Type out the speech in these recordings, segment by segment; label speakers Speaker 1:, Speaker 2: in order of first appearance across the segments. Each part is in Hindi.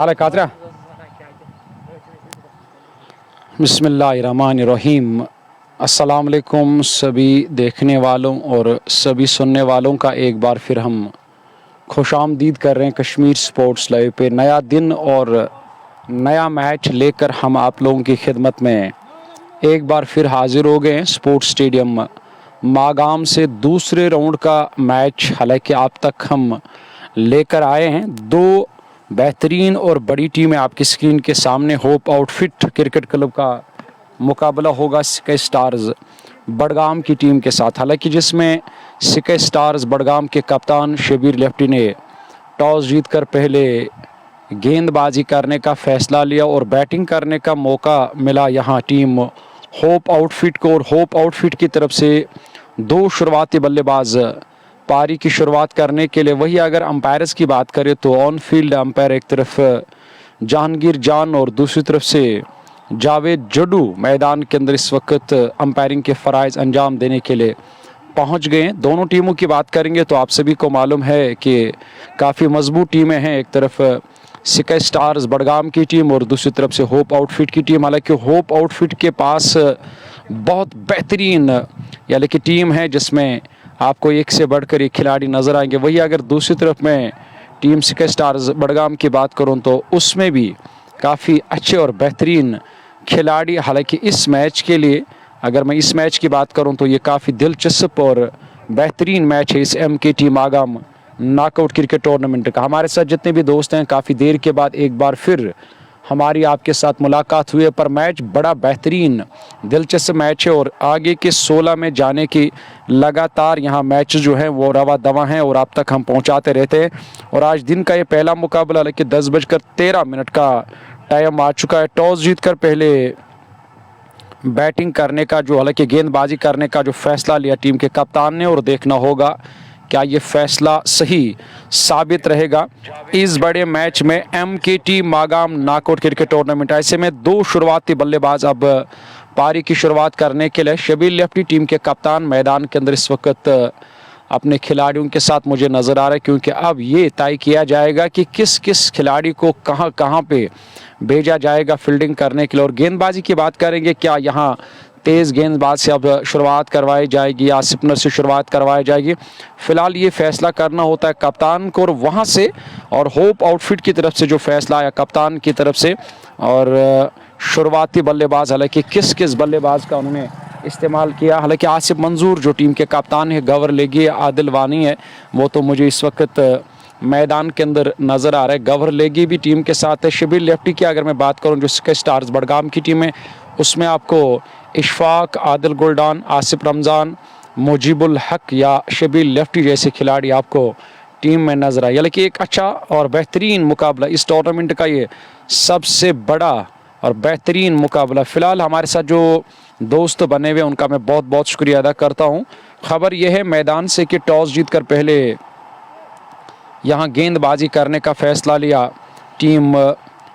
Speaker 1: हाल कातरा बिस्मिल्लाहिर्रहमानिर्रहीम। अस्सलाम वालेकुम सभी देखने वालों और सभी सुनने वालों का एक बार फिर हम खुशामदीद कर रहे हैं कश्मीर स्पोर्ट्स लाइव पे। नया दिन और नया मैच लेकर हम आप लोगों की खिदमत में एक बार फिर हाजिर हो गए हैं। स्पोर्ट्स स्टेडियम मागाम से दूसरे राउंड का मैच हालांकि आप तक हम लेकर आए हैं। दो बेहतरीन और बड़ी टीमें आपकी स्क्रीन के सामने। होप आउटफिट क्रिकेट क्लब का मुकाबला होगा स्काई स्टार्स बडगाम की टीम के साथ, हालांकि जिसमें स्काई स्टार्स बडगाम के कप्तान शबीर लेफ्टी ने टॉस जीतकर पहले गेंदबाजी करने का फैसला लिया और बैटिंग करने का मौका मिला यहाँ टीम होप आउटफिट को। और होप आउटफिट की तरफ से दो शुरुआती बल्लेबाज पारी की शुरुआत करने के लिए। वही अगर अंपायर्स की बात करें तो ऑन फील्ड अंपायर एक तरफ जहांगीर जान और दूसरी तरफ से जावेद जडू मैदान के अंदर इस वक्त अंपायरिंग के फ़राइज़ अंजाम देने के लिए पहुंच गए हैं। दोनों टीमों की बात करेंगे तो आप सभी को मालूम है कि काफ़ी मजबूत टीमें हैं। एक तरफ स्काई स्टार्स बडगाम की टीम और दूसरी तरफ से होप आउटफिट की टीम। हालांकि होप आउटफिट के पास बहुत बेहतरीन यानी कि टीम है जिसमें आपको एक से बढ़कर एक खिलाड़ी नज़र आएंगे। वही अगर दूसरी तरफ मैं टीम स्काई स्टार्स बडगाम की बात करूं तो उसमें भी काफ़ी अच्छे और बेहतरीन खिलाड़ी। हालांकि इस मैच के लिए अगर मैं इस मैच की बात करूं तो ये काफ़ी दिलचस्प और बेहतरीन मैच है इस MKT Magam knockout cricket tournament का। हमारे साथ जितने भी दोस्त हैं काफ़ी देर के बाद एक बार फिर हमारी आपके साथ मुलाकात हुई है, पर मैच बड़ा बेहतरीन दिलचस्प मैच है और आगे के 16 में जाने की लगातार यहाँ मैच जो है वो रवा दवा हैं और आप तक हम पहुँचाते रहते हैं। और आज दिन का ये पहला मुकाबला हालांकि 10:13 का टाइम आ चुका है। टॉस जीतकर पहले बैटिंग करने का जो हालांकि गेंदबाजी करने का जो फैसला लिया टीम के कप्तान ने, और देखना होगा क्या ये फैसला सही साबित रहेगा इस बड़े मैच में। MKT Magam knockout cricket tournament, ऐसे में दो शुरुआती बल्लेबाज अब पारी की शुरुआत करने के लिए शबीर लेफ्टी टीम के कप्तान मैदान के अंदर इस वक्त अपने खिलाड़ियों के साथ मुझे नज़र आ रहा है, क्योंकि अब ये तय किया जाएगा कि किस किस खिलाड़ी को कहां कहां पे भेजा जाएगा फील्डिंग करने के लिए। और गेंदबाजी की बात करेंगे, क्या यहाँ तेज़ गेंदबाज से अब शुरुआत करवाई जाएगी या स्पिनर से शुरुआत करवाई जाएगी, फ़िलहाल ये फैसला करना होता है कप्तान को। और वहाँ से और होप आउटफिट की तरफ से जो फैसला आया कप्तान की तरफ से, और शुरुआती बल्लेबाज हालांकि किस किस बल्लेबाज का उन्होंने इस्तेमाल किया। हालांकि आसिफ मंजूर जो टीम के कप्तान है, गवर लेगी, आदिल वानी है, वो तो मुझे इस वक्त मैदान के अंदर नज़र आ रहा है। गवर लेगी भी टीम के साथ है। शबीर लेफ्टी की अगर मैं बात करूं जो स्काई स्टार्स बडगाम की टीम है, उसमें आपको इशफाक, आदिल गुलडान, आसिफ रमज़ान, मुजीबुल हक या शबीर लेफ्टी जैसे खिलाड़ी आपको टीम में नजर आए। हालांकि एक अच्छा और बेहतरीन मुकाबला इस टूर्नामेंट का, ये सबसे बड़ा और बेहतरीन मुकाबला। फ़िलहाल हमारे साथ जो दोस्त बने हुए उनका मैं बहुत बहुत शुक्रिया अदा करता हूं। खबर यह है मैदान से कि टॉस जीतकर पहले यहाँ गेंदबाजी करने का फैसला लिया टीम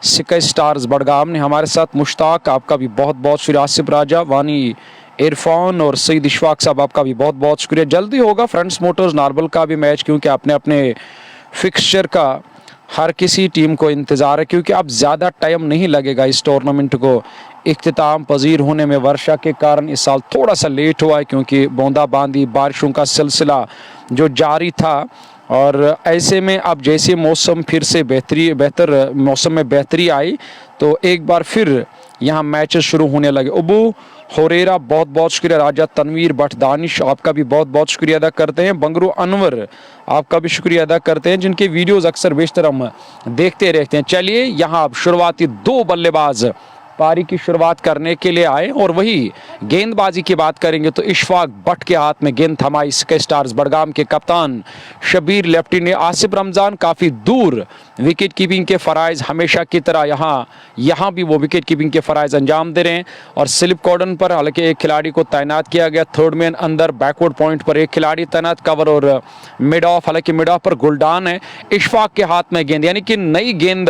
Speaker 1: स्काई स्टार्स बडगाम ने। हमारे साथ मुश्ताक, आपका भी बहुत बहुत शुक्रिया। आसिफ राजा, वानी, इरफान और सईद इशफाक साहब, आपका भी बहुत बहुत शुक्रिया। जल्दी होगा फ्रंट्स मोटर्स नार्बल का भी मैच, क्योंकि अपने अपने फिक्सचर का हर किसी टीम को इंतज़ार है, क्योंकि अब ज़्यादा टाइम नहीं लगेगा इस टूर्नामेंट को इख्तिताम पजीर होने में। वर्षा के कारण इस साल थोड़ा सा लेट हुआ है, क्योंकि बूंदाबांदी बारिशों का सिलसिला जो जारी था, और ऐसे में अब जैसे मौसम फिर से बेहतर मौसम में बेहतरी आई तो एक बार फिर यहाँ मैचेस शुरू होने लगे। अबू हुरेरा, बहुत बहुत शुक्रिया। राजा तनवीर भट्ट, दानिश, आपका भी बहुत बहुत शुक्रिया अदा करते हैं। बंगरू अनवर, आपका भी शुक्रिया अदा करते हैं, जिनके वीडियोस अक्सर बेशतर हम देखते रहते हैं। चलिए यहाँ अब शुरुआती दो बल्लेबाज पारी की शुरुआत करने के लिए आए, और वही गेंदबाजी की बात करेंगे तो इशफाक भट्ट के हाथ में गेंद थमाई स्काई स्टार्स बडगाम के कप्तान शबीर लेफ्टी ने। आसिफ रमज़ान काफ़ी दूर विकेट कीपिंग के फ़राइज़ हमेशा की तरह यहाँ भी वो विकेट कीपिंग के फ़राइज़ अंजाम दे रहे हैं। और स्लिप कॉर्डन पर हालांकि एक खिलाड़ी को तैनात किया गया, थर्ड मैन अंदर, बैकवर्ड पॉइंट पर एक खिलाड़ी तैनात, कवर और मिड ऑफ, हालांकि मिड ऑफ पर गुलडान है। इशफाक के हाथ में गेंद, यानी कि नई गेंद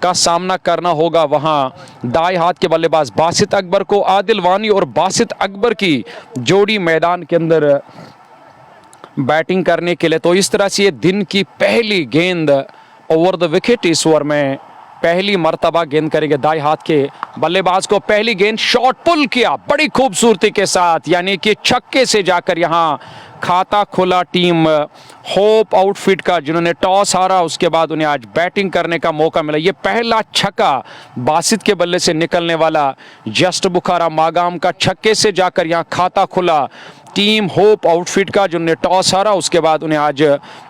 Speaker 1: का सामना करना होगा वहाँ दाएं हाथ के बल्लेबाज बासित अकबर को। आदिल वानी और बासित अकबर की जोड़ी मैदान के अंदर बैटिंग करने के लिए। तो इस तरह से ये दिन की पहली गेंद ओवर द विकेट इस ओवर में पहली मर्तबा गेंद करेंगे दाएं हाथ के बल्लेबाज को। पहली गेंद शॉट पुल किया बड़ी खूबसूरती के साथ, यानी कि छक्के से जाकर यहां खाता खोला टीम होप आउटफिट का, जिन्होंने टॉस हारा उसके बाद उन्हें आज बैटिंग करने का मौका मिला। ये पहला छक्का बासित के बल्ले से निकलने वाला जस्ट बुखारा मागाम का छक्के से जाकर यहां खाता खुला टीम होप आउटफिट का, जिन्होंने टॉस हारा उसके बाद उन्हें आज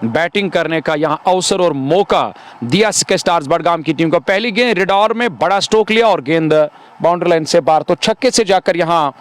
Speaker 1: बैटिंग करने का यहां अवसर और मौका दिया सिक्का स्टार्स बडगाम की टीम को। पहली गेंद रिडॉर में बड़ा स्ट्रोक लिया और गेंद बाउंड्री लाइन से बाहर, तो छक्के से जाकर यहां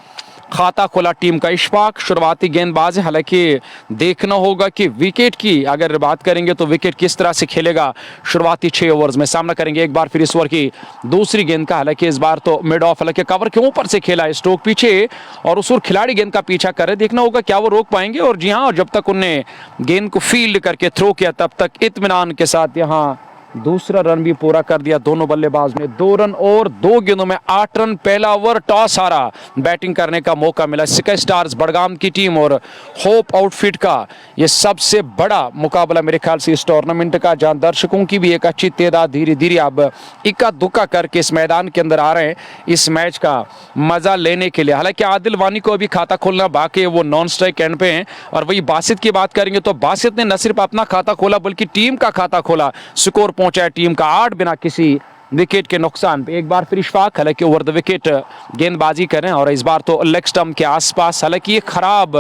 Speaker 1: खाता खोला टीम का इशफाक। शुरुआती गेंदबाज है, हालांकि देखना होगा कि विकेट की अगर बात करेंगे तो विकेट किस तरह से खेलेगा शुरुआती 6 ओवर्स में। सामना करेंगे एक बार फिर इस ओवर की दूसरी गेंद का, हालांकि इस बार तो मिड ऑफ, हालांकि कवर के ऊपर से खेला है, स्ट्रोक पीछे और उस ओर खिलाड़ी गेंद का पीछा कर रहे। देखना होगा क्या वो रोक पाएंगे। और जी हाँ, जब तक उन्हें गेंद को फील्ड करके थ्रो किया तब तक इत्मीनान के साथ यहां दूसरा रन भी पूरा कर दिया दोनों बल्लेबाज ने। 2 रन और 2 गेंदों में 8 रन। पहला ओवर टॉस हारा, बैटिंग करने का मौका मिला सिक्का स्टार्स बडगाम की टीम और होप आउटफिट का। ये सबसे बड़ा मुकाबला मेरे ख्याल से इस टूर्नामेंट का, जहां दर्शकों की भी एक अच्छी तादाद धीरे धीरे अब इक्का दुक्का करके इस मैदान के अंदर आ रहे हैं इस मैच का मजा लेने के लिए। हालांकि आदिल वानी को अभी खाता खोलना बाकी है, वो नॉन स्ट्राइक एंड पे हैं। और वही बासित की बात करेंगे तो बासित ने न सिर्फ अपना खाता खोला बल्कि टीम का खाता खोला। स्कोर पहुंचा है टीम का 8 बिना किसी विकेट के नुकसान पे। एक बार फिर इशफाक हालांकि ओवर द विकेट गेंदबाजी करें और इस बार तो लेग स्टंप के आसपास, हालांकि ये खराब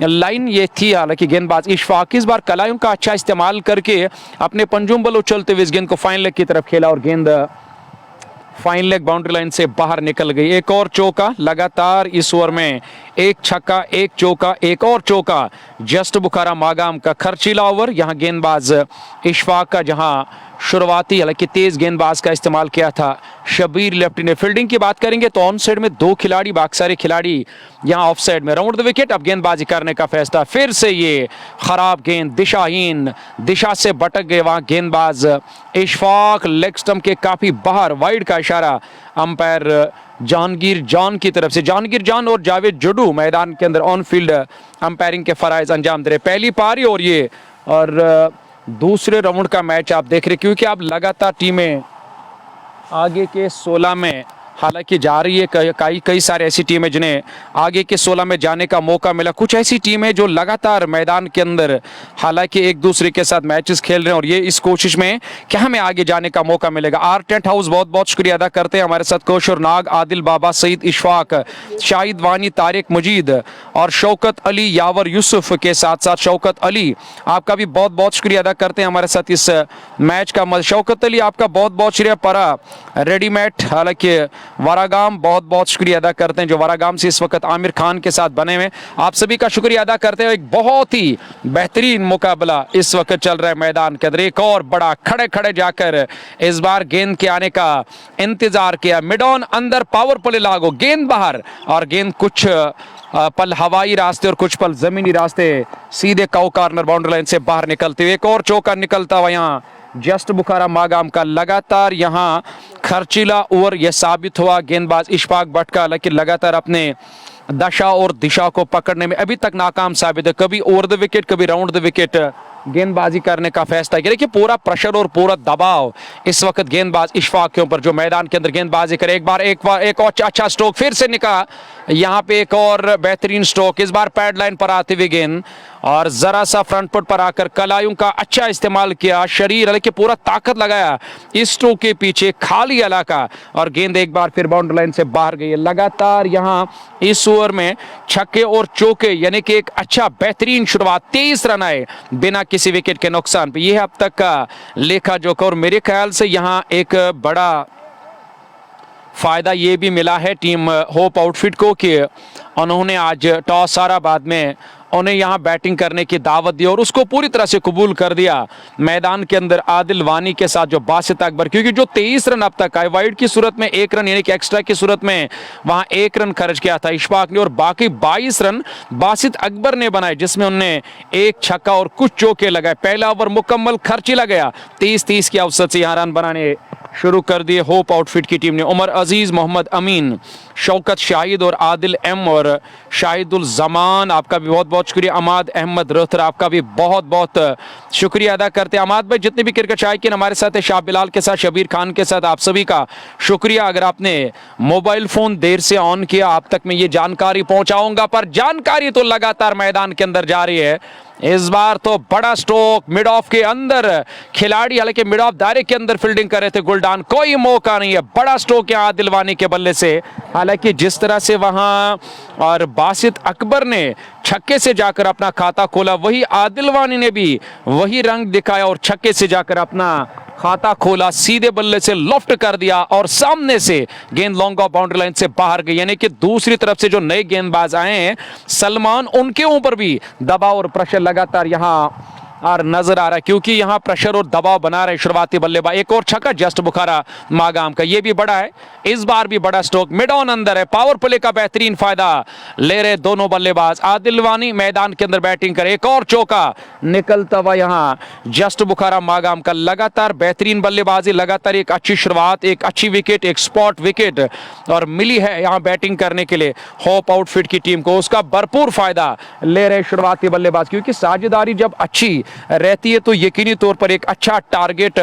Speaker 1: लाइन ये थी, हालांकि गेंदबाज इशफाक इस बार कलाइयों का अच्छा इस्तेमाल करके अपने पंजुम बल उछलते हुए इस गेंद को फाइन लेग की तरफ खेला और गेंद फाइन लेग बाउंड्री लाइन से बाहर निकल गई। एक और चौका लगातार इस ओवर में, एक छक्का एक चौका एक और चौका जस्ट बुखारा मागाम का खर्चीला ओवर। यहां गेंदबाज इशफाक का जहां शुरुआती हालांकि तेज गेंदबाज का इस्तेमाल किया था शबीर लेफ्टी ने। फील्डिंग की बात करेंगे तो ऑन साइड में 2 खिलाड़ी, बाकी सारे खिलाड़ी यहां ऑफ साइड में। राउंड द विकेट अब गेंदबाजी करने का फैसला, फिर से ये खराब गेंद दिशाहीन, दिशा से भटक गए वहां गेंदबाज इशफाक। लेग स्टंप के काफी बाहर, वाइड का इशारा अंपायर जहांगीर जान की तरफ से। जहांगीर जान और जावेद जुडू मैदान के अंदर ऑन फील्ड अंपायरिंग के फराइज अंजाम दे रहे। पहली पारी और ये और दूसरे राउंड का मैच आप देख रहे, क्योंकि आप लगातार टीमें आगे के 16 में हालांकि जा रही है। कई सारे ऐसी टीमें जिन्हें आगे के 16 में जाने का मौका मिला। कुछ ऐसी टीमें जो लगातार मैदान के अंदर हालांकि एक दूसरे के साथ मैचेस खेल रहे हैं और ये इस कोशिश में कि हमें आगे जाने का मौका मिलेगा। आर टेंट हाउस बहुत बहुत शुक्रिया अदा करते हैं हमारे साथ कोशर नाग, आदिल बाबा, सईद इशफाक, शाहिद वानी, तारिक मजीद और शौकत अली, यावर यूसुफ के साथ साथ शौकत अली, आपका भी बहुत बहुत शुक्रिया अदा करते हैं हमारे साथ इस मैच का। शौकत अली आपका बहुत बहुत शुक्रिया। परा रेडीमेड हालांकि वारागाम बहुत बहुत शुक्रिया अदा करते हैं, जो वारागाम से इस वक्त आमिर खान के साथ बने हुए। आप सभी का शुक्रिया अदा करते हैं। एक बहुत ही बेहतरीन मुकाबला इस वक्त चल रहा है मैदान के अंदर। एक और बड़ा खड़े खड़े जाकर इस बार गेंद के आने का इंतजार किया। मिड ऑन अंदर पावर प्ले लागू, गेंद बाहर और गेंद कुछ पल हवाई रास्ते और कुछ पल जमीनी रास्ते सीधे काउ कॉर्नर बाउंड्री लाइन से बाहर निकलते हुए। एक और चौका निकलता हुआ यहाँ जस्ट बुखारा मागाम का। लगातार यहां खर्चीला ओवर यह साबित हुआ गेंदबाज इशफाक भट्ट का, लेकिन लगातार अपने दशा और दिशा को पकड़ने में अभी तक नाकाम साबित है। कभी ओवर द विकेट, कभी राउंड द विकेट गेंदबाजी करने का फैसला किया। देखिए पूरा प्रेशर और पूरा दबाव इस वक्त गेंदबाज इशफाक के ऊपर, जो मैदान के अंदर गेंदबाजी करे। एक और अच्छा स्ट्रोक फिर से निकला यहाँ पे, एक और बेहतरीन स्ट्रोक, इस बार पैड लाइन पर आते हुए गेंद और जरा सा फ्रंट फुट पर आकर कलाइयों का अच्छा इस्तेमाल किया, शरीर हालांकि पूरा ताकत लगाया इस स्ट्रोक के पीछे, खाली इलाका और गेंद एक बार फिर बाउंड्री लाइन से बाहर गई है। लगातार यहाँ इस ओवर में छक्के और चौके, यानी कि एक अच्छा बेहतरीन शुरुआत, 23 रन आए बिना किसी विकेट के नुकसान पे। यह अब तक का लेखा जोखा और मेरे ख्याल से यहाँ एक बड़ा फायदा ये भी मिला है टीम होप आउटफिट को कि उन्होंने आज टॉस हारा, बाद में उन्हें यहां बैटिंग करने की दावत दी और उसको पूरी तरह से कबूल कर दिया। मैदान के अंदर आदिल वानी के साथ जो बासित अकबर, क्योंकि जो 23 रन अब तक आए, वाइड की सूरत में 1 रन यानी कि एक्स्ट्रा की सूरत में वहां 1 रन खर्च किया था इशफाक ने और बाकी 22 रन बासित अकबर ने बनाए, जिसमें उन्होंने 1 छक्का और कुछ चौके लगाए। पहला ओवर मुकम्मल खर्चीला गया, 30-30 के अवसर से यहां रन बनाने शुरू कर दिए होप आउटफिट की टीम ने। उमर अजीज, मोहम्मद अमीन, शौकत शाहिद और आदिल एम और शाहिदुल जमान, आपका भी बहुत बहुत बहुत शुक्रिया। अमाद अहमद रोहतरा, आपका भी बहुत बहुत शुक्रिया अदा करते हैं। अमाद भाई, जितने भी क्रिकेट शायकीन हमारे साथ है, शाह बिलाल के साथ, शबीर खान के साथ, आप सभी का शुक्रिया। अगर आपने मोबाइल फोन देर से ऑन किया, आप तक मैं ये जानकारी पहुंचाऊंगा, पर जानकारी तो लगातार मैदान के अंदर जारी है। इस बार तो बड़ा स्ट्रोक मिड ऑफ के अंदर, खिलाड़ी हालांकि मिड ऑफ दायरे के अंदर फील्डिंग कर रहे थे, गुलडान कोई मौका नहीं है। बड़ा स्ट्रोक यहाँ आदिल वानी के बल्ले से, हालांकि जिस तरह से वहां और बासित अकबर ने छक्के से जाकर अपना खाता खोला, वही आदिल वानी ने भी वही रंग दिखाया और छक्के से जाकर अपना खाता खोला, सीधे बल्ले से लॉफ्ट कर दिया और सामने से गेंद लॉन्ग ऑफ बाउंड्री लाइन से बाहर गई। यानी कि दूसरी तरफ से जो नए गेंदबाज आए हैं सलमान, उनके ऊपर भी दबाव और प्रेशर लगातार यहां और नजर आ रहा है, क्योंकि यहां प्रेशर और दबाव बना रहे शुरुआती बल्लेबाज। एक और छक्का जस्ट बुखारा मागाम का, यह भी बड़ा है, इस बार भी बड़ा स्ट्रोक मिड ऑन अंदर है। पावर प्ले का बेहतरीन फायदा ले रहे दोनों बल्लेबाज। आदिल वानी मैदान के अंदर बैटिंग करे, एक और चौका निकलता हुआ यहां जस्ट बुखारा मागाम का। लगातार बेहतरीन बल्लेबाजी, लगातार एक अच्छी शुरुआत, एक अच्छी विकेट, एक स्पॉट विकेट और मिली है यहां बैटिंग करने के लिए होप आउटफिट की टीम को। उसका भरपूर फायदा ले रहे शुरुआती बल्लेबाज, क्योंकि साझेदारी जब अच्छी रहती है तो यकीनी तौर पर एक अच्छा टारगेट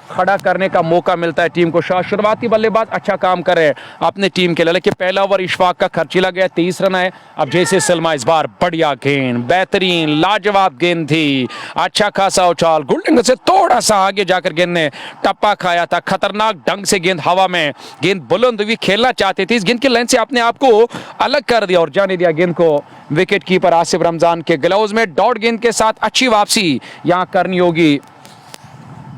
Speaker 1: खड़ा करने का मौका मिलता है टीम को। शुरुआती बल्लेबाज अच्छा काम कर रहे हैं अपने टीम के लिए, लेकिन पहला ओवर इशफाक का खर्चीला गया, 30 रन है। अब जैसे सलमा, इस बार बढ़िया गेंद, बेहतरीन लाजवाब गेंद थी, अच्छा खासा उछाल, गुल्डिंग से थोड़ा सा आगे जाकर गेंद ने टप्पा खाया था। खतरनाक ढंग से गेंद हवा में, गेंद बुलंद हुई, खेलना चाहते थे, इस गेंद की लाइन से अपने आप को अलग कर दिया और जाने दिया गेंद को विकेट कीपर आसिफ रमजान के ग्लव्स में। डॉट गेंद के साथ अच्छी वापसी यहां करनी होगी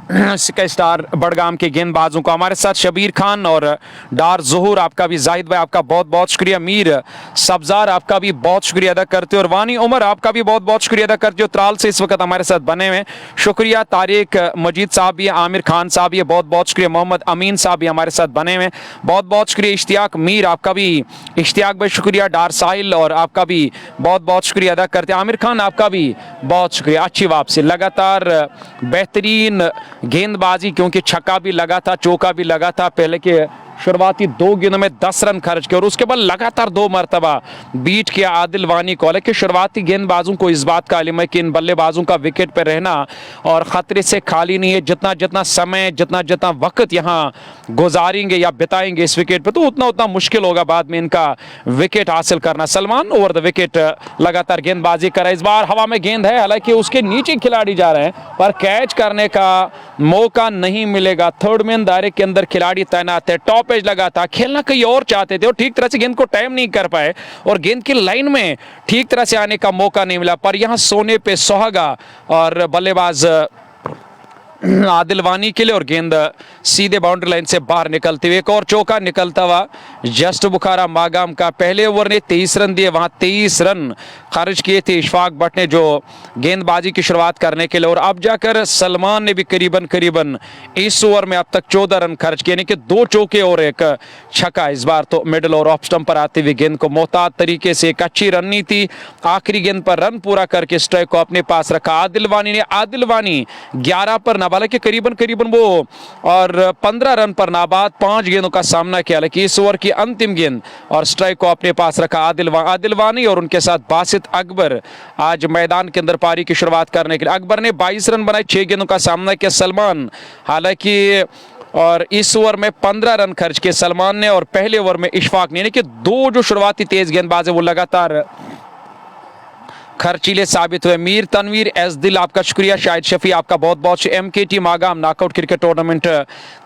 Speaker 1: स्काई स्टार बड़गाम के गेंदबाजों को। हमारे साथ शबीर खान और डार ज़हूर, आपका भी, जाहिद भाई आपका बहुत बहुत शुक्रिया, मीर सब्जार आपका भी बहुत शुक्रिया अदा करते हो, और वानी उमर आपका भी बहुत बहुत शुक्रिया अदा करते हो, त्राल से इस वक्त हमारे साथ बने हुए, शुक्रिया। तारिक मजीद साहब भी, आमिर खान साहब भी, बहुत बहुत शुक्रिया। मोहम्मद अमीन साहब भी हमारे साथ बने हुए, बहुत बहुत शुक्रिया। इश्तियाक मीर आपका भी, इश्तियाक भाई शुक्रिया। डार साहिल और आपका भी बहुत बहुत शुक्रिया अदा करते हैं। आमिर खान आपका भी बहुत शुक्रिया। अच्छी वापसी, लगातार बेहतरीन गेंदबाजी, क्योंकि छक्का भी लगा था, चौका भी लगा था पहले के शुरुआती 2 गेंदों में 10 रन खर्च किए और उसके बाद लगातार 2 मरतबा बीट किया आदिल वानी को। हालांकि शुरुआती गेंदबाजों को इस बात का इल्म है कि इन बल्लेबाजों का विकेट पर रहना और खतरे से खाली नहीं है। जितना जितना समय, जितना जितना वक्त यहाँ गुजारेंगे या बिताएंगे इस विकेट पर, तो उतना उतना मुश्किल होगा बाद में इनका विकेट हासिल करना। सलमान ओवर द विकेट लगातार गेंदबाजी कर रहा है, इस बार हवा में गेंद है, हालांकि उसके नीचे खिलाड़ी जा रहे हैं पर कैच करने का मौका नहीं मिलेगा। थर्ड मैन दायरे के अंदर खिलाड़ी तैनात है, टॉप एज लगा था, खेलना कहीं और चाहते थे और ठीक तरह से गेंद को टाइम नहीं कर पाए और गेंद की लाइन में ठीक तरह से आने का मौका नहीं मिला, पर यहां सोने पे सुहागा और बल्लेबाज आदिल वानी के लिए और गेंद सीधे बाउंड्री लाइन से बाहर निकलते हुए। एक और चौका निकलता हुआ जस्ट बुखारा मागाम का। पहले ओवर ने 23 रन दिए, वहां 23 रन खर्च किए थे इशफाक भट्ट ने जो गेंदबाजी की शुरुआत करने के लिए, और अब जाकर सलमान ने भी करीबन करीबन इस ओवर में अब तक 14 रन खर्च किए, यानी कि 2 चौके और एक छक्का। इस बार तो मिडल और ऑफ स्टंप पर आते हुए गेंद को मोहतात तरीके से, एक अच्छी रणनीति, आखिरी गेंद पर रन पूरा करके स्ट्राइक को अपने पास रखा आदिल वानी ने। आदिल वानी 11 पर नाबाद के करीबन करीबन वो और 15 रन पर नाबाद 5 गेंदों का सामना किया, लेकिन इस ओवर की अंतिम गेंद और स्ट्राइक को अपने पास रखा आदिल वानी और उनके साथ बासित अकबर आज मैदान के अंदर पारी की शुरुआत करने के लिए। अकबर ने 22 रन बनाए, 6 गेंदों का सामना किया। सलमान हालांकि और इस ओवर में 15 रन खर्च किए सलमान ने, और पहले ओवर में इशफाक ने, यानी कि 2 जो शुरुआती तेज गेंदबाज है वो लगातार खर्चीले साबित हुए। मीर तनवीर एस दिल आपका शुक्रिया। शाहिद शफी आपका बहुत बहुत। MKT Magam knockout cricket tournament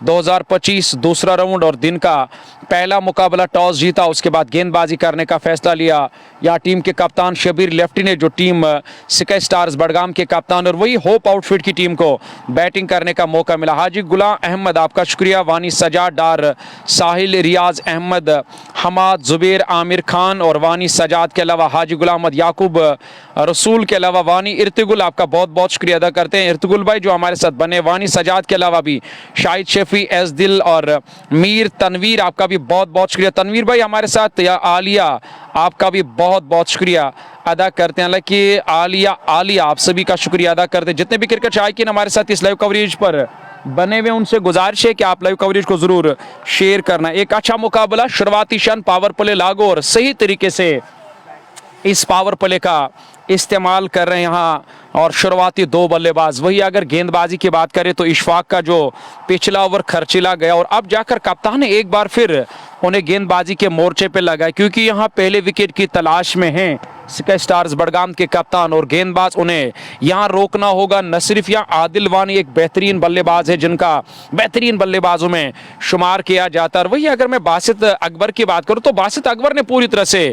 Speaker 1: 2025 दूसरा राउंड और दिन का पहला मुकाबला, टॉस जीता, उसके बाद गेंदबाजी करने का फैसला लिया। यहाँ टीम के कप्तान शबीर लेफ्टी ने, जो टीम स्काई स्टार्स बड़गाम के कप्तान, और वही होप आउटफिट की टीम को बैटिंग करने का मौका मिला। हाजी गुलाम अहमद आपका शुक्रिया। वानी सजाद, डार साहिल, रियाज अहमद, हमाद, जुबैर, आमिर खान और वानी सजाद के अलावा हाजी गुलाम अहमद, याकूब रसूल के अलावा वानी इर्तिगुल आपका बहुत बहुत शुक्रिया अदा करते हैं। इर्तिगुल भाई जो हमारे साथ बने, वानी सजाद के अलावा भी शाहिद शफी एस दिल और मीर तनवीर आपका भी बहुत बहुत शुक्रिया। तनवीर भाई हमारे साथ, या आलिया आपका भी बहुत बहुत शुक्रिया अदा करते हैं। हालांकि आलिया आप सभी का शुक्रिया अदा करते हैं। जितने भी क्रिकेट शायकीन हमारे साथ इस लाइव कवरेज पर बने हुए, उनसे गुजारिश है कि आप लाइव कवरेज को जरूर शेयर करना। एक अच्छा मुकाबला, शुरुआती शन, पावर प्ले लागू और सही तरीके से इस पावर प्ले का इस्तेमाल कर रहे हैं यहाँ और शुरुआती 2 बल्लेबाज। वही अगर गेंदबाजी की बात करें तो इशफाक का जो पिछला ओवर खर्चीला गया और अब जाकर कप्तान ने एक बार फिर उन्हें गेंदबाजी के मोर्चे पे लगाया, क्योंकि यहाँ पहले विकेट की तलाश में हैं स्काई स्टार्स बडगाम के कप्तान और गेंदबाज। उन्हें यहाँ रोकना होगा। न सिर्फ यहाँ आदिल वानी एक बेहतरीन बल्लेबाज है जिनका बेहतरीन बल्लेबाजों में शुमार किया जाता है। वही अगर मैं बासित अकबर की बात करूँ तो बासित अकबर ने पूरी तरह से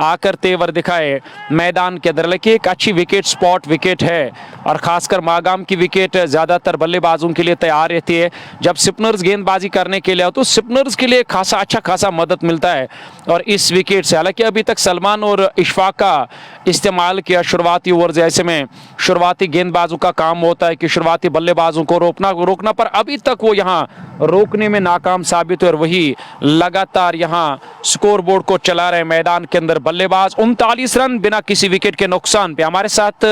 Speaker 1: आकर तेवर दिखाए मैदान के अंदर, लेकिन एक अच्छी विकेट स्पॉट विकेट है और खासकर मागाम की विकेट ज़्यादातर बल्लेबाजों के लिए तैयार रहती है। जब स्पिनर्स गेंदबाजी करने के लिए आओ तो स्पिनर्स के लिए अच्छा खासा मदद मिलता है और इस विकेट से, हालांकि अभी तक सलमान और इशफाक का इस्तेमाल किया शुरुआती ओवर, ऐसे में शुरुआती गेंदबाजों का काम होता है कि शुरुआती बल्लेबाजों को रोकना, पर अभी तक वो यहाँ रोकने में नाकाम साबित हुए और वही लगातार यहाँ स्कोर बोर्ड को चला रहे मैदान के अंदर बल्लेबाज। 39 रन बिना किसी विकेट के नुकसान पे हमारे साथ।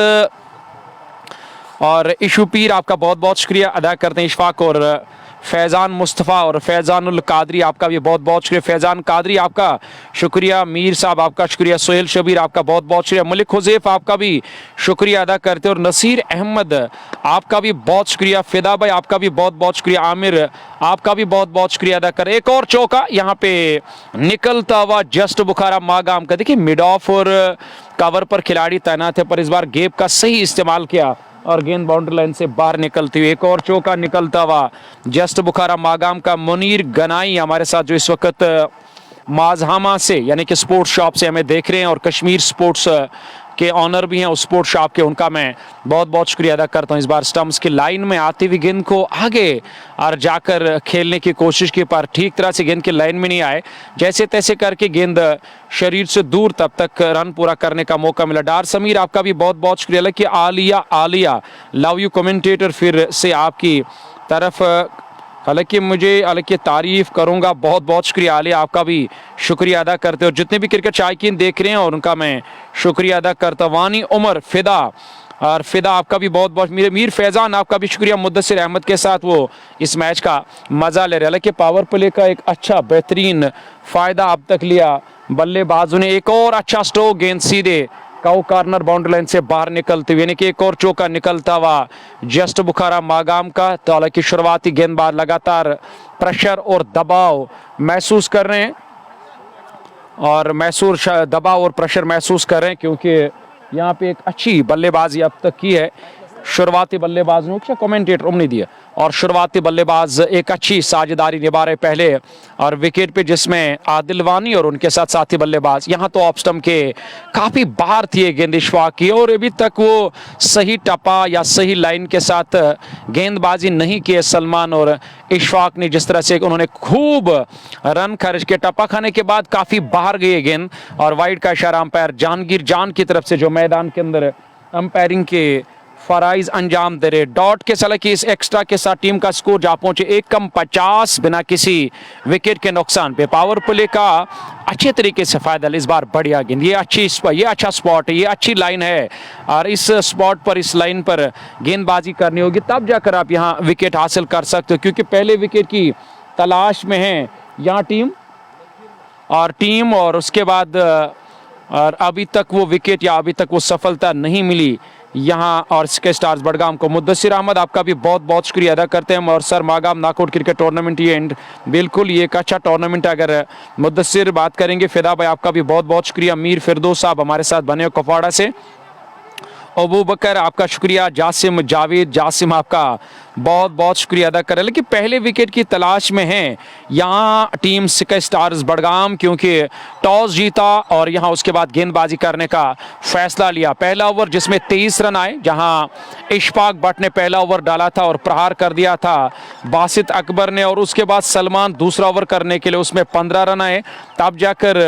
Speaker 1: और इशू पीर आपका बहुत बहुत शुक्रिया अदा करते हैं। इशफाक और फैज़ान मुस्तफ़ा और फैज़ानुल कादरी आपका भी बहुत बहुत शुक्रिया। फैज़ान कादरी आपका शुक्रिया, मीर साहब आपका शुक्रिया, सोहेल शबीर आपका बहुत बहुत शुक्रिया, मलिक हुज़ैफ आपका भी शुक्रिया अदा करते और नसीर अहमद आपका भी बहुत शुक्रिया, फिदा भाई आपका भी बहुत बहुत शुक्रिया, आमिर आपका भी बहुत बहुत शुक्रिया अदा कर। एक और चौका यहाँ पे निकलता हुआ जस्ट बुखारा मागाम का। देखिए मिड ऑफ और कवर पर खिलाड़ी तैनात है, पर इस बार गेप का सही इस्तेमाल किया और गेंद बाउंड्री लाइन से बाहर निकलती हुई। एक और चौका निकलता हुआ जस्ट बुखारा मागाम का। मुनीर गनाई हमारे साथ जो इस वक्त माजहामा से यानी कि स्पोर्ट्स शॉप से हमें देख रहे हैं और कश्मीर स्पोर्ट्स के ऑनर भी हैं उस स्पोर्ट्स शॉप के, उनका मैं बहुत बहुत शुक्रिया अदा करता हूं। इस बार स्टंप्स की लाइन में आती हुई गेंद को आगे और जाकर खेलने की कोशिश की, पर ठीक तरह से गेंद की लाइन में नहीं आए। जैसे तैसे करके गेंद शरीर से दूर तब तक रन पूरा करने का मौका मिला। डार समीर आपका भी बहुत बहुत शुक्रिया। कि आलिया लव यू कमेंटेटर फिर से आपकी तरफ, हालांकि तारीफ करूंगा, बहुत बहुत शुक्रिया आलिया, आपका भी शुक्रिया अदा करते हो। जितने भी क्रिकेट शायकीन देख रहे हैं और उनका मैं शुक्रिया अदा करता। वानी उमर फिदा और फिदा आपका भी बहुत बहुत, मीर फैज़ान आपका भी शुक्रिया। मुद्दसिर अहमद के साथ वो इस मैच का मजा ले रहे हैं। हालांकि पावर प्ले का एक अच्छा बेहतरीन फायदा अब तक लिया बल्लेबाजों ने। एक और अच्छा स्ट्रोक, गेंद सीधे काउ कॉर्नर बाउंड्री लाइन से बाहर निकलते हुए, यानी कि एक और चौका निकलता हुआ जस्ट बुखारा मागाम का। तो हालांकि शुरुआती गेंदबाज लगातार प्रेशर और दबाव महसूस कर रहे हैं और दबाव और प्रेशर महसूस कर रहे हैं, क्योंकि यहाँ पे एक अच्छी बल्लेबाजी अब तक की है शुरुआती बल्लेबाज ने, कमेंटेटर उम्मीद दिया, और शुरुआती बल्लेबाज एक अच्छी साझेदारी निभा रहे पहले और विकेट पे, जिसमें आदिल वानी और उनके साथ साथी बल्लेबाज। यहाँ तो ऑफ स्टंप के काफ़ी बाहर थी गेंद इशफाक की और अभी तक वो सही टपा या सही लाइन के साथ गेंदबाजी नहीं की है सलमान और इशफाक ने। जिस तरह से उन्होंने खूब रन खर्च के टपा खाने के बाद काफ़ी बाहर गई गेंद और वाइड का इशारा अंपायर जहांगीर जान की तरफ से, जो मैदान के अंदर अंपायरिंग के फराइज अंजाम दे रहे। डॉट के साथ कि इस एक्स्ट्रा के साथ टीम का स्कोर जा पहुंचे 1-50 बिना किसी विकेट के नुकसान पे। पावर प्ले का अच्छे तरीके से फायदा इस बार बढ़िया गेंद, ये अच्छा स्पॉट है, ये अच्छी लाइन है और इस स्पॉट पर, इस लाइन पर गेंदबाजी करनी होगी, तब जाकर आप यहाँ विकेट हासिल कर सकते हो, क्योंकि पहले विकेट की तलाश में है यहाँ टीम और उसके बाद और अभी तक वो विकेट या अभी तक वो सफलता नहीं मिली यहाँ और स्काई स्टार्स बडगाम को। मुद्दसिर अहमद आपका भी बहुत बहुत शुक्रिया अदा करते हैं। और sir Magam knockout cricket tournament ये बिल्कुल ये एक अच्छा टूर्नामेंट है। अगर मुद्दसिर बात करेंगे, फिदा भाई आपका भी बहुत बहुत शुक्रिया। मीर फिरदौस साहब हमारे साथ बने हो कुपवाड़ा से। अबू बकर आपका शुक्रिया। जासिम आपका बहुत बहुत शुक्रिया अदा करें। लेकिन पहले विकेट की तलाश में है यहाँ टीम स्काई स्टार्स बडगाम, क्योंकि टॉस जीता और यहाँ उसके बाद गेंदबाजी करने का फैसला लिया। पहला ओवर जिसमें 23 रन आए, जहाँ इशफाक भट्ट ने पहला ओवर डाला था और प्रहार कर दिया था बासित अकबर ने, और उसके बाद सलमान दूसरा ओवर करने के लिए उसमें 15 रन आए, तब जाकर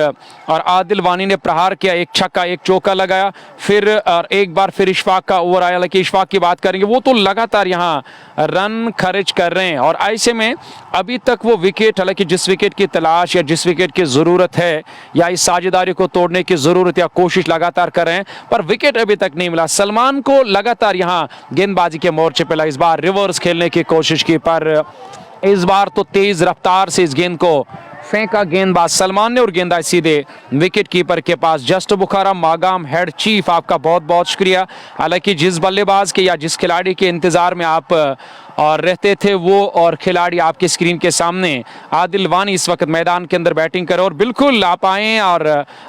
Speaker 1: और आदिल वानी ने प्रहार किया, एक छक्का एक चौका लगाया, फिर और एक बार फिर इशफाक का ओवर आया। लेकिन इशफाक की बात करेंगे, वो तो लगातार यहाँ रन खर्च कर रहे हैं और ऐसे में अभी तक वो विकेट, हालांकि जिस विकेट की तलाश या जिस विकेट की ज़रूरत है या इस साझेदारी को तोड़ने की ज़रूरत या कोशिश लगातार कर रहे हैं, पर विकेट अभी तक नहीं मिला। सलमान को लगातार यहाँ गेंदबाजी के मोर्चे पर इस बार रिवर्स खेलने की कोशिश की, पर इस बार तो तेज़ रफ्तार से इस गेंद को फेंका गेंदबाज सलमान ने और गेंदबाज सीधे विकेट कीपर के पास। Just Bukhara Magam head chief, आपका बहुत बहुत शुक्रिया। हालांकि जिस बल्लेबाज के या जिस खिलाड़ी के इंतजार में आप और रहते थे वो और खिलाड़ी आपके स्क्रीन के सामने आदिल वानी इस वक्त मैदान के अंदर बैटिंग करे। और बिल्कुल आप आए और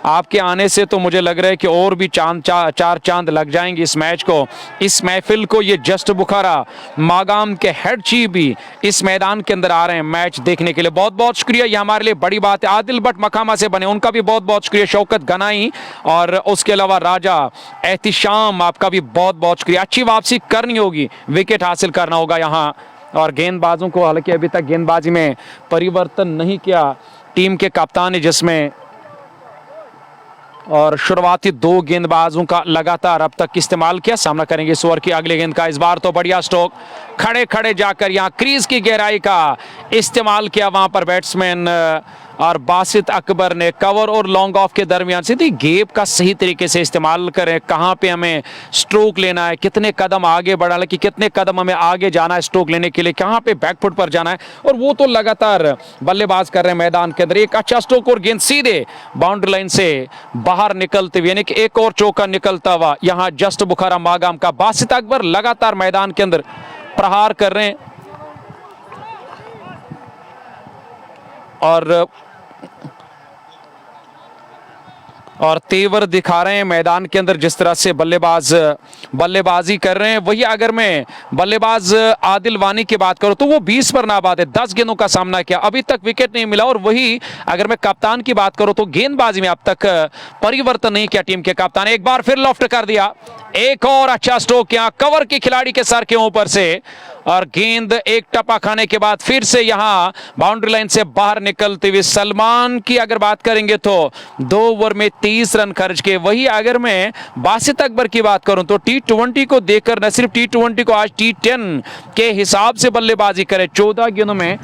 Speaker 1: आपके आने से तो मुझे लग रहा है कि और भी चार चांद लग जाएंगे इस मैच को, इस महफिल को। ये जस्ट बुखारा मागाम के हेड चीफ भी इस मैदान के अंदर आ रहे हैं मैच देखने के लिए। बहुत बहुत शुक्रिया, ये हमारे लिए बड़ी बात है। आदिल भट्ट मखामा से बने, उनका भी बहुत बहुत शुक्रिया। शौकत गनाई और उसके अलावा राजा एहतिशाम, आपका भी बहुत बहुत शुक्रिया। अच्छी वापसी करनी होगी, विकेट हासिल करना होगा यहाँ। और गेंदबाजों को, हालांकि अभी तक गेंदबाजी में परिवर्तन नहीं किया टीम के कप्तान ने, जिसमें और शुरुआती 2 गेंदबाजों का लगातार अब तक इस्तेमाल किया। सामना करेंगे इस ओवर की अगले गेंद का। इस बार तो बढ़िया स्ट्रोक, खड़े खड़े जाकर यहां क्रीज की गहराई का इस्तेमाल किया वहां पर बैट्समैन और बासित अकबर ने। कवर और लॉन्ग ऑफ के दरमियान सीधी गैप का सही तरीके से इस्तेमाल करें, कहां पे हमें स्ट्रोक लेना है, कितने कदम आगे बढ़ाना है, कि कितने कदम हमें आगे जाना है स्ट्रोक लेने के लिए, कहां पे बैकफुट पर जाना है, और वो तो लगातार बल्लेबाज कर रहे हैं मैदान के अंदर। एक अच्छा स्ट्रोक और गेंद सीधे बाउंड्री लाइन से बाहर निकलते हुए, यानी कि एक और चौका निकलता हुआ यहां जस्ट बुखारा मागाम का। बासित अकबर लगातार मैदान के अंदर प्रहार कर रहे हैं और तेवर दिखा रहे हैं मैदान के अंदर। जिस तरह से बल्लेबाजी कर रहे हैं, वही अगर मैं बल्लेबाज आदिल वानी की बात करूं तो वो 20 पर नाबाद है, 10 गेंदों का सामना किया, अभी तक विकेट नहीं मिला। और वही अगर मैं कप्तान की बात करूं तो गेंदबाजी में अब तक परिवर्तन नहीं किया टीम के कप्तान। एक बार फिर लॉफ्ट कर दिया, एक और अच्छा स्ट्रोक यहां कवर के खिलाड़ी के सर के ऊपर से, और गेंद एक टपा खाने के बाद फिर से यहां बाउंड्री लाइन से बाहर निकलते हुए। सलमान की अगर बात करेंगे तो 2 ओवर में 30 रन खर्च के। वही अगर मैं बासित अकबर की बात करूं तो T20 को देखकर, न सिर्फ T20 को, आज T10 के हिसाब से बल्लेबाजी करे। 14 गेंदों में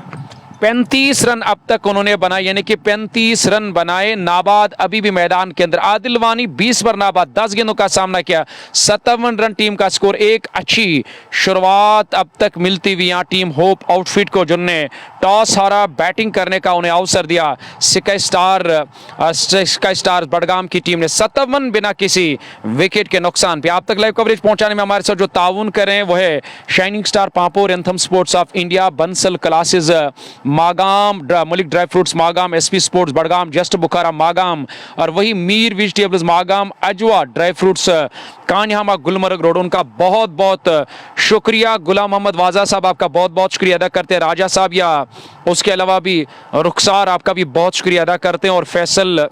Speaker 1: 35 रन अब तक उन्होंने बनाए, यानी कि 35 रन बनाए, नाबाद अभी भी मैदान के अंदर। आदिल वानी 20 पर नाबाद, 10 गेंदों का सामना किया, 57 रन टीम का स्कोर। एक अच्छी शुरुआत अब तक मिलती हुई यहाँ टीम होप आउटफिट को, जिनने टॉस हारा, बैटिंग करने का उन्हें अवसर दिया। स्काई स्टार बडगाम की टीम ने 57 बिना किसी विकेट के नुकसान पे। आप तक लाइव कवरेज पहुंचाने में हमारे साथ जो ताउन करें वो है shining star Pampore, anthem sports of India, Bansal classes Magam, Malik dry fruits Magam, SP sports Budgam, just Bukhara Magam, और वही Mir vegetables Magam, Ajwa dry fruits Kanyama Gulmarg road. उनका बहुत बहुत शुक्रिया। गुलाम मोहम्मद वाजा साहब, आपका बहुत बहुत शुक्रिया अदा करते हैं। राजा साहब या उसके अलावा भी रुखसार, आपका भी बहुत शुक्रिया अदा करते हैं। और फैसल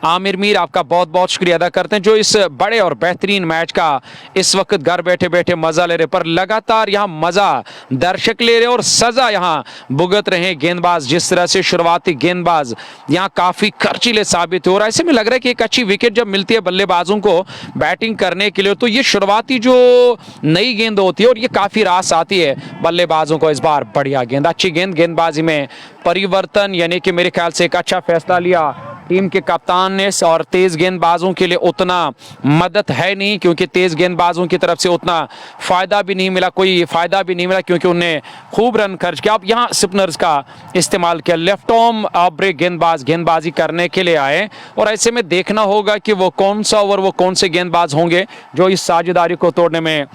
Speaker 1: आमिर मीर, आपका बहुत बहुत शुक्रिया अदा करते हैं, जो इस बड़े और बेहतरीन मैच का इस वक्त घर बैठे बैठे मजा ले रहे। पर लगातार यहाँ मजा दर्शक ले रहे और सजा यहाँ भुगत रहे गेंदबाज। जिस तरह से शुरुआती गेंदबाज यहाँ काफी खर्चीले साबित हो रहा है। ऐसे में लग रहा है कि एक अच्छी विकेट जब मिलती है बल्लेबाजों को बैटिंग करने के लिए, तो ये शुरुआती जो नई गेंद होती है और ये काफी रास आती है बल्लेबाजों को। इस बार बढ़िया गेंद, अच्छी गेंद, गेंदबाजी में परिवर्तन, यानी कि मेरे ख्याल से एक अच्छा फैसला लिया टीम के कप्तान ने। और तेज गेंदबाजों के लिए उतना मदद है नहीं, क्योंकि तेज गेंदबाजों की तरफ से उतना फायदा भी नहीं मिला, कोई फायदा भी नहीं मिला, क्योंकि उन्हें खूब रन खर्च किया। अब यहाँ स्पिनर्स का इस्तेमाल किया, लेफ्ट आर्म ब्रेक गेंदबाज गेंदबाजी करने के लिए आए। और ऐसे में देखना होगा कि वो कौन सा ओवर, वो कौन से गेंदबाज होंगे जो इस साझेदारी को तोड़ने में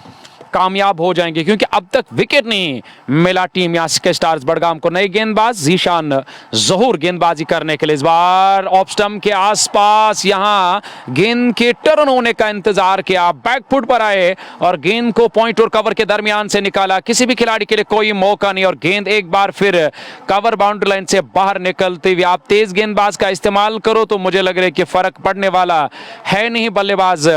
Speaker 1: कामयाब हो जाएंगे, क्योंकि अब तक विकेट नहीं मिला टीम यहाँ स्काई स्टार्स बडगाम को। नई गेंदबाज जीशान जहूर गेंदबाजी करने के लिए। इस बार ऑफ स्टंप के आसपास यहाँ गेंद के टर्न होने का इंतजार किया, बैकफुट पर आए और गेंद को पॉइंट और कवर के दरमियान से निकाला। किसी भी खिलाड़ी के लिए कोई मौका नहीं, और गेंद एक बार फिर कवर बाउंड्री लाइन से बाहर निकलते हुए। आप तेज गेंदबाज का इस्तेमाल करो तो मुझे लग रहा है कि फर्क पड़ने वाला है नहीं। बल्लेबाज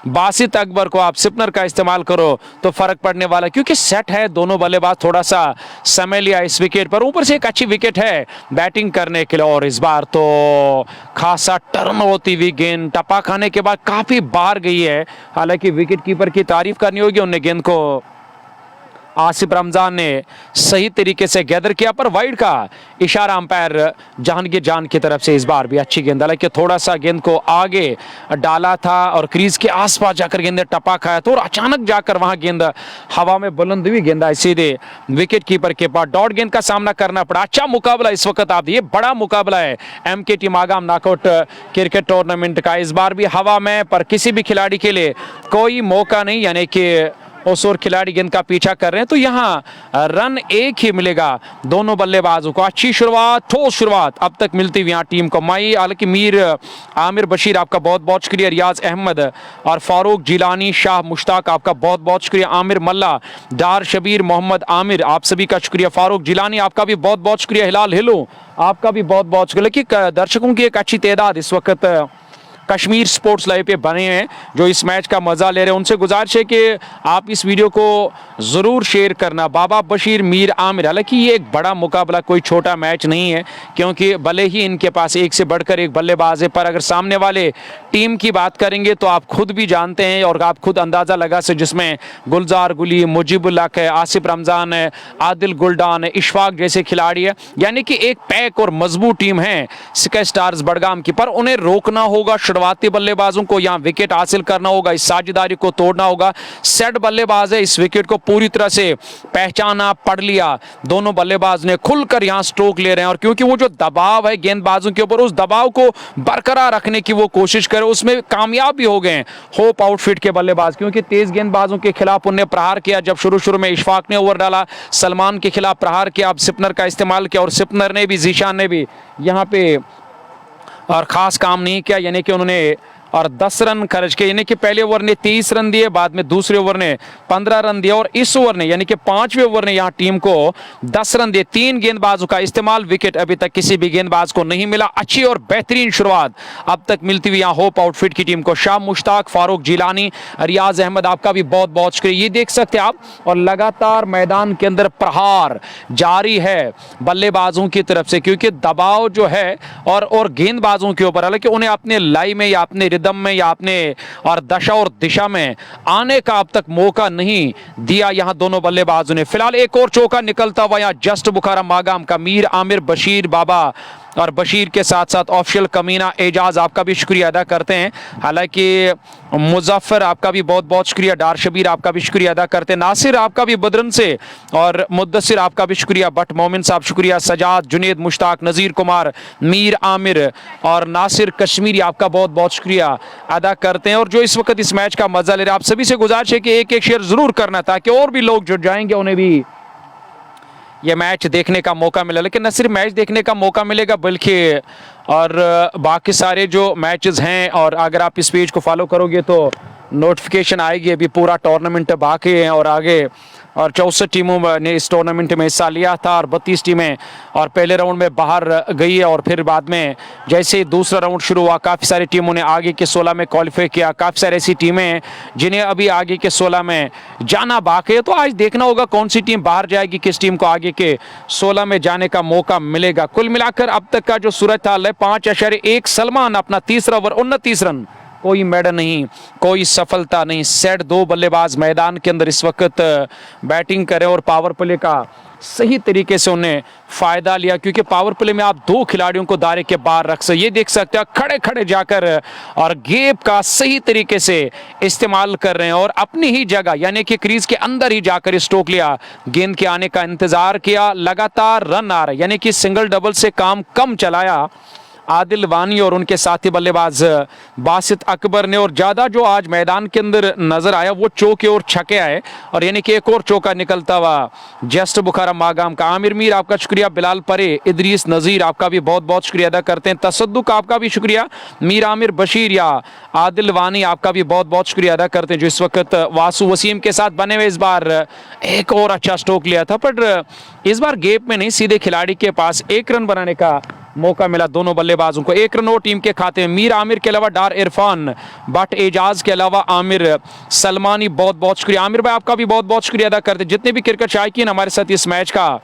Speaker 1: बासित अकबर को आप स्पिनर का इस्तेमाल करो तो फर्क पड़ने वाला, क्योंकि सेट है दोनों बल्लेबाज। थोड़ा सा समय लिया इस विकेट पर, ऊपर से एक अच्छी विकेट है बैटिंग करने के लिए। और इस बार तो खासा टर्न होती हुई गेंद टपा खाने के बाद काफी बाहर गई है। हालांकि विकेट कीपर की तारीफ करनी होगी, उन्हें गेंद को आसिफ रमजान ने सही तरीके से गैदर किया, पर वाइड का इशारा अंपायर जहांगीर जान की तरफ से। इस बार भी अच्छी गेंद, हालांकि थोड़ा सा गेंद को आगे डाला था और क्रीज के आसपास जाकर गेंद ने टपा खाया तो, और अचानक जाकर वहां गेंद हवा में बुलंद हुई, गेंद आई सीधे विकेट कीपर के पास। डॉट गेंद का सामना करना पड़ा। अच्छा मुकाबला इस वक्त आप, ये बड़ा मुकाबला है MK team Agam knockout cricket tournament का। इस बार भी हवा में, पर किसी भी खिलाड़ी के लिए कोई मौका नहीं, यानी कि उस और खिलाड़ी गेंद का पीछा कर रहे हैं तो यहां रन एक ही मिलेगा दोनों बल्लेबाजों को। अच्छी शुरुआत, ठोस शुरुआत अब तक मिलती हुई यहाँ टीम को। मई हालांकि मीर आमिर बशीर आपका बहुत बहुत शुक्रिया, रियाज अहमद और फारूक जिलानी, शाह मुश्ताक आपका बहुत बहुत शुक्रिया, आमिर मल्ला, डार शबीर, मोहम्मद आमिर, आप सभी का शुक्रिया, फारूक जिलानी आपका भी बहुत बहुत शुक्रिया, हिलाल हिलो आपका भी बहुत बहुत शुक्रिया। लेकिन दर्शकों की एक अच्छी तादाद इस वक्त कश्मीर स्पोर्ट्स लाइव पे बने हैं जो इस मैच का मजा ले रहे हैं। उनसे गुजारिश है कि आप इस वीडियो को जरूर शेयर करना। बाबा बशीर, मीर आमिर, हालांकि ये एक बड़ा मुकाबला, कोई छोटा मैच नहीं है, क्योंकि भले ही इनके पास एक से बढ़कर एक बल्लेबाज है, पर अगर सामने वाले टीम की बात करेंगे तो आप खुद भी जानते हैं और आप खुद अंदाजा लगा से, जिसमें गुलजार गुली, मुजीबुल्लाह है, आसिफ रमजान है, आदिल गुलडान है, इशफाक जैसे खिलाड़ी है, यानी कि एक पैक और मजबूत टीम है स्काई स्टार्स बडगाम की। पर उन्हें रोकना होगा, शुरुआती बल्लेबाजों को यहाँ विकेट हासिल करना होगा, इस साझेदारी को तोड़ना होगा। सेट बल्लेबाज है, इस विकेट को पूरी तरह से पहचाना, पढ़ लिया, दोनों बल्लेबाज ने खुलकर यहाँ स्ट्रोक ले रहे हैं। और क्योंकि वो जो दबाव है गेंदबाजों के ऊपर, उस दबाव को बरकरार रखने की वो कोशिश करे, उसमें कामयाब भी हो गए होप आउटफिट के बल्लेबाज, क्योंकि तेज गेंदबाजों के खिलाफ उन्हें प्रहार किया। जब शुरू में इशफाक ने ओवर डाला, सलमान के खिलाफ प्रहार किया, अब सिपनर का इस्तेमाल किया और सिपनर ने भी, जीशान ने भी यहाँ पे और खास काम नहीं किया, यानी कि उन्होंने और 10 रन खर्च किए, यानी कि पहले ओवर ने 23 रन दिए, बाद में दूसरे ओवर ने 15 रन दिया और इस ओवर ने यानी कि 5वें ओवर ने यहाँ टीम को 10 रन दिए। 3 गेंदबाजों का इस्तेमाल, विकेट अभी तक किसी भी गेंदबाज को नहीं मिला। अच्छी और बेहतरीन शुरुआत अब तक मिलती हुई यहाँ होप आउटफिट की टीम को। शाह मुश्ताक, फारूक जिलानी, रियाज अहमद आपका भी बहुत बहुत शुक्रिया। ये देख सकते हैं आप, और लगातार मैदान के अंदर प्रहार जारी है बल्लेबाजों की तरफ से, क्योंकि दबाव जो है और गेंदबाजों के ऊपर, हालांकि उन्हें अपने लाई में या अपने दम में या अपने और दशा और दिशा में आने का अब तक मौका नहीं दिया यहां दोनों बल्लेबाजों ने। फिलहाल एक और चौका निकलता हुआ यहां जस्ट बुखारा मागाम का, मीर आमिर बशीर, बाबा और बशीर के साथ साथ ऑफिशियल कमीना एजाज आपका भी शुक्रिया अदा करते हैं। हालांकि मुजफ्फर आपका भी बहुत बहुत शुक्रिया, डार शबीर आपका भी शुक्रिया अदा करते हैं, नासिर आपका भी बदरन से, और मुद्दसिर आपका भी शुक्रिया, बट मोमिन साहब शुक्रिया, सजाद, जुनेद, मुश्ताक, नज़ीर कुमार, मीर आमिर और नासिर कश्मीरी आपका बहुत बहुत शुक्रिया अदा करते हैं। और जो इस वक्त इस मैच का मजा ले रहे हैं, आप सभी से गुजारिश है कि एक एक शेयर जरूर करना ताकि और भी लोग जुड़ जाएंगे, उन्हें भी ये मैच देखने का मौका मिला। लेकिन न सिर्फ मैच देखने का मौका मिलेगा बल्कि और बाकी सारे जो मैचेस हैं, और अगर आप इस पेज को फॉलो करोगे तो नोटिफिकेशन आएगी। अभी पूरा टूर्नामेंट बाकी है और आगे, और 64 टीमों ने इस टूर्नामेंट में हिस्सा लिया था और 32 टीमें और पहले राउंड में बाहर गई है। और फिर बाद में जैसे ही दूसरा राउंड शुरू हुआ, काफ़ी सारी टीमों ने आगे के 16 में क्वालिफाई किया। काफ़ी सारी ऐसी टीमें हैं जिन्हें अभी आगे के 16 में जाना बाकी है, तो आज देखना होगा कौन सी टीम बाहर जाएगी, किस टीम को आगे के 16 में जाने का मौका मिलेगा। कुल मिलाकर अब तक का जो सूरत हाल है, 5.1 सलमान अपना तीसरा ओवर 29 रन, कोई मेडल नहीं, कोई सफलता नहीं। सेट 2 बल्लेबाज मैदान के अंदर इस वक्त बैटिंग करें और पावर प्ले का सही तरीके से उन्हें फायदा लिया, क्योंकि पावर प्ले में आप 2 खिलाड़ियों को दायरे के बाहर रख सकते। ये देख सकते हैं खड़े खड़े जाकर और गैप का सही तरीके से इस्तेमाल कर रहे हैं और अपनी ही जगह यानी कि क्रीज के अंदर ही जाकर स्ट्रोक लिया, गेंद के आने का इंतजार किया, लगातार रन आ रहे, यानी कि सिंगल डबल से काम कम चलाया आदिल वानी और उनके साथी बल्लेबाज बासित अकबर ने। और ज़्यादा जो आज मैदान के अंदर नजर आया वो चौके और छक्के आए, और यानी कि एक और चौका निकलता हुआ जस्ट बुखारा मागाम का। आमिर मीर आपका शुक्रिया, बिलाल परे, इदरीस नज़ीर आपका भी बहुत बहुत शुक्रिया अदा करते हैं, तसद्दुक आपका भी शुक्रिया, मीर आमिर बशीर या आदिल वानी आपका भी बहुत बहुत शुक्रिया अदा करते हैं जो इस वक्त वासु वसीम के साथ बने हुए। इस बार एक और अच्छा स्ट्रोक लिया था, पर इस बार गेप में नहीं, सीधे खिलाड़ी के पास 1 रन बनाने का मौका मिला दोनों बल्लेबाजों को। 1 रन और टीम के खाते में। मीर आमिर के अलावा डार इरफान, बट एजाज के अलावा आमिर सलमानी, बहुत बहुत शुक्रिया। आमिर भाई आपका भी बहुत बहुत शुक्रिया अदा करते, जितने भी क्रिकेट शायकीन हमारे साथ इस मैच का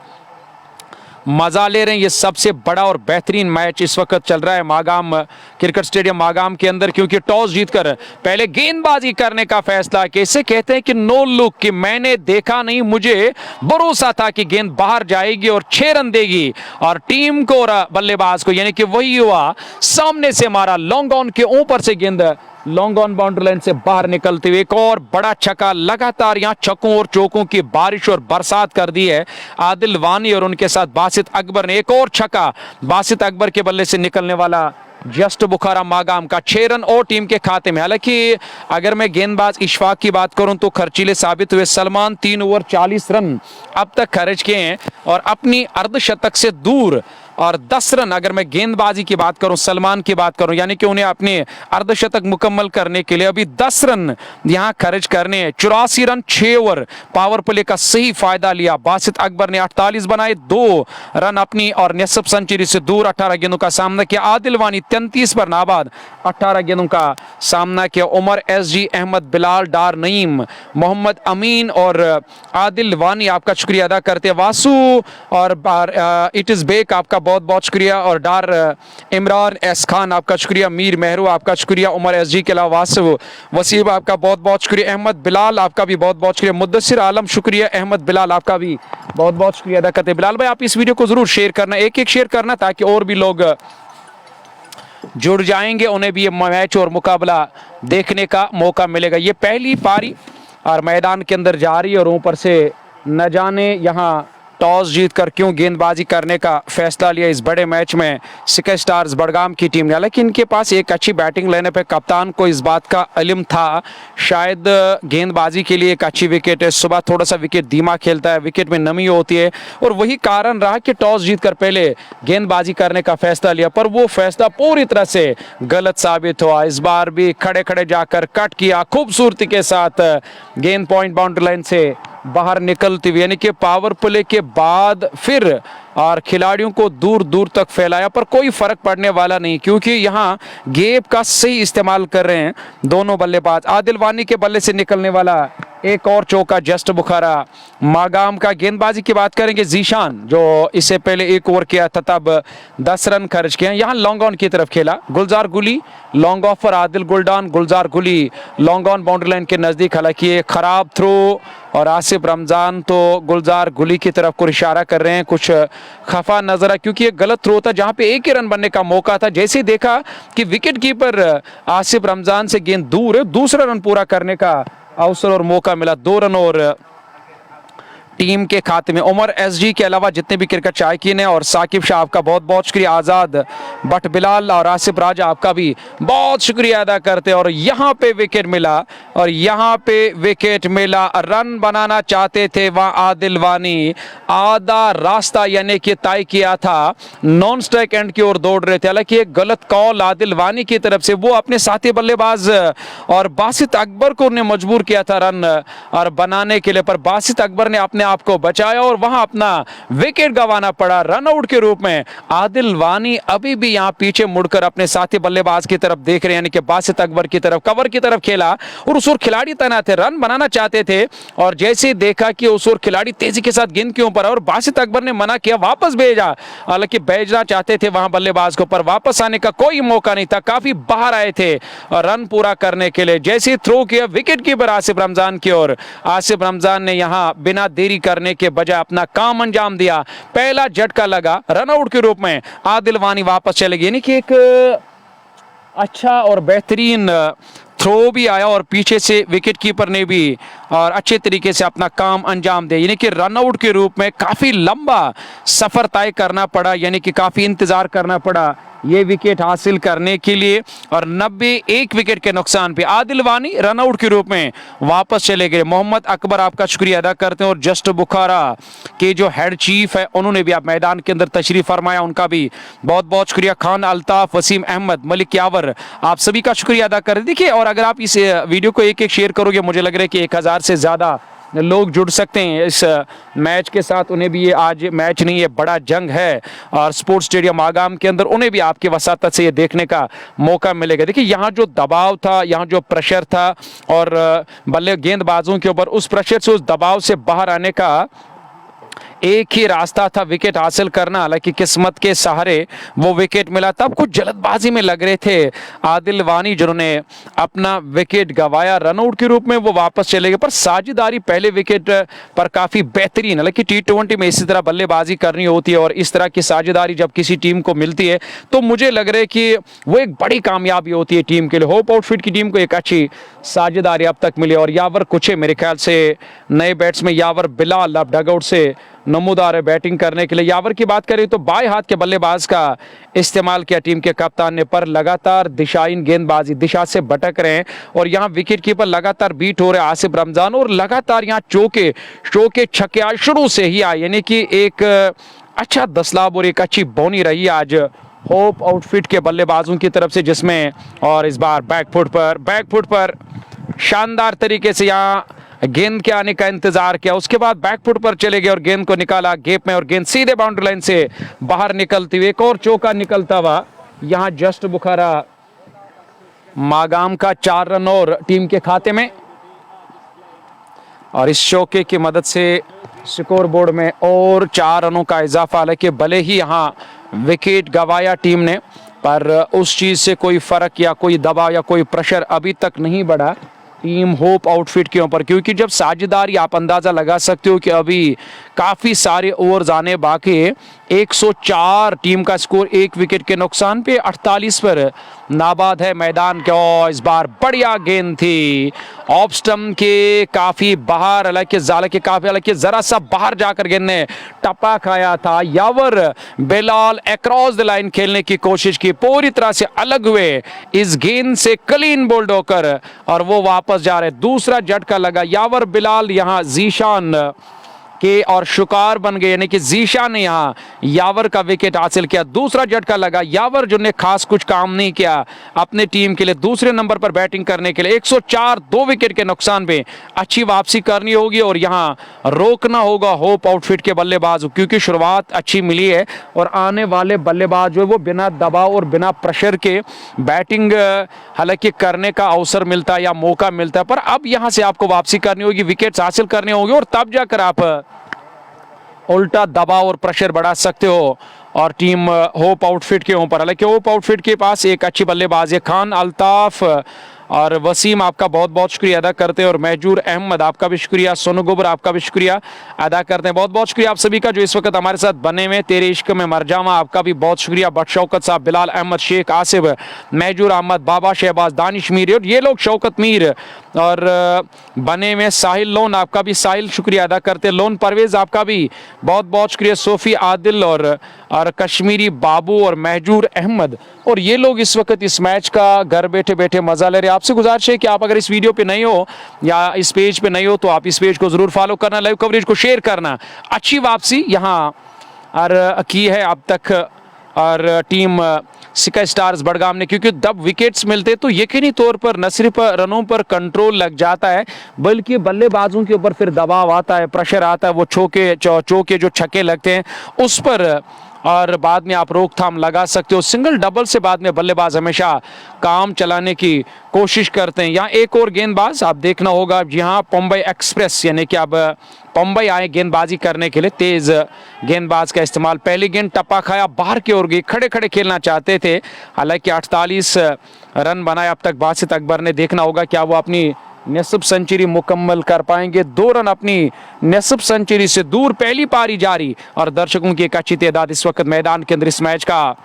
Speaker 1: मजा ले रहे हैं। ये सबसे बड़ा और बेहतरीन मैच इस वक्त चल रहा है मागाम क्रिकेट स्टेडियम मागाम के अंदर, क्योंकि टॉस जीतकर पहले गेंदबाजी करने का फैसला, कैसे कहते हैं कि नो लुक, कि मैंने देखा नहीं, मुझे भरोसा था कि गेंद बाहर जाएगी और 6 रन देगी, और टीम को और बल्लेबाज को, यानी कि वही हुआ, सामने से मारा लॉन्ग ऑन के ऊपर से गेंद लॉन्ग ऑन बाउंड्री लाइन से बाहर निकलते हुए एक और बड़ा छक्का। लगातार यहां छक्कों और चौकों की बारिश और बरसात कर दी है आदिल वानी और उनके साथ बासित अकबर ने। एक और छक्का बासित अकबर के बल्ले से निकलने वाला, जस्ट बुखारा मागाम का 6 रन और टीम के खाते में। हालांकि अगर मैं गेंदबाज इशफाक की बात करूं तो खर्चीले साबित हुए। सलमान 3 ओवर 40 रन अब तक खर्च किए हैं और अपनी अर्धशतक से दूर, और 10 रन अगर मैं गेंदबाजी की बात करूं, सलमान की बात करूं, यानी कि उन्हें अपने अर्धशतक मुकम्मल करने के लिए अभी 10 रन यहां खर्च करने हैं। 84 रन 6 ओवर पावर प्ले का सही फायदा लिया। बासित अकबर ने 48 बनाए, 2 रन अपनी और निसफ सेंचुरी से दूर 18 गेंदों का सामना किया। आदिल वानी 33 पर नाबाद 18 गेंदों का सामना किया। उमर एसजी, अहमद बिलाल डार, नईम, मोहम्मद अमीन और आदिल वानी आपका शुक्रिया अदा करते हैं। वासु और इट इज बेक आपका बहुत बहुत शुक्रिया, और डार इमरान एस खान आपका शुक्रिया, मीर मेहरू आपका शुक्रिया, उमर एसजी के अलावा वासु वसीब आपका बहुत बहुत शुक्रिया, अहमद बिलाल आपका भी बहुत बहुत शुक्रिया, मुद्दसिर आलम शुक्रिया, अहमद बिलाल आपका भी बहुत बहुत शुक्रिया अदा करते हैं। बिलाल भाई आप इस वीडियो को जरूर शेयर करना, एक शेयर करना, ताकि और भी लोग जुड़ जाएंगे, उन्हें भी ये मैच और मुकाबला देखने का मौका मिलेगा। ये पहली पारी और मैदान के अंदर जा रही है और ऊपर से न जाने यहाँ टॉस जीतकर क्यों गेंदबाजी करने का फैसला लिया इस बड़े मैच में सिक्का स्टार्स बड़गाम की टीम ने। हालांकि इनके पास एक अच्छी बैटिंग लाइनअप है, कप्तान को इस बात का इल्म था, शायद गेंदबाजी के लिए एक अच्छी विकेट है, सुबह थोड़ा सा विकेट धीमा खेलता है, विकेट में नमी होती है, और वही कारण रहा कि टॉस जीतकर पहले गेंदबाजी करने का फैसला लिया, पर वो फैसला पूरी तरह से गलत साबित हुआ। इस बार भी खड़े खड़े जाकर कट किया खूबसूरती के साथ, गेंद पॉइंट बाउंड्री लाइन से बाहर निकलती हुई, यानी कि पावर प्ले के बाद फिर और खिलाड़ियों को दूर दूर तक फैलाया, पर कोई फर्क पड़ने वाला नहीं, क्योंकि यहाँ गेप का सही इस्तेमाल कर रहे हैं दोनों बल्लेबाज। आदिल वानी के बल्ले से निकलने वाला एक और चौका जस्ट बुखारा मागाम का। गेंदबाजी की बात करेंगे, जीशान जो इससे पहले 1 ओवर किया था तब 10 रन खर्च किए। यहाँ लॉन्ग ऑन की तरफ खेला, गुलजार गुली लॉन्ग ऑफ पर आदिल गुलडान, गुलजार गुली लॉन्ग ऑन बाउंड्री लाइन के नजदीक, हालांकि खराब थ्रो, और आसिफ रमजान तो गुलजार गुली की तरफ को इशारा कर रहे हैं, कुछ खफा नजर आ, क्योंकि ये गलत थ्रो था जहां पे 1 ही रन बनने का मौका था। जैसे ही देखा कि विकेट कीपर आसिफ रमजान से गेंद दूर है, दूसरा रन पूरा करने का अवसर और मौका मिला। 2 रन और टीम के खाते में। उमर एसजी के अलावा जितने भी क्रिकेट शायकीन हैं और साकिब शाह आपका बहुत बहुत शुक्रिया, आज़ाद बट बिलाल और आसिफ राजा आपका भी बहुत शुक्रिया अदा करते हैं। और यहाँ पे विकेट मिला, और यहाँ पे विकेट मिला, रन बनाना चाहते थे वहाँ आदिल वानी, आधा रास्ता यानी कि तय किया था, नॉन स्ट्राइक एंड की ओर दौड़ रहे थे। हालांकि एक गलत कॉल आदिल वानी की तरफ से, वो अपने साथी बल्लेबाज और बासित अकबर को ने मजबूर किया था रन और बनाने के लिए, पर बासित अकबर ने अपने आपको बचाया और वहां अपना विकेट गंवाना पड़ा रन आउट के रूप में। आदिल वानी अभी भी यहां पीछे मुड़कर अपने साथी बल्लेबाज की तरफ देख रहे हैं, यानी कि बासित अकबर की तरफ, कवर की तरफ खेला और उस ओर खिलाड़ी तैनात थे, रन बनाना चाहते थे, और जैसे ही देखा कि उस ओर खिलाड़ी तेजी के साथ गेंद के ऊपर और बासित अकबर ने मना किया, वापस भेजा। हालांकि भेजना चाहते थे वहां बल्लेबाज को, पर वापस आने का कोई मौका नहीं था, काफी बाहर आए थे रन पूरा करने के लिए। जैसे थ्रो किया विकेट कीपर आसिफ रमजान की ओर, आसिफ रमजान ने यहां बिना देरी करने के बजाय अपना काम अंजाम दिया, पहला झटका लगा, रन आउट के रूप में आदिल वानी वापस चले गए। यानी कि एक अच्छा और बेहतरीन थ्रो भी आया और पीछे से विकेट कीपर ने भी और अच्छे तरीके से अपना काम अंजाम दिया, यानी कि रन आउट के रूप में काफी लंबा सफर तय करना पड़ा, यानी कि काफी इंतजार करना पड़ा ये विकेट हासिल करने के लिए, और 91 विकेट के नुकसान पे आदिल वानी रन आउट के रूप में वापस चले गए। मोहम्मद अकबर आपका शुक्रिया अदा करते हैं, और जस्ट बुखारा के जो हेड चीफ है उन्होंने भी आप मैदान के अंदर तशरीफ फरमाया, उनका भी बहुत बहुत शुक्रिया। खान अल्ताफ, वसीम अहमद, मलिक यावर, आप सभी का शुक्रिया अदा करें। देखिए, और अगर आप इस वीडियो को एक शेयर करोगे, मुझे लग रहा है कि 1000 से ज्यादा लोग जुड़ सकते हैं इस मैच के साथ। उन्हें भी ये आज मैच नहीं है, बड़ा जंग है, और स्पोर्ट्स स्टेडियम आगाम के अंदर उन्हें भी आपके वसातत से ये देखने का मौका मिलेगा। देखिए, यहाँ जो दबाव था, यहाँ जो प्रेशर था, और बल्ले गेंदबाजों के ऊपर उस प्रेशर से, उस दबाव से बाहर आने का एक ही रास्ता था विकेट हासिल करना, हालांकि किस्मत के सहारे वो विकेट मिला। तब कुछ जल्दबाजी में लग रहे थे आदिल वानी, जिन्होंने अपना विकेट गवाया रनआउट के रूप में, वो वापस चले गए। पर साझेदारी पहले विकेट पर काफी बेहतरीन, हालांकि T20 में इसी तरह बल्लेबाजी करनी होती है और इस तरह की साझेदारी जब किसी टीम को मिलती है तो मुझे लग रहा है कि वो एक बड़ी कामयाबी होती है टीम के लिए। होप आउटफिट की टीम को एक अच्छी साझेदारी अब तक मिली और यावर कुछ मेरे ख्याल से नए बैट्समैन यावर बिलाल अब डगआउट से नमूदार है बैटिंग करने के लिए। यावर की बात करें तो बाएं हाथ के बल्लेबाज का इस्तेमाल किया टीम के कप्तान ने, पर लगातार दिशाहीन गेंदबाजी, दिशा से भटक रहे हैं और यहां विकेट कीपर लगातार बीट हो रहे आसिफ रमजान और लगातार यहां चौके छक्के आज शुरू से ही आए, यानी कि एक अच्छा दसलाब और एक अच्छी बौनी रही आज होप आउटफिट के बल्लेबाजों की तरफ से, जिसमें और इस बार बैकफुट पर शानदार तरीके से यहां गेंद के आने का इंतजार किया, उसके बाद बैकफुट पर चले गए और गेंद को निकाला गैप में और गेंद सीधे बाउंड्री लाइन से बाहर निकलती हुई एक और चौका निकलता हुआ यहां जस्ट बुखारा मागाम का 4 रन और टीम के खाते में और इस चौके की मदद से स्कोर बोर्ड में और 4 रनों का इजाफा। हालांकि भले ही यहां विकेट गवाया टीम ने, पर उस चीज से कोई फर्क या कोई दबाव या कोई प्रेशर अभी तक नहीं बढ़ा टीम होप आउटफिट के ऊपर, क्योंकि जब साझेदारी आप अंदाजा लगा सकते हो कि अभी काफी सारे ओवर्स आने बाकी है। 104 टीम का स्कोर, 1 विकेट के नुकसान पे 48 पर नाबाद है मैदान के। और इस बार बढ़िया गेंद थी ऑफ स्टंप के काफी बाहर, हालांकि जरा सा बाहर जाकर गेंद ने टप्पा खाया था। यावर बिलाल अक्रॉस द लाइन खेलने की कोशिश की, पूरी तरह से अलग हुए इस गेंद से, क्लीन बोल्ड होकर और वो वापस जा रहे। दूसरा झटका लगा, यावर बिलाल यहां जीशान के और शिकार बन गए, यानी कि जीशान ने यहां यावर का विकेट हासिल किया। दूसरा झटका लगा, यावर जो ने खास कुछ काम नहीं किया अपने टीम के लिए दूसरे नंबर पर बैटिंग करने के लिए। 104 2 विकेट के नुकसान पे अच्छी वापसी करनी होगी और यहां रोकना होगा होप आउटफिट के बल्लेबाज, क्योंकि शुरुआत अच्छी मिली है और आने वाले बल्लेबाज जो है वो बिना दबाव और बिना प्रेशर के बैटिंग हालांकि करने का अवसर मिलता है या मौका मिलता है, पर अब यहां से आपको वापसी करनी होगी, विकेट्स हासिल करने होंगे और तब जाकर आप उल्टा दबाव और प्रेशर बढ़ा सकते हो और टीम होप आउटफिट के ऊपर। हालांकि होप आउटफिट के पास एक अच्छी बल्लेबाज है, खान अल्ताफ और वसीम आपका बहुत बहुत शुक्रिया अदा करते हैं और महजूर अहमद आपका भी शुक्रिया, सोनू गुबर आपका भी शुक्रिया अदा करते हैं। बहुत बहुत शुक्रिया आप सभी का जो इस वक्त हमारे साथ बने में। तेरे इश्क में मर जावा आपका भी बहुत शुक्रिया, बट शौकत साहब, बिलाल अहमद, शेख आसिफ, महजूर अहमद, बाबा शहबाज, दानिश मीर और ये लोग शौकत मीर और बने में साहिल लोन आपका भी साहिल शुक्रिया अदा करते हैं, लोन परवेज आपका भी बहुत बहुत शुक्रिया, सोफी आदिल और कश्मीरी बाबू और महजूर अहमद और ये लोग इस वक्त इस मैच का घर बैठे बैठे मजा ले रहे हैं। आपसे गुजारिश है कि आप अगर इस वीडियो पे नहीं हो या इस पेज पे नहीं हो तो आप इस पेज को जरूर फॉलो करना, लाइव कवरेज को शेयर करना। अच्छी वापसी यहाँ और की है अब तक और टीम सिका स्टार्स बड़गाम ने, क्योंकि जब विकेट्स मिलते तो यकीनी तौर पर न सिर्फ रनों पर कंट्रोल लग जाता है बल्कि बल्लेबाजों के ऊपर फिर दबाव आता है, प्रेशर आता है, वो चौके जो छक्के लगते हैं उस पर और बाद में आप रोकथाम लगा सकते हो। सिंगल डबल से बाद में बल्लेबाज हमेशा काम चलाने की कोशिश करते हैं। यहाँ एक और गेंदबाज आप देखना होगा, यहाँ मुंबई एक्सप्रेस यानी कि अब मुंबई आए गेंदबाजी करने के लिए, तेज गेंदबाज का इस्तेमाल। पहली गेंद टप्पा खाया, बाहर की ओर गई, खड़े खड़े खेलना चाहते थे, हालांकि 48 रन बनाए अब तक बासित अकबर ने। देखना होगा क्या वो अपनी निसब सेंचुरी मुकम्मल कर पाएंगे। 2 रन अपनी निसब सेंचुरी से दूर, पहली पारी जारी और दर्शकों की एक अच्छी तादाद इस वक्त मैदान के अंदर इस मैच का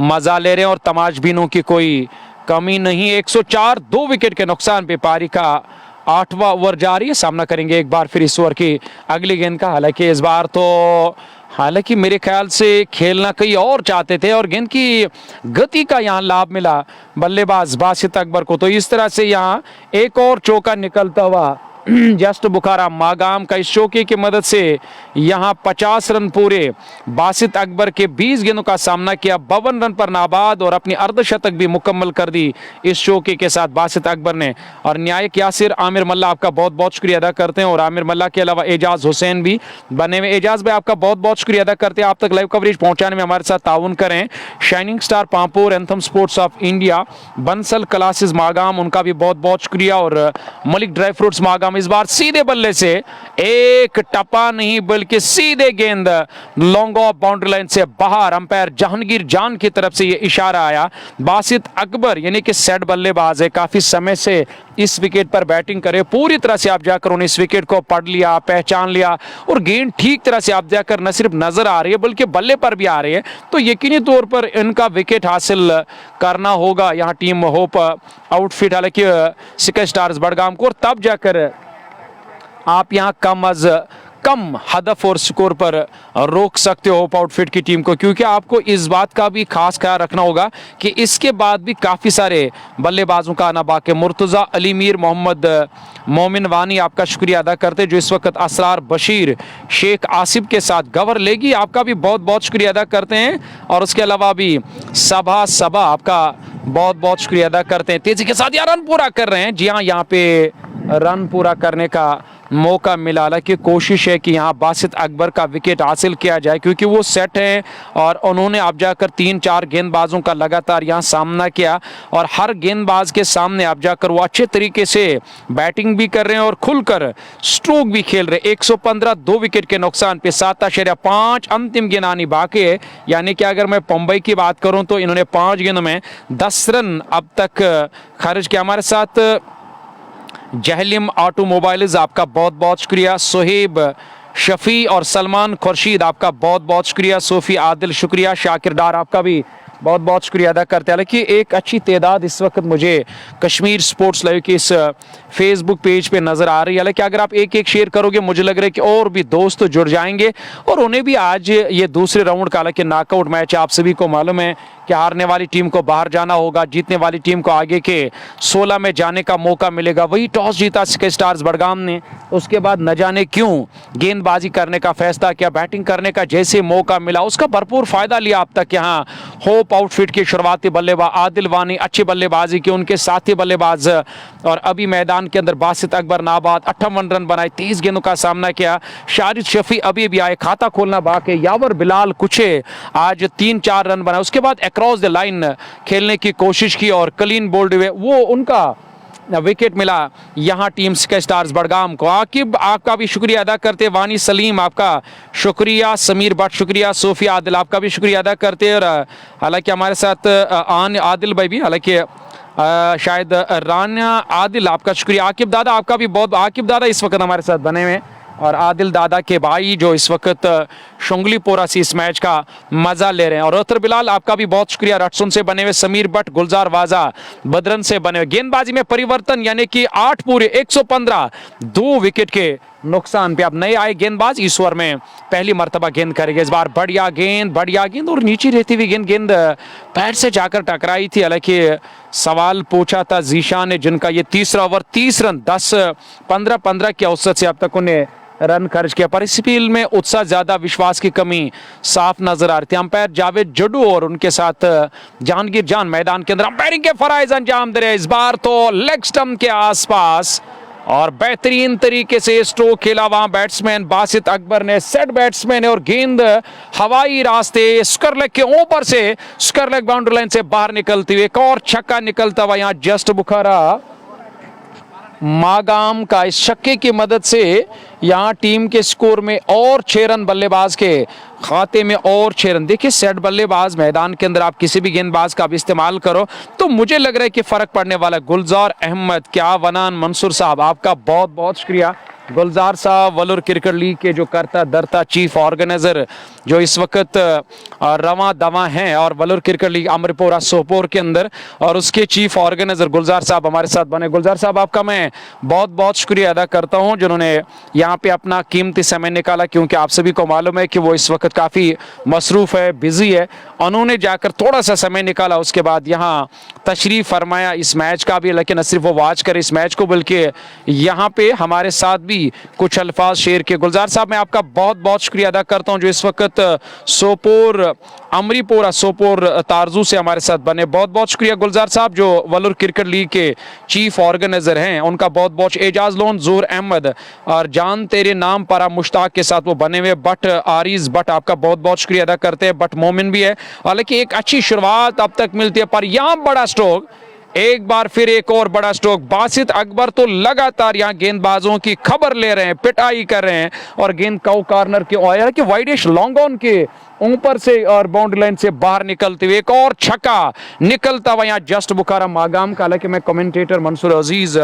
Speaker 1: मजा ले रहे हैं और तमाशबीनों की कोई कमी नहीं। 104 2 विकेट के नुकसान पे पारी का 8वां ओवर जारी है, सामना करेंगे एक बार फिर इस ओवर की अगली गेंद का। हालांकि इस बार तो मेरे ख्याल से खेलना कहीं और चाहते थे और गेंद की गति का यहाँ लाभ मिला बल्लेबाज बासित अकबर को, तो इस तरह से यहाँ एक और चौका निकलता हुआ जस्ट बुखारा मागाम का इस चौके की मदद से यहां 50 रन पूरे बासित अकबर के 20 गेंदों का सामना किया, 52 रन पर नाबाद और अपनी अर्धशतक भी मुकम्मल कर दी इस चौके के साथ बासित अकबर ने। और न्यायिक यासिर आमिर मल्ला आपका बहुत बहुत शुक्रिया अदा करते हैं और आमिर मल्ला के अलावा एजाज हुसैन भी बने हुए। एजाज भाई आपका बहुत बहुत शुक्रिया अदा करते हैं, आप तक लाइव कवरेज पहुंचाने में हमारे साथ ताउन करें। Shining star Pampore, anthem sports of India, Bansal classes Magam, उनका भी बहुत बहुत शुक्रिया और मलिक ड्राई फ्रूट्स मागाम बड़गाम इस बार सीधे बल्ले से एक टपा नहीं बल्कि सीधे गेंद लॉन्ग ऑफ बाउंड्री लाइन से बाहर। अंपायर जहांगीर जान की तरफ से ये इशारा आया। बासित अकबर यानी कि सेट बल्लेबाज है, काफी समय से इस विकेट पर बैटिंग करे, पूरी तरह से आप जाकर उन्हें इस विकेट को पढ़ लिया, पहचान लिया और गेंद ठीक तरह से आप जाकर न सिर्फ नजर आ रही है बल्कि बल्ले पर भी आ रही है। तो यकीनी तौर पर इनका विकेट हासिल करना होगा यहाँ टीम होप आउटफिट, हालांकि सिक्का स्टार्स बड़गाम को, और तब जाकर आप यहाँ कम हदफ और स्कोर पर रोक सकते हो होप आउटफिट की टीम को, क्योंकि आपको इस बात का भी खास ख्याल रखना होगा कि इसके बाद भी काफ़ी सारे बल्लेबाजों का आना बाकी। मुर्तज़ा अली मीर, मोहम्मद मोमिन वानी आपका शुक्रिया अदा करते जो इस वक्त असरार बशीर, शेख आसिफ के साथ गवर लेगी, आपका भी बहुत बहुत शुक्रिया अदा करते हैं। और उसके अलावा भी सबा आपका बहुत बहुत शुक्रिया अदा करते हैं। तेजी के साथ यहाँ रन पूरा कर रहे हैं। जी हाँ, यहाँ पे रन पूरा करने का मौका मिला, हालांकि कोशिश है कि यहाँ बासित अकबर का विकेट हासिल किया जाए क्योंकि वो सेट है और उन्होंने आप जाकर 3-4 गेंदबाजों का लगातार यहाँ सामना किया और हर गेंदबाज के सामने आप जाकर वो अच्छे तरीके से बैटिंग भी कर रहे हैं और खुलकर स्ट्रोक भी खेल रहे हैं। 115 2 विकेट के नुकसान पे 7.5 अंतिम गेंद आनी बाकी है, यानी कि अगर मैं मुंबई की बात करूं तो इन्होंने 5 गेंदों में 10 रन अब तक खर्च किया। हमारे साथ जहलिम ऑटोमोबाइल्स आपका बहुत बहुत शुक्रिया, सोहेब शफी और सलमान खुर्शीद आपका बहुत बहुत शुक्रिया, सोफी आदिल शुक्रिया, शाकिर डार आपका भी बहुत बहुत शुक्रिया अदा करते हैं। हालांकि एक अच्छी तादाद इस वक्त मुझे कश्मीर स्पोर्ट्स लाइव के इस फेसबुक पेज पे नज़र आ रही है। हालांकि अगर आप एक एक शेयर करोगे मुझे लग रहा है कि और भी दोस्त जुड़ जाएंगे और उन्हें भी आज ये दूसरे राउंड का, हालांकि नॉकआउट मैच आप सभी को मालूम है कि हारने वाली टीम को बाहर जाना होगा, जीतने वाली टीम को आगे के 16 में जाने का मौका मिलेगा। वही टॉस जीता सिक्का स्टार्स बड़गाम ने, उसके बाद न जाने क्यों गेंदबाजी करने का फैसला किया, बैटिंग करने का जैसे मौका मिला उसका भरपूर फायदा लिया। अब तक यहाँ होप आउटफिट के शुरुआती बल्लेबाज आदिल वानी अच्छी बल्लेबाजी की, उनके साथी बल्लेबाज और अभी मैदान के अंदर बासित अकबर नाबाद 58 रन बनाए, 30 गेंदों का सामना किया। शारिद शफी अभी भी आए, खाता खोलना बाकी। यावर बिलाल कुछे आज 3-4 रन बनाए, उसके बाद क्रॉस द लाइन खेलने की कोशिश की और क्लीन बोल्ड हुए, वो उनका विकेट मिला यहाँ टीम सिक्का स्टार्स बड़गाम को। आकिब आपका भी शुक्रिया अदा करते, वानी सलीम आपका शुक्रिया, समीर भट्ट शुक्रिया, सोफिया आदिल आपका भी शुक्रिया अदा करते। और हालांकि हमारे साथ आन आदिल भाई भी, हालांकि शायद राना आदिल आपका शुक्रिया, आकिब दादा आपका भी बहुत, आकिब दादा इस वक्त हमारे साथ बने हुए और आदिल दादा के भाई जो इस वक्त शुंगलीपोरा से इस मैच का मजा ले रहे हैं। और अतर बिलाल आपका भी बहुत शुक्रिया, रटसुन से बने हुए समीर भट्ट, गुलजार वाजा बदरन से बने हुए। गेंदबाजी में परिवर्तन यानी कि 8 पूरे 115 2 विकेट के नुकसान पे अब नए आए गेंदबाज इस ओवर में पहली मर्तबा गेंद करेंगे। इस बार बढ़िया गेंद और नीचे रहती हुई गेंद पैड से जाकर टकराई थी। हालांकि सवाल पूछा था जीशान ने, जिनका ये तीसरा ओवर 30 रन 10-15 के औसत से अब तक उन्हें रन खर्च किया, पर इस फील्ड में उत्साह ज्यादा, विश्वास की कमी साफ नजर आ रही थी। अंपायर जावेद जड्डू और उनके साथ जहांगीर जान मैदान के अंदर अंपायरिंग के फराइज अंजाम दे रहे। इस बार तो लेग स्टंप के आसपास और बेहतरीन तरीके से स्ट्रोक खेला वहां बैट्समैन बासित अकबर ने, सेट बैट्समैन है और गेंद हवाई रास्ते स्क्वायर लेग के ऊपर से स्क्वायर लेग बाउंड्री लाइन से बाहर निकलती हुई, एक और छक्का निकलता हुआ यहाँ जस्ट बुखारा मागाम का इस छक्के की मदद से यहाँ टीम के स्कोर में और 6 रन, बल्लेबाज के खाते में और 6 रन। देखिए सेट बल्लेबाज मैदान के अंदर आप किसी भी गेंदबाज का भी इस्तेमाल करो तो मुझे लग रहा है कि फर्क पड़ने वाला। गुलजार अहमद, क्या वनान मंसूर साहब आपका बहुत बहुत शुक्रिया। गुलजार साहब वलुर क्रिकेट लीग के जो करता धरता चीफ ऑर्गेनाइजर जो इस वक्त रवा दवा हैं और वलुर क्रिकेट लीग अमरपोरा सोपोर के अंदर, और उसके चीफ ऑर्गेनाइजर गुलजार साहब हमारे साथ बने। गुलजार साहब आपका मैं बहुत बहुत शुक्रिया अदा करता हूं जिन्होंने यहाँ पे अपना कीमती समय निकाला, क्योंकि आप सभी को मालूम है कि वो इस वक्त काफ़ी मसरूफ़ है, बिजी है। उन्होंने जाकर थोड़ा सा समय निकाला, उसके बाद यहाँ तशरीफ़ फरमाया इस मैच का भी, लेकिन न सिर्फ वो वॉच करे इस मैच को बल्कि यहाँ पे हमारे साथ भी कुछ अल्फाज शेयर के। गुलजार साहब मैं आपका बहुत बहुत शुक्रिया अदा करता हूं जो इस वक्त सोपोर अमरीपोरा सोपोर तारजू से हमारे साथ बने। बहुत बहुत शुक्रिया गुलजार साहब जो वलुर क्रिकेट लीग के चीफ ऑर्गेनाइजर हैं, उनका बहुत बहुत। एजाज लोन, जोर अहमद और जान तेरे नाम पर मुश्ताक के साथ वो बने हुए। बट आरिज बट आपका बहुत बहुत शुक्रिया अदा करते हैं। बट मोमिन भी है, हालांकि एक अच्छी शुरुआत अब तक मिलती है पर यहाँ बड़ा स्ट्रोक एक बार फिर एक और बड़ा स्ट्रोक। बासित अकबर तो लगातार यहाँ गेंदबाजों की खबर ले रहे हैं, पिटाई कर रहे हैं और गेंद काउ कॉर्नर के आया कि वाइडिश लॉन्ग ऑन के ऊपर से और बाउंड्री लाइन से बाहर निकलते हुए एक और छक्का निकलता हुआ यहाँ जस्ट बुखारा मागाम का। हालांकि मैं कमेंटेटर मंसूर अजीज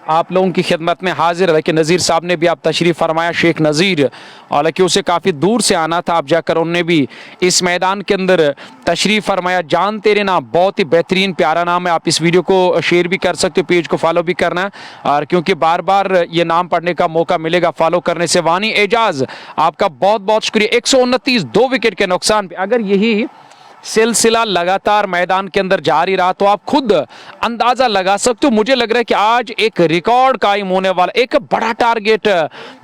Speaker 1: आप लोगों की खिदमत में हाजिर है कि नज़ीर साहब ने भी आप तशरीफ़ फरमाया, शेख नज़ीर, हालांकि उसे काफ़ी दूर से आना था, आप जाकर उन्होंने भी इस मैदान के अंदर तशरीफ़ फरमाया। जान तेरे नाम बहुत ही बेहतरीन प्यारा नाम है, आप इस वीडियो को शेयर भी कर सकते हो, पेज को फॉलो भी करना, और क्योंकि बार बार ये नाम पढ़ने का मौका मिलेगा फॉलो करने से। वानी एजाज आपका बहुत बहुत शुक्रिया। 129 2 विकेट के नुकसान पे अगर यही सिलसिला लगातार मैदान के अंदर जारी रहा तो आप खुद अंदाजा लगा सकते हो। मुझे लग रहा है कि आज एक रिकॉर्ड कायम होने वाला, एक बड़ा टारगेट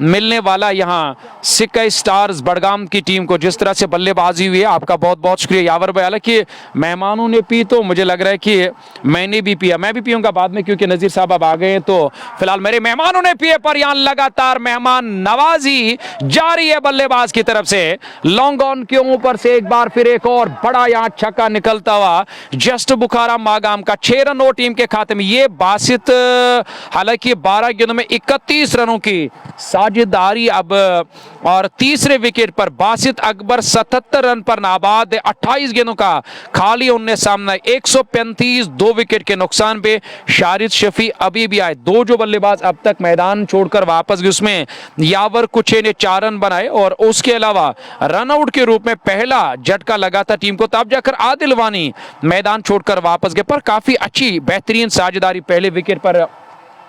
Speaker 1: मिलने वाला यहाँ सिक्का स्टार्स बड़गाम की टीम को। जिस तरह से बल्लेबाजी हुई है, आपका बहुत बहुत शुक्रिया यावर भाई। हालांकि मेहमानों ने पी तो मुझे लग रहा है कि मैंने भी पिया, मैं भी पीऊंगा बाद में क्योंकि नज़ीर साहब अब आ गए हैं, तो फिलहाल मेरे मेहमानों ने पिए, पर यहाँ लगातार मेहमान नवाजी जारी है बल्लेबाज की तरफ से। लॉन्ग ऑन के ऊपर से एक बार फिर एक और बड़ा यहाँ छक्का निकलता हुआ जस्ट बुखारा मागाम का। 6 रन और टीम के खाते में। ये बासित हालांकि 12 गेंदों में 31 रनों की साझेदारी अब, और तीसरे विकेट पर बासित अकबर 77 रन पर नाबाद है। 28 गेंदों का खाली उनने सामना। 135 2 विकेट के नुकसान पे शारिद शफी अभी भी आए। दो जो बल्लेबाज अब तक मैदान छोड़कर वापस गए उसमें यावर कुछे ने 4 रन बनाए और उसके अलावा रनआउट के रूप में पहला झटका लगा था टीम को, तब जाकर आदिल वानी मैदान छोड़कर वापस गए। पर काफी अच्छी बेहतरीन साझेदारी पहले विकेट पर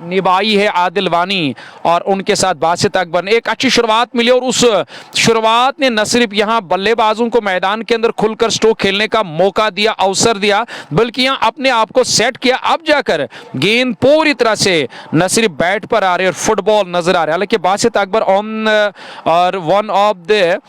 Speaker 1: निभाई है आदिल वानी और उनके साथ बासित अकबर ने। एक अच्छी शुरुआत मिली और उस शुरुआत ने न सिर्फ यहां बल्लेबाजों को मैदान के अंदर खुलकर स्ट्रोक खेलने का मौका दिया, अवसर दिया, बल्कि यहां अपने आप को सेट किया। अब जाकर गेंद पूरी तरह से न सिर्फ बैट पर आ रहे और फुटबॉल नजर आ रहे। हालांकि बासित अकबर ऑन और one of the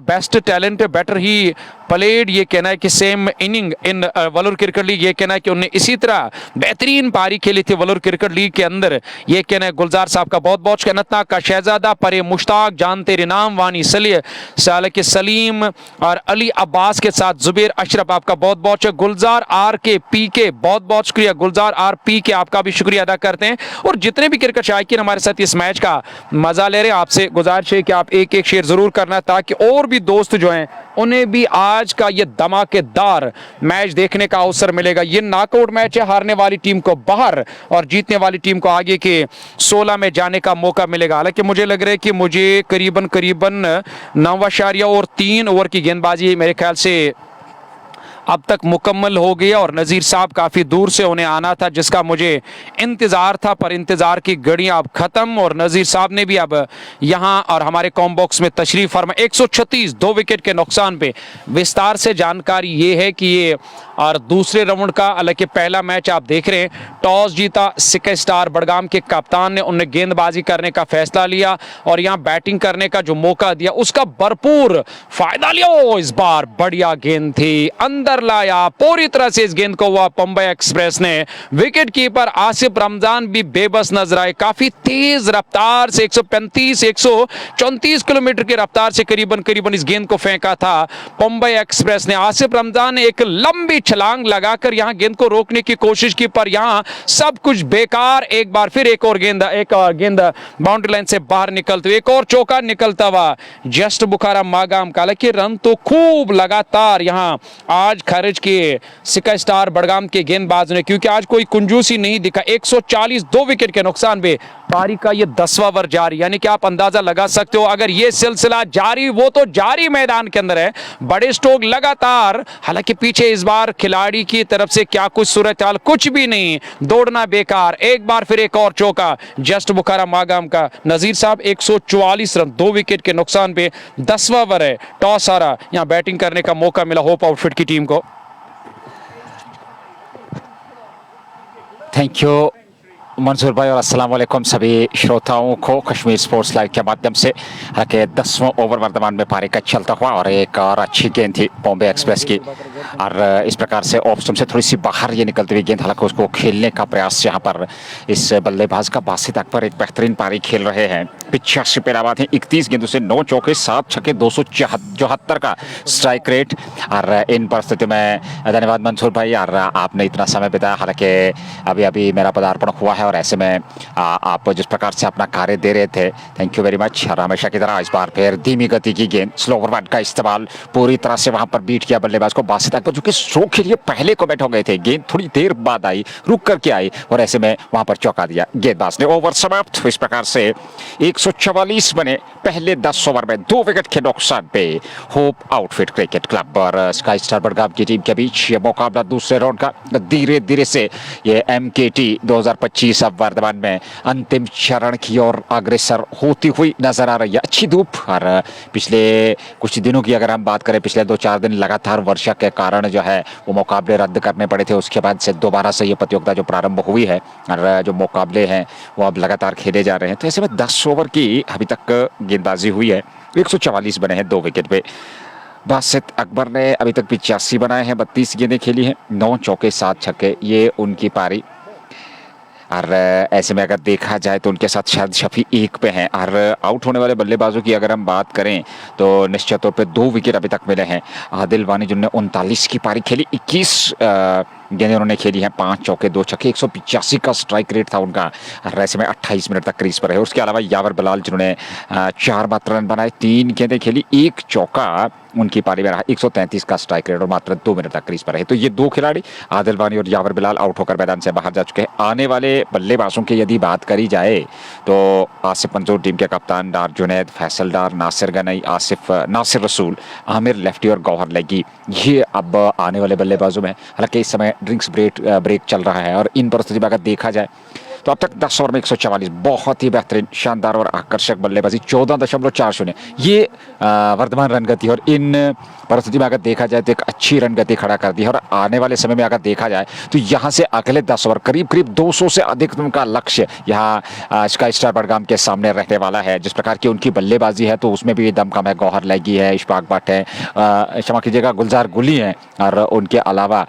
Speaker 1: best talent better he played, ये कहना है कि सेम इनिंग इन वलोर क्रिकेट लीग, ये कहना है कि उन्होंने इसी तरह बेहतरीन पारी खेली थी वलोर क्रिकेट लीग के अंदर, ये कहना है गुलजार साहब का बहुत बहुत अनंतनाग का शहजादा, परे मुश्ताक, जान तेरे नाम, वानी साल के सलीम और अली अब्बास के साथ जुबेर अशरफ, आपका बहुत बहुत गुलजार आर के पी के बहुत बहुत शुक्रिया। गुलजार आर पी के आपका भी शुक्रिया अदा करते हैं। और जितने भी क्रिकेट शायकीन हमारे साथ इस मैच का मजा ले रहे हैं, आपसे गुजारिश है कि आप एक एक शेयर जरूर करना ताकि और भी दोस्त जो हैं उन्हें भी आज का ये धमाकेदार मैच देखने का अवसर मिलेगा। ये नॉकआउट मैच है, हारने वाली टीम को बाहर और जीतने वाली टीम को आगे के 16 में जाने का मौका मिलेगा। हालांकि मुझे लग रहा है कि मुझे करीबन 9.3 ओवर की गेंदबाजी मेरे ख्याल से अब तक मुकम्मल हो गया और नज़ीर साहब काफ़ी दूर से उन्हें आना था जिसका मुझे इंतज़ार था, पर इंतज़ार की घड़ियां अब ख़त्म और नज़ीर साहब ने भी अब यहां और हमारे कॉम बॉक्स में तशरीफ़ फरमा। 136 2 विकेट के नुकसान पे विस्तार से जानकारी ये है कि ये और दूसरे राउंड का, हालांकि पहला मैच आप देख रहे हैं, टॉस जीता सिक्का स्टार बड़गाम के कप्तान ने, उन्हें गेंदबाजी करने का फैसला लिया और यहां बैटिंग करने का जो मौका दिया उसका भरपूर फायदा लिया। इस बार बढ़िया गेंद थी, अंदर लाया पूरी तरह से इस गेंद को हुआ मुंबई एक्सप्रेस ने। विकेट कीपर आसिफ रमजान भी बेबस नजर आए, काफी तेज रफ्तार से 135-134 किलोमीटर की रफ्तार से करीबन इस गेंद को फेंका था मुंबई एक्सप्रेस ने। आसिफ रमजान ने एक लंबी छलांग लगाकर यहां गेंद को रोकने की कोशिश की, पर यहां सब कुछ बेकार। एक बार फिर एक और गेंद बाउंड्री लाइन से बाहर निकलते हुए एक और चौका निकलता हुआ जस्ट बुखारा मागाम का। हालांकि रन तो खूब लगातार यहां आज खारिज किए सिक्का स्टार बड़गाम के गेंदबाज ने, क्योंकि आज कोई कुंजूसी नहीं दिखा। 140 2 विकेट के नुकसान पे पारी का ये 10वां ओवर जारी, यानी कि आप अंदाजा लगा सकते हो अगर ये सिलसिला जारी, वो तो जारी मैदान के अंदर है, बड़े स्ट्रोक लगातार। हालांकि पीछे इस बार खिलाड़ी की तरफ से क्या कुछ सूरत हाल, कुछ भी नहीं, दौड़ना बेकार। एक बार फिर एक और चौका जस्ट बुखारा मागाम का। नजीर साहब 144 रन 2 विकेट के नुकसान पे 10वां ओवर है, टॉस हारा, यहां बैटिंग करने का मौका मिला होप आउटफिट की टीम को। थैंक यू
Speaker 2: मंसूर भाई और अस्सलाम वालेकुम सभी श्रोताओं को कश्मीर स्पोर्ट्स लाइव के माध्यम से। हालांकि 10वां ओवर वर्तमान में पारी का चलता हुआ और एक और अच्छी गेंद थी बॉम्बे एक्सप्रेस की और इस प्रकार से ऑफ स्टंप से थोड़ी सी बाहर ये निकलती हुई गेंद, हालांकि उसको खेलने का प्रयास यहाँ पर इस बल्लेबाज का बासित अकबर एक बेहतरीन पारी खेल रहे हैं। 85 पे आबाद है, 31 गेंदों से 9 चौके 7 छक्के 274 का स्ट्राइक रेट। और इन परिस्थितियों में धन्यवाद मंसूर भाई, और आपने इतना समय बिताया। हालांकि अभी अभी मेरा पदार्पण हुआ है और ऐसे में आप जिस प्रकार से अपना कार्य दे रहे थे, थैंक यू वेरी मच। और हमेशा की तरह इस बार फिर धीमी गति की गेंद, स्लोवर वन का इस्तेमाल, पूरी तरह से वहां पर बीट किया बल्लेबाज को बासित अकबर, जो कि स्ट्रोक के लिए पहले कमेंट हो गए थे। गेंद थोड़ी देर बाद आई, रुक करके आई और ऐसे में वहां पर चौका दिया गेंदबाज ने। ओवर समाप्त। इस प्रकार से 144 बने पहले 10 ओवर में, 2 विकेट के नुकसान पे होप आउटफिट क्रिकेट क्लब और स्काई स्टार बडगाम की टीम के बीच ये मुकाबला दूसरे राउंड का धीरे धीरे से ये MKT 2025 अब वर्तमान में अंतिम चरण की ओर अग्रसर होती हुई नजर आ रही है। अच्छी धूप और पिछले कुछ दिनों की अगर हम बात करें, पिछले 2-4 दिन लगातार वर्षा के कारण जो है वो मुकाबले रद्द करने पड़े थे। उसके बाद से दोबारा से ये प्रतियोगिता जो प्रारंभ हुई है और जो मुकाबले हैं वो अब लगातार खेले जा रहे हैं। तो ऐसे में 10 ओवर की अभी तक गेंदबाजी हुई है, 144 बने हैं 2 विकेट पे। बासित अकबर ने अभी तक 85 बनाए हैं, 32 गेंदें खेली हैं, 9 चौके 7 छक्के, ये उनकी पारी। और ऐसे में अगर देखा जाए तो उनके साथ शायद शफी 1 पे हैं। और आउट होने वाले बल्लेबाजों की अगर हम बात करें तो निश्चित तौर पे 2 विकेट अभी तक मिले हैं। आदिल वानी जिन्होंने 39 की पारी खेली, 21 गेंदें उन्होंने खेली हैं, 5 चौके 2 छक्के, 185 का स्ट्राइक रेट था उनका। और ऐसे में 28 मिनट तक क्रीज पर रहे। उसके अलावा यावर बिलाल जिन्होंने 4 मात्र रन बनाए, 3 गेंदें खेली, 1 चौका उनकी पारी में रहा, 133 का स्ट्राइक रेट और मात्र 2 मिनट तक क्रीज पर रहे। तो ये 2 खिलाड़ी आदिल वानी और यावर बिलाल आउट होकर मैदान से बाहर जा चुके हैं। आने वाले बल्लेबाजों की यदि बात करी जाए तो आसिफ मंजूर टीम के कप्तान, डार जुनैद, फैसल डार, नासिर गनई, नासिर रसूल, आमिर लेफ्टी और गौहर लेगी, ये अब आने वाले बल्लेबाजों में। हालांकि इस समय ड्रिंक्स ब्रेक चल रहा है और इन परिस्थिति में अगर देखा जाए तो अब तक 10 ओवर में 144, बहुत ही बेहतरीन, शानदार और आकर्षक बल्लेबाजी, 14.40 ये वर्तमान रन गति। और इन परिस्थिति में अगर देखा जाए तो एक अच्छी रन गति खड़ा कर दी है। और आने वाले समय में अगर देखा जाए तो यहाँ से अगले 10 ओवर करीब करीब 200 से अधिकतम का लक्ष्य यहाँ स्काई स्टार बडगाम के सामने रहने वाला है। जिस प्रकार की उनकी बल्लेबाजी है तो उसमें भी दमखम है। गौहर लैगी है, इशफाक भट्ट है, क्षमा कीजिएगा गुलजार गुली हैं, और उनके अलावा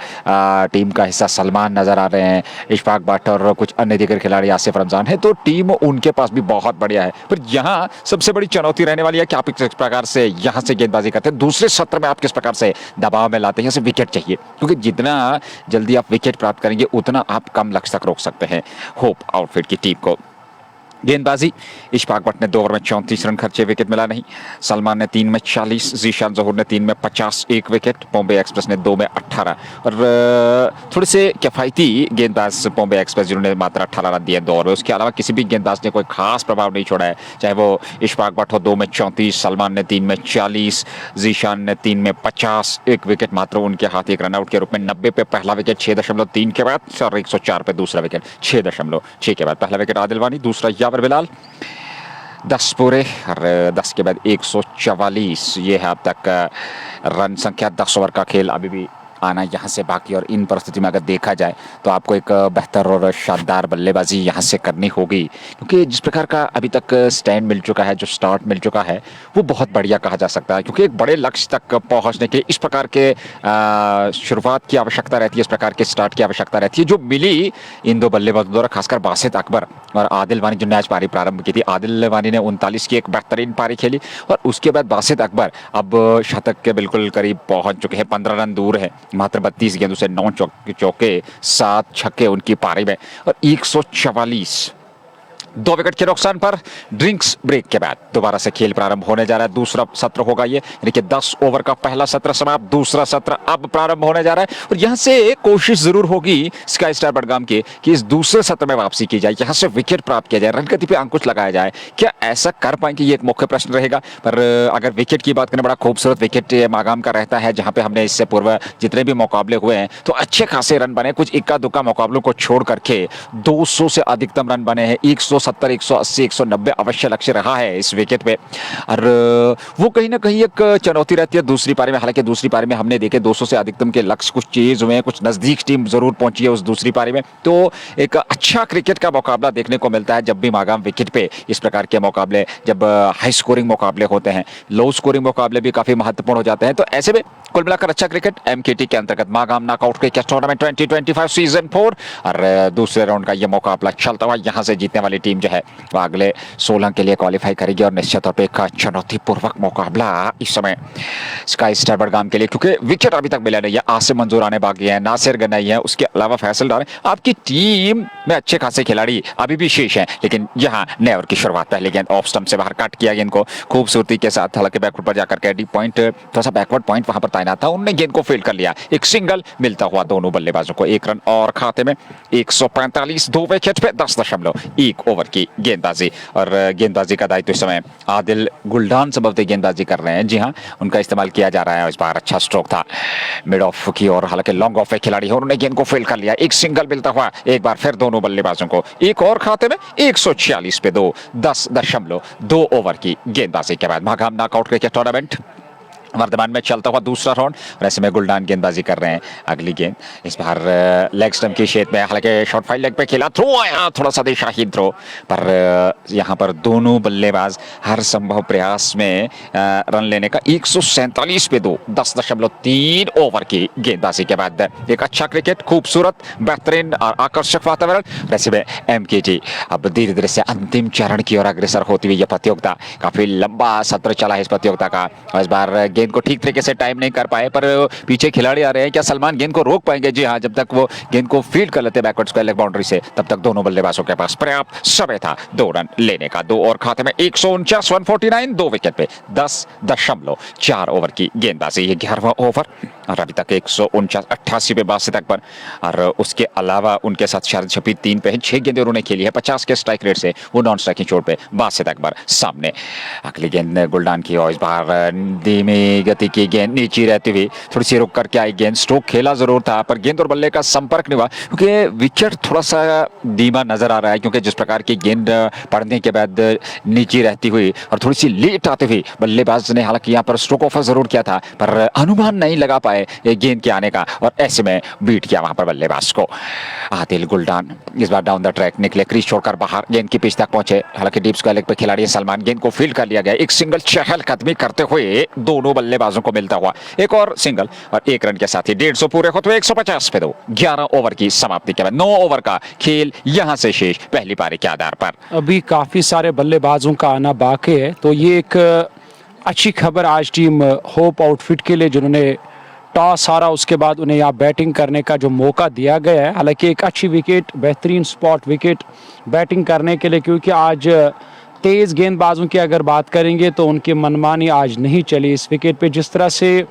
Speaker 2: टीम का हिस्सा सलमान नजर आ रहे हैं, इशफाक भट्ट और कुछ अन्य दिग्गज खिलाड़ी, आसिफ रमजान है। तो टीम उनके पास भी बहुत बढ़िया है। पर यहाँ सबसे बड़ी चुनौती रहने वाली है कि आप किस प्रकार से यहाँ से गेंदबाजी करते हैं, दूसरे सत्र में आप किस प्रकार से दबाव में लाते हैं। यहाँ से विकेट चाहिए, क्योंकि जितना जल्दी आप विकेट प्राप्त करेंगे उतना आप कम लक्ष्य तक रोक सकते हैं होप आउटफिट की टीम को। गेंदबाजी, इशफाक भट्ट ने 2 ओवर में 34 रन खर्चे, विकेट मिला नहीं। सलमान ने 3 में 40, जीशान जहूर ने 3 में 50, 1 विकेट। बॉम्बे एक्सप्रेस ने 2 में 18 और थोड़े से किफायती गेंदबाज बॉम्बे एक्सप्रेस जिन्होंने मात्र 18 रन दिए 2 ओवर में। उसके अलावा किसी भी गेंदबाज ने कोई खास प्रभाव नहीं छोड़ा है, चाहे वो इशफाक भट्ट हो 2 में 34, सलमान ने 3 में 40, जीशान ने 3 में 50, 1 विकेट मात्र उनके हाथ, 1 रनआउट के रूप में। 90 पे पहला विकेट 6.3 के बाद और 104 पे दूसरा विकेट 6.6 के बाद। पहला विकेट आदिल वानी, दूसरा यावर बिलाल। 10 पूरे और 10 के बाद 144, ये है अब तक रन संख्या। 10 ओवर का खेल अभी भी आना यहाँ से बाकी। और इन परिस्थिति में अगर देखा जाए तो आपको एक बेहतर और शानदार बल्लेबाजी यहाँ से करनी होगी, क्योंकि जिस प्रकार का अभी तक स्टैंड मिल चुका है, जो स्टार्ट मिल चुका है, वो बहुत बढ़िया कहा जा सकता है। क्योंकि एक बड़े लक्ष्य तक पहुँचने के लिए इस प्रकार के शुरुआत की आवश्यकता रहती है, इस प्रकार के स्टार्ट की आवश्यकता रहती है, जो मिली इन 2 बल्लेबाजों द्वारा, खासकर बासित अकबर और आदिल वानी जिन्होंने आज पारी प्रारंभ की थी। आदिल वानी ने 39 की एक बेहतरीन पारी खेली और उसके बाद बासित अकबर अब शतक के बिल्कुल करीब पहुंच चुके हैं, 15 रन दूर है, मात्र 32 गेंदों से 9 चौके 7 छक्के उनकी पारी में और 144, 2 विकेट के नुकसान पर। ड्रिंक्स ब्रेक के बाद दोबारा से खेल प्रारंभ होने जा रहा है। दूसरा सत्र होगा ये, यानी कि 10 ओवर का पहला सत्र समाप्त, दूसरा सत्र अब प्रारंभ होने जा रहा है। और यहां से कोशिश जरूर होगी स्काई स्टार बडगाम की कि इस दूसरे सत्र में वापसी की जाए, यहां से विकेट प्राप्त किया जाए, रन गति पे अंकुश लगाया जाए। क्या ऐसा कर पाएंगे, ये एक मुख्य प्रश्न रहेगा। पर अगर विकेट की बात करें, बड़ा खूबसूरत विकेट मागाम का रहता है, जहां पे हमने इससे पूर्व जितने भी मुकाबले हुए हैं तो अच्छे खासे रन बने। कुछ इक्का दुक्का मुकाबलों को छोड़ करके 200 से अधिकतम रन बने हैं, 170, 180, 190 अवश्य लक्ष्य रहा है इस विकेट पे। और वो कहीं ना कहीं एक चुनौती रहती है दूसरी पारी में। हालांकि दूसरी पारी में हमने देखे 200 से अधिकतम के लक्ष्य कुछ चीज हुए, कुछ नजदीक टीम जरूर पहुंची है उस दूसरी पारी में। तो एक अच्छा क्रिकेट का मुकाबला देखने को मिलता है जब भी मागाम विकेट पे इस प्रकार के मुकाबले, जब हाई स्कोरिंग मुकाबले होते हैं। लो स्कोरिंग मुकाबले भी काफी महत्वपूर्ण हो जाते हैं। तो ऐसे में कुल मिलाकर अच्छा क्रिकेट एमकेटी के अंतर्गत Magam knockout cricket tournament 2025 season 4 और दूसरे राउंड का यह मुकाबला चलता हुआ। यहां से जीतने वाली टीम जो है वो अगले 16 के लिए क्वालिफाई करेगी और निश्चित तौर पर एक चुनौतीपूर्वक मुकाबला इस समय स्काई स्टार बडगाम के लिए, क्योंकि विकेट अभी तक मिला नहीं है। आसिम मंजूर आने बाकी है, नासिर गनाई है, उसके अलावा फैसल डार है। आपकी टीम में अच्छे खासे खिलाड़ी अभी भी शेष हैं, लेकिन यहाँ नेवर की शुरुआत पहले गेंद ऑफ स्टंप से बाहर कट किया गेंद को खूबसूरती के साथ। हालांकि बैकवर्ड पर जाकर के डी पॉइंट, थोड़ा सा बैकवर्ड पॉइंट वहां पर तैनात था, उन्होंने गेंद को फील्ड कर लिया। एक सिंगल मिलता हुआ दोनों बल्लेबाजों को, 1 रन और खाते में 145, 2 विकेट पे 10.1 ओवर की गेंदबाजी। और गेंदबाजी का दायित्व इस समय आदिल गुलडान संभवतः गेंदबाजी कर रहे हैं। जी हाँ, उनका इस्तेमाल किया जा रहा है। इस बार अच्छा स्ट्रोक था मिड ऑफ की और हालांकि लॉन्ग ऑफ खिलाड़ी है, उन्होंने गेंद को फील्ड कर लिया। एक सिंगल मिलता हुआ एक बार फिर दोनों बल्लेबाजों को, एक और खाते में 146 पे 2, 10.2 ओवर की गेंदबाजी के बाद मागाम नॉकआउट क्रिकेट टूर्नामेंट वर्तमान में चलता हुआ दूसरा राउंड। और ऐसे में गुलडान गेंदबाजी कर रहे हैं। अगली गेंद इस बार लेग स्टंप की शेप में, हालांकि शॉर्ट फाइल लेग पे खेला, थ्रो आया थोड़ा सा दिशाहीन थ्रो, पर यहां पर दोनों बल्लेबाज हर संभव प्रयास में रन लेने का। 147 पे 2, 10.3 ओवर की गेंदबाजी के बाद एक अच्छा क्रिकेट, खूबसूरत, बेहतरीन और आकर्षक वातावरण। ऐसे में एमकेटी अब धीरे धीरे से अंतिम चरण की ओर अग्रसर होती हुई यह प्रतियोगिता, काफी लंबा सत्र चला है इस प्रतियोगिता का। और इस बार गेंद को ठीक तरीके से टाइम नहीं कर पाए, पर पीछे खिलाड़ी आ रहे हैं। क्या सलमान गेंद को रोक पाएंगे? जी हाँ, जब तक वो गेंद को फील्ड कर लेते बैकवर्ड स्क्वायर लेग बाउंड्री से, तब तक दोनों बल्लेबाजों के पास पर्याप्त समय था 2 रन लेने का। 2 और खाते में 149, 149, 2 विकेट पे 10.4 ओवर की गेंदबाजी। ये 11वां ओवर और अभी तक 149, 88 पे बासित अकबर। और उसके अलावा उनके साथ शारद शफी 3 पे है, 6 गेंदें उन्होंने खेली है 50 के स्ट्राइक रेट से। वो नॉन स्ट्राइकिंग चोट पे बासित अकबर सामने। अगली गेंद गुलडान की और इस बार धीमी गति की गेंद नीचे रहती हुई थोड़ी सी रुक करके आई गेंद। स्ट्रोक खेला जरूर था पर गेंद और बल्ले का संपर्क नहीं हुआ, क्योंकि विकेट थोड़ा सा धीमा नजर आ रहा है। क्योंकि जिस प्रकार की गेंद पड़ने के बाद नीचे रहती हुई और थोड़ी सी लेट आते हुए बल्लेबाज ने हालांकि यहाँ पर स्ट्रोक ऑफर जरूर किया था, पर अनुमान नहीं लगा पाए गेंद के आने का और ऐसे में बीट किया वहां पर बल्लेबाज को। आदिल गुलडान इस बार डाउन द ट्रैक निकले, क्रीज छोड़कर बाहर गेंद की पिच तक पहुंचे। हालांकि डीप स्क्वायर लेग पे खिलाड़ी सलमान, गेंद को फील्ड कर लिया गया। एक सिंगल चहलकदमी करते हुए दोनों बल्लेबाजों को मिलता हुआ एक और सिंगल और 1 रन के साथ ही 150 पूरे होते हुए 150 पे 2, 11 ओवर की समाप्ति के बाद 9 ओवर का खेल यहां से शेष पहली पारी के आधार पर।
Speaker 1: अभी काफी सारे बल्लेबाजों का आना बाकी है, तो ये एक अच्छी खबर आज टीम होप आउटफिट के लिए, जिन्होंने टॉस हारा उसके बाद उन्हें यहाँ बैटिंग करने का जो मौका दिया गया है। हालांकि एक अच्छी विकेट, बेहतरीन स्पॉट विकेट बैटिंग करने के लिए, क्योंकि आज तेज़ गेंदबाजों की अगर बात करेंगे तो उनकी मनमानी आज नहीं चली इस विकेट पे। जिस तरह से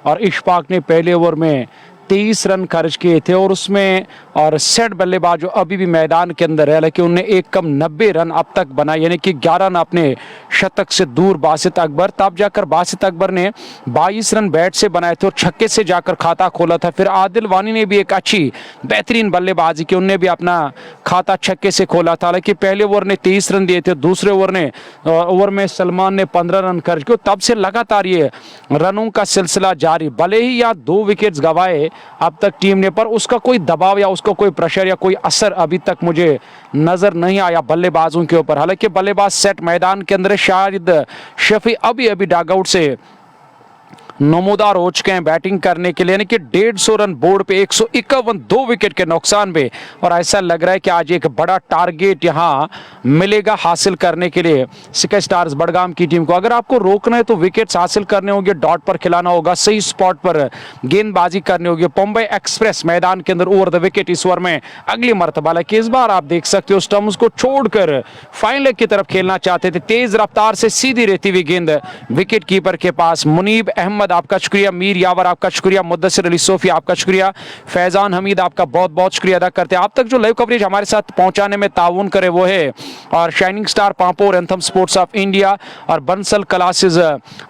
Speaker 1: और इशफाक ने पहले ओवर में 23 रन खर्च किए थे और उसमें और सेट बल्लेबाज जो अभी भी मैदान के अंदर है, हालांकि उन्होंने एक कम 90 रन अब तक बनाए, यानी कि 11 रन अपने शतक से दूर बासित अकबर। तब जाकर बासित अकबर ने 22 रन बैट से बनाए थे और छक्के से जाकर खाता खोला था। फिर आदिल वानी ने भी एक अच्छी बेहतरीन बल्लेबाजी की, उन्होंने भी अपना खाता छक्के से खोला था। हालांकि पहले ओवर ने 23 रन दिए थे, दूसरे ओवर में सलमान ने 15 रन खर्च किए। तब से लगातार ये रनों का सिलसिला जारी, भले ही यहाँ 2 विकेट्स गंवाए अब तक टीम ने, पर उसका कोई दबाव या उसका कोई प्रेशर या कोई असर अभी तक मुझे नजर नहीं आया बल्लेबाजों के ऊपर। हालांकि बल्लेबाज सेट मैदान के अंदर, शायद शफी अभी अभी डॉगआउट से नमोदार हो चुके हैं बैटिंग करने के लिए, यानी कि 150 रन बोर्ड पे 151, 2 विकेट के नुकसान पे। और ऐसा लग रहा है कि आज एक बड़ा टारगेट यहां मिलेगा हासिल करने के लिए स्काई स्टार्स बडगाम की टीम को। अगर आपको रोकना है तो विकेट्स हासिल करने होंगे, डॉट पर खिलाना होगा, सही स्पॉट पर गेंदबाजी करनी होगी। मुंबई एक्सप्रेस मैदान के अंदर ओवर द विकेट इस ओवर में अगली मरतबा, हालांकि इस बार आप देख सकते हो स्टम्प्स को छोड़कर फाइन लेग की तरफ खेलना चाहते थे। तेज रफ्तार से सीधी रहती हुई गेंद विकेट कीपर के पास, मुनीब अहमद अहमद आपका शुक्रिया, मीर यावर आपका शुक्रिया, मुद्दसिर अली सोफी आपका शुक्रिया, फैज़ान हमीद आपका बहुत बहुत शुक्रिया अदा करते हैं। आप तक जो लाइव कवरेज हमारे साथ पहुंचाने में ताउन करे वो है और shining star Pampore, anthem sports of India और Bansal classes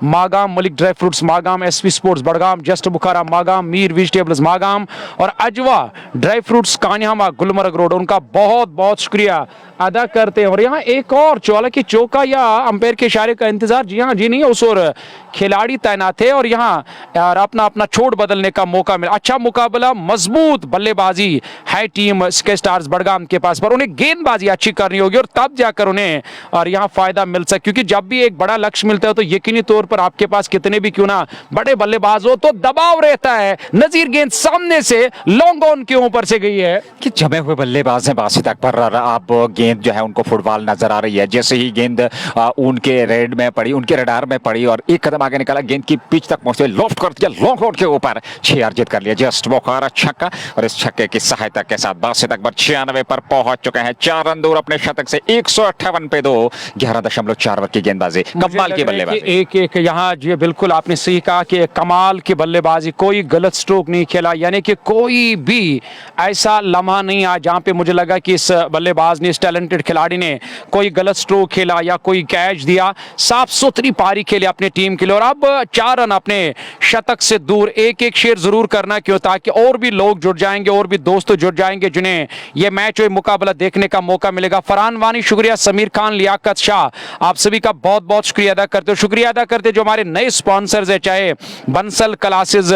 Speaker 1: Magam, Malik dry fruits Magam, SP sports Budgam, just Bukhara Magam, Mir vegetables Magam और Ajwa dry fruits Kanyama Gulmarg road, उनका बहुत बहुत शुक्रिया अदा करते हैं। और यहाँ एक और हालांकि चौका या अंपायर के इशारे का इंतजार जी हाँ जी नहीं, उस और खिलाड़ी तैनात थे और यहाँ यार अपना अपना छोड़ बदलने का मौका मिला। अच्छा मुकाबला, मजबूत बल्लेबाजी है टीम स्के स्टार्स बड़गाम के पास, पर उन्हें गेंदबाजी अच्छी करनी होगी और तब जाकर उन्हें और यहाँ फायदा मिल सके, क्योंकि जब भी एक बड़ा लक्ष्य मिलता है तो यकीनी तौर पर आपके पास कितने भी क्यों ना बड़े बल्लेबाज हो तो दबाव रहता है। नजीर गेंद सामने से लॉन्ग ऑन के ऊपर से गई है
Speaker 2: कि जमे हुए बल्लेबाज हैं बासित अकबर, अब गेंद जो है उनको फुटबॉल नजर आ रही है। जैसे ही गेंद उनके रेड में पड़ी, उनके रडार में पड़ी और एक कदम आगे निकाला, गेंद की पिच तक पहुंचे, लॉफ्ट कर दिया, लॉन्ग ऑन के ऊपर 6 अर्जित कर लिया। जस्ट बुखारा छक्का और इस छक्के की सहायता के साथ बासित अकबर 96 पर पहुंच चुके हैं। 4 रन दूर अपने शतक से, 158 पे 2, 11.4 ओवर की गेंदबाजी, कमाल की बल्लेबाजी।
Speaker 1: एक एक यहाँ जी बिल्कुल आपने सही कहा कि कमाल की बल्लेबाजी, कोई गलत स्ट्रोक नहीं खेला, यानी कि कोई भी ऐसा लम्हा नहीं आया जहां पे मुझे लगा कि इस बल्लेबाज ने, इस टैलेंटेड खिलाड़ी ने कोई गलत स्ट्रोक खेला या कोई कैच दिया। साफ सुथरी पारी खेले अपनी टीम के लिए और अब 4 रन अपने शतक से दूर। एक एक शेयर जरूर करना क्यों, ताकि और भी लोग जुड़ जाएंगे और भी दोस्त जुड़ जाएंगे जिन्हें यह मैच और मुकाबला देखने का मौका मिलेगा। फरहान वानी शुक्रिया, समीर खान, लियाकत शाह, आप सभी का बहुत बहुत शुक्रिया अदा करते हो। शुक्रिया अदा करते जो हमारे नए स्पॉन्सर्स है, चाहे बंसल क्लासेस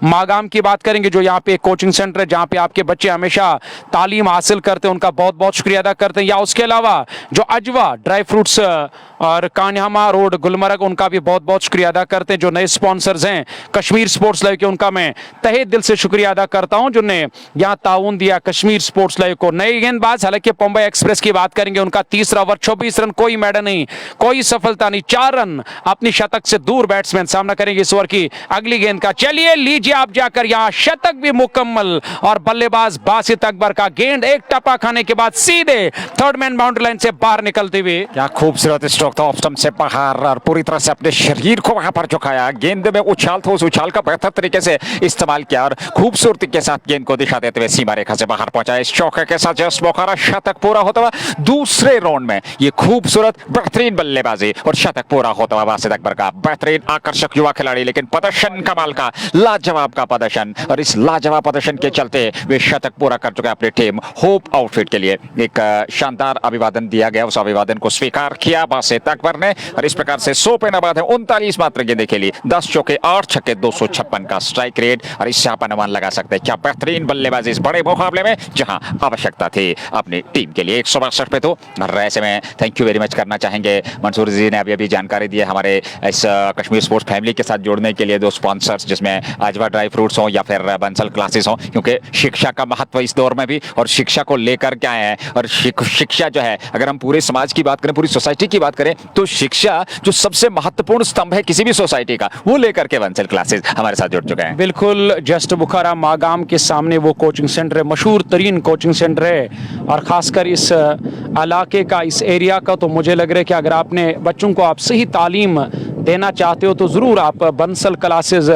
Speaker 1: मागाम की बात करेंगे जो यहाँ पे कोचिंग सेंटर है जहाँ पे आपके बच्चे हमेशा तालीम हासिल करते हैं, उनका बहुत बहुत शुक्रिया अदा करते हैं। या उसके अलावा जो अजवा ड्राई फ्रूट्स और कान्यामा रोड गुलमर्ग, उनका भी बहुत बहुत शुक्रिया अदा करते हैं। जो नए स्पॉन्सर्स हैं कश्मीर स्पोर्ट्स लाइव के, उनका मैं तहे दिल से शुक्रिया अदा करता हूं जिन्होंने यहाँ ताउन दिया कश्मीर स्पोर्ट्स लाइव को। नए गेंदबाज, हालांकि बॉम्बे एक्सप्रेस की बात करेंगे, उनका तीसरा ओवर 24 रन, कोई मैडल नहीं, कोई सफलता नहीं, 4 रन अपनी शतक से दूर बैट्समैन सामना करेंगे इस ओवर की अगली गेंद का। चलिए लीजिए आप जाकर यहाँ शतक भी मुकम्मल और बल्लेबाज बासित अकबर का गेंद एक टपा खाने के बाद सीधे थर्ड मैन बाउंड्री लाइन से बाहर निकलते हुए,
Speaker 2: क्या खूबसूरत स्ट्रोक था, ऑफ स्टंप से बाहर और पूरी तरह से अपने शरीर को वहां पर झुकाया, गेंद में उछाल था, उस उछाल का बेहतर तरीके से इस्तेमाल किया और खूबसूरती के साथ गेंद को दिशा देते हुए सीमा रेखा से बाहर पहुंचा। इस चौके के साथ जस्ट बुखारा शतक पूरा होता हुआ दूसरे राउंड में, ये खूबसूरत बेहतरीन बल्लेबाजी और शतक पूरा होता हुआ बासित अकबर का। बेहतरीन आकर्षक युवा खिलाड़ी, लेकिन प्रदर्शन कमाल का, लाजवाब का प्रदर्शन, और इस लाजवाब प्रदर्शन के चलते वे शतक पूरा कर चुके अपनी टीम होप आउटफिट के लिए। एक शानदार अभिवादन दिया गया, उस अभिवादन को स्वीकार किया बासित अकबर ने और इस प्रकार से 100 पे नबाद है 39 मात्र गेंदें खेली, 10 चौके 8 छक्के, 256 का स्ट्राइक रेट, और इससे आप अनुमान लगा सकते हैं क्या बेहतरीन बल्लेबाजी इस बड़े मुकाबले में जहां आवश्यकता थी अपनी टीम के लिए। 162 पे तो ऐसे में थैंक यू वेरी मच करना चाहेंगे मंसूर जी ने अभी जानकारी दी है हमारे इस कश्मीर स्पोर्ट्स फैमिली के साथ जोड़ने के लिए। 2 स्पॉन्सर्स जिसमें अजवा ड्राई फ्रूट्स हो या फिर बंसल क्लासेस हो, क्योंकि शिक्षा का महत्व इस दौर में भी, और शिक्षा को लेकर क्या है, और शिक्षा जो है अगर हम पूरे समाज की बात करें, पूरी सोसाइटी की बात करें, तो शिक्षा जो सबसे महत्वपूर्ण स्तंभ है किसी भी सोसाइटी का, वो लेकर के बंसल क्लासेस हमारे साथ जुड़ चुके हैं।
Speaker 1: बिल्कुल जस्ट बुखारा मागाम के सामने वो कोचिंग सेंटर है, मशहूर तरीन कोचिंग सेंटर है, और खासकर इस इलाके का, इस एरिया का, तो मुझे लग रहा है कि अगर आपने बच्चों को आप सही तालीम देना चाहते हो तो ज़रूर आप बंसल क्लासेस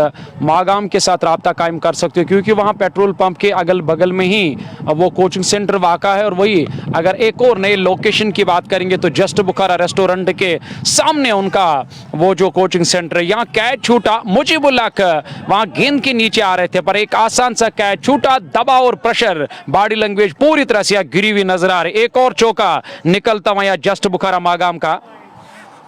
Speaker 1: मागाम के साथ रब्ता कायम कर सकते हो, क्योंकि वहाँ पेट्रोल पंप के अगल बगल में ही वो कोचिंग सेंटर वाक़ा है। और वही अगर एक और नए लोकेशन की बात करेंगे तो जस्ट बुखारा रेस्टोरेंट के सामने उनका वो जो कोचिंग सेंटर है। यहाँ कैच छूटा, मुजीबुल हक वहाँ गेंद के नीचे आ रहे थे पर एक आसान सा कैच छूटा, दबाव और प्रेशर, बॉडी लैंग्वेज पूरी तरह से गिरी हुई नजर आ रही। एक और चौका निकलता हुआ जस्ट बुखारा मागाम का।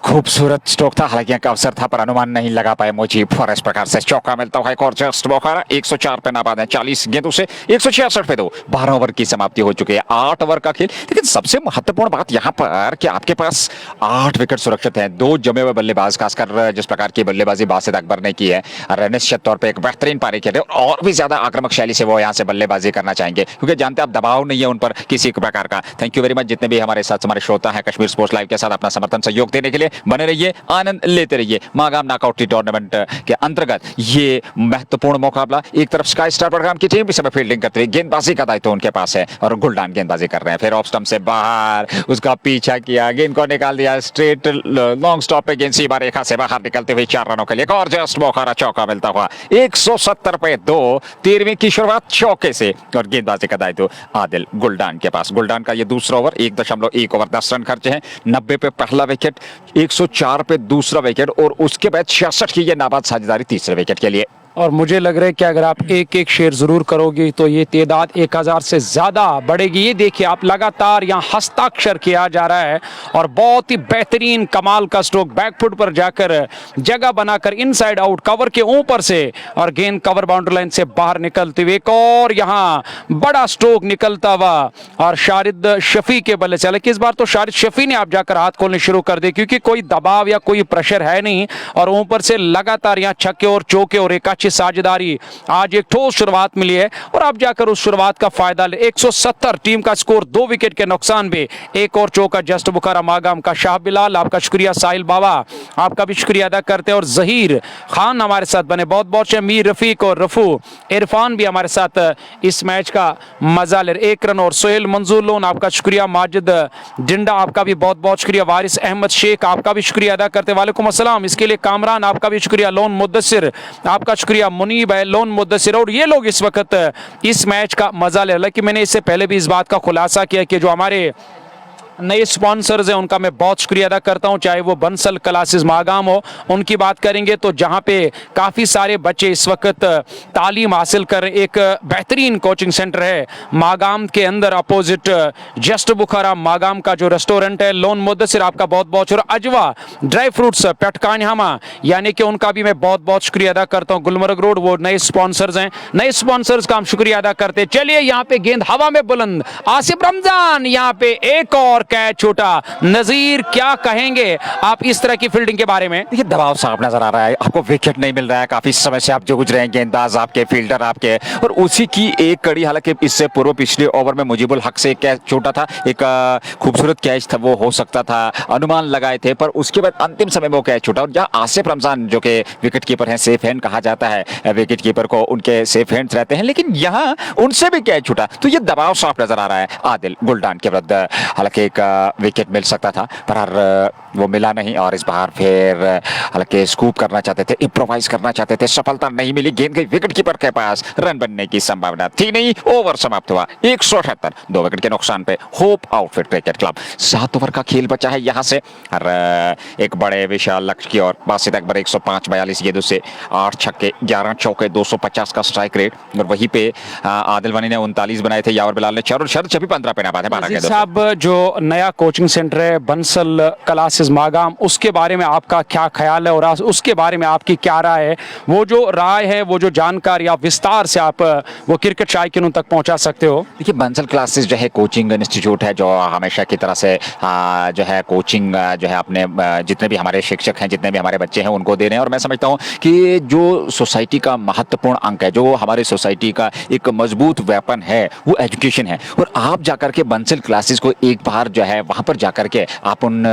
Speaker 2: खूबसूरत स्ट्रोक था, हालांकि का अवसर था पर अनुमान नहीं लगा पाए मुजीब, और इस प्रकार से चौका मिलता है। एक और जस्ट बुखारा 104 पे नाबाद है 40 गेंदों से, 166 पे 2, 12 ओवर की समाप्ति हो चुकी है, 8 ओवर का खेल। लेकिन सबसे महत्वपूर्ण बात यहाँ पर कि आपके पास 8 विकेट सुरक्षित हैं, 2 जमे हुए बल्लेबाज, खासकर जिस प्रकार की बल्लेबाजी बासित अकबर ने की है, और निश्चित तौर पर एक बेहतरीन पारी खेले और भी ज्यादा आक्रामक शैली से वो यहाँ से बल्लेबाजी करना चाहेंगे, क्योंकि जानते हैं आप दबाव नहीं है उन पर किसी प्रकार का। थैंक यू वेरी मच जितने भी हमारे साथ हमारे श्रोता है कश्मीर स्पोर्ट्स लाइव के साथ अपना समर्थन सहयोग देने के लिए। बने रहिए, आनंद लेते रहिए। मागाम नॉकआउट टूर्नामेंट के अंतर्गत ये महत्वपूर्ण मुकाबला, एक तरफ स्काई स्टार बडगाम की टीम इस समय फील्डिंग करते हुए, गेंदबाजी का दायित्व उनके पास है और गुलडान गेंदबाजी कर रहे हैं। फिर ऑफ स्टंप से बाहर उसका पीछा किया, गेंद को निकाल दिया, स्ट्रेट लॉन्ग स्टॉप पे गेंद सीमा रेखा से बाहर निकलते हुए 4 रनों के लिए और जस्ट मौका चौका मिलता हुआ 170 पे 2। 13वीं की शुरुआत चौके से और गेंदबाजी का दायित्व आदिल गुलडान के पास। गुलडान का ये दूसरा ओवर, 1.1 ओवर 10 रन खर्चे हैं। 90 पे पहला विकेट, 104 पे दूसरा विकेट और उसके बाद 66 की ये नाबाद साझेदारी तीसरे विकेट के लिए।
Speaker 1: और मुझे लग रहा है कि अगर आप एक एक शेर जरूर करोगे तो ये तादाद 1000 से ज्यादा बढ़ेगी। ये देखिए आप, लगातार यहाँ हस्ताक्षर किया जा रहा है और बहुत ही बेहतरीन कमाल का स्ट्रोक, बैकफुट पर जाकर जगह बनाकर इनसाइड आउट कवर के ऊपर से और गेंद कवर बाउंड्री लाइन से बाहर निकलते हुए एक और यहाँ बड़ा स्ट्रोक निकलता हुआ और शारिद शफी के बल्ले से। हालांकि इस बार तो शारिद शफी ने आप जाकर हाथ खोलने शुरू कर दिए क्योंकि कोई दबाव या कोई प्रेशर है नहीं और ऊपर से लगातार यहाँ छक्के और चौके और एक अच्छी साझेदारी, आज एक ठोस शुरुआत मिली है और आप जाकर उस शुरुआत का फायदा ले। 170 टीम का स्कोर, 2 विकेट के नुकसान पे एक और चौका जस्ट बुखारा मागाम का। शाह बिलाल आपका शुक्रिया, साहिल बाबा आपका भी शुक्रिया अदा करते हैं और जहीर खान हमारे साथ बने, बहुत बहुत शुक्रिया। मीर रफीक और रफू इरफान भी हमारे साथ इस मैच का मजा ले। 1 रन और सोहेल मंजूर लोन आपका शुक्रिया, माजिद जिंडा आपका भी बहुत बहुत शुक्रिया, वारिस अहमद शेख आपका भी शुक्रिया अदा करते। वालेकुम अस्सलाम, इसके लिए कामरान आपका भी शुक्रिया, लोन मुद्दसिर आपका शुक्रिया, मुनीब है, लोन मुद्दसिर। और ये लोग इस वक्त इस मैच का मजा ले रहे हैं कि मैंने इससे पहले भी इस बात का खुलासा किया कि जो हमारे नए स्पॉन्सर्स हैं उनका मैं बहुत शुक्रिया अदा करता हूं, चाहे वो बंसल क्लासेस मागाम हो, उनकी बात करेंगे तो जहां पे काफ़ी सारे बच्चे इस वक्त तालीम हासिल कर रहे। एक बेहतरीन कोचिंग सेंटर है मागाम के अंदर, अपोजिट जस्ट बुखारा मागाम का जो रेस्टोरेंट है। लोन मुद्दसिर आपका बहुत बहुत शुक्रिया, अजवा ड्राई फ्रूट्स पेटकानहामा यानी कि उनका भी मैं बहुत बहुत शुक्रिया अदा करता हूँ। गुलमर्ग रोड वो नए स्पॉन्सर्स हैं, नए स्पॉन्सर्स का हम शुक्रिया अदा करते। चलिए यहाँ पे गेंद हवा में बुलंद, आसिफ रमजान यहाँ पे एक और कैच छोटा। नजीर क्या कहेंगे आप इस तरह की फील्डिंग के बारे में?
Speaker 2: देखिए दबाव साफ नजर आ रहा है, आपको विकेट नहीं मिल रहा है, काफी समय से आप जो गुजरे हैं, गेंदबाज आपके, फील्डर आपके, और उसी की एक कड़ी। हालांकि इससे पूर्व पिछले ओवर में मुजीबुल हक से एक कैच छोटा था, एक खूबसूरत कैच था, वो हो सकता था, अनुमान लगाए थे, पर उसके बाद अंतिम समय में वो कैच छोटा। और जहां आसिफ रमजान जो कि विकेट कीपर हैं, सेफ हैंड कहा जाता है विकेट कीपर को, उनके सेफ हैंड्स रहते हैं, लेकिन यहाँ उनसे भी कैच छूटा, तो ये दबाव साफ नजर आ रहा है आदिल गुलडान के विरुद्ध। हालांकि एक विकेट मिल सकता था पर वो मिला नहीं और इस बार फिर हालांकि स्कूप करना चाहते थे, इंप्रोवाइज करना चाहते थे, सफलता नहीं मिली। गेंद गई विकेट कीपर के पास, रन बनने की संभावना थी नहीं। ओवर समाप्त हुआ 178, 2 विकेट के नुकसान पे hope outfit cricket club. 7 over का खेल बचा है यहाँ से और एक बड़े विशाल लक्ष्य की ओर। बासित अकबर 105-42 गेंदों से 8 छक्के 11 चौके, 250 का स्ट्राइक रेट। और वहीं पे आदिल वनी ने 39 बनाए थे, यावर बिलाल ने 4 और शरद छवि 15 पे नाबाद है 12 गेंदों।
Speaker 1: साहब जो नया कोचिंग सेंटर है बंसल क्लासेस मागाम, उसके बारे में आपका क्या ख्याल है और उसके बारे में आपकी क्या राय है? वो जो राय है, वो जो जानकारी आप विस्तार से आप वो क्रिकेट शायकीनों तक पहुंचा सकते हो।
Speaker 2: देखिए बंसल क्लासेस जो है कोचिंग इंस्टीट्यूट है जो हमेशा की तरह से जो है कोचिंग जो है अपने जितने भी हमारे शिक्षक हैं, जितने भी हमारे बच्चे हैं उनको दे रहे हैं। और मैं समझता हूँ कि जो सोसाइटी का महत्वपूर्ण अंक है, जो हमारी सोसाइटी का एक मजबूत वेपन है, वो एजुकेशन है। और आप जाकर के बंसल क्लासेस को एक बार जो है वहाँ पर जाकर के आप उन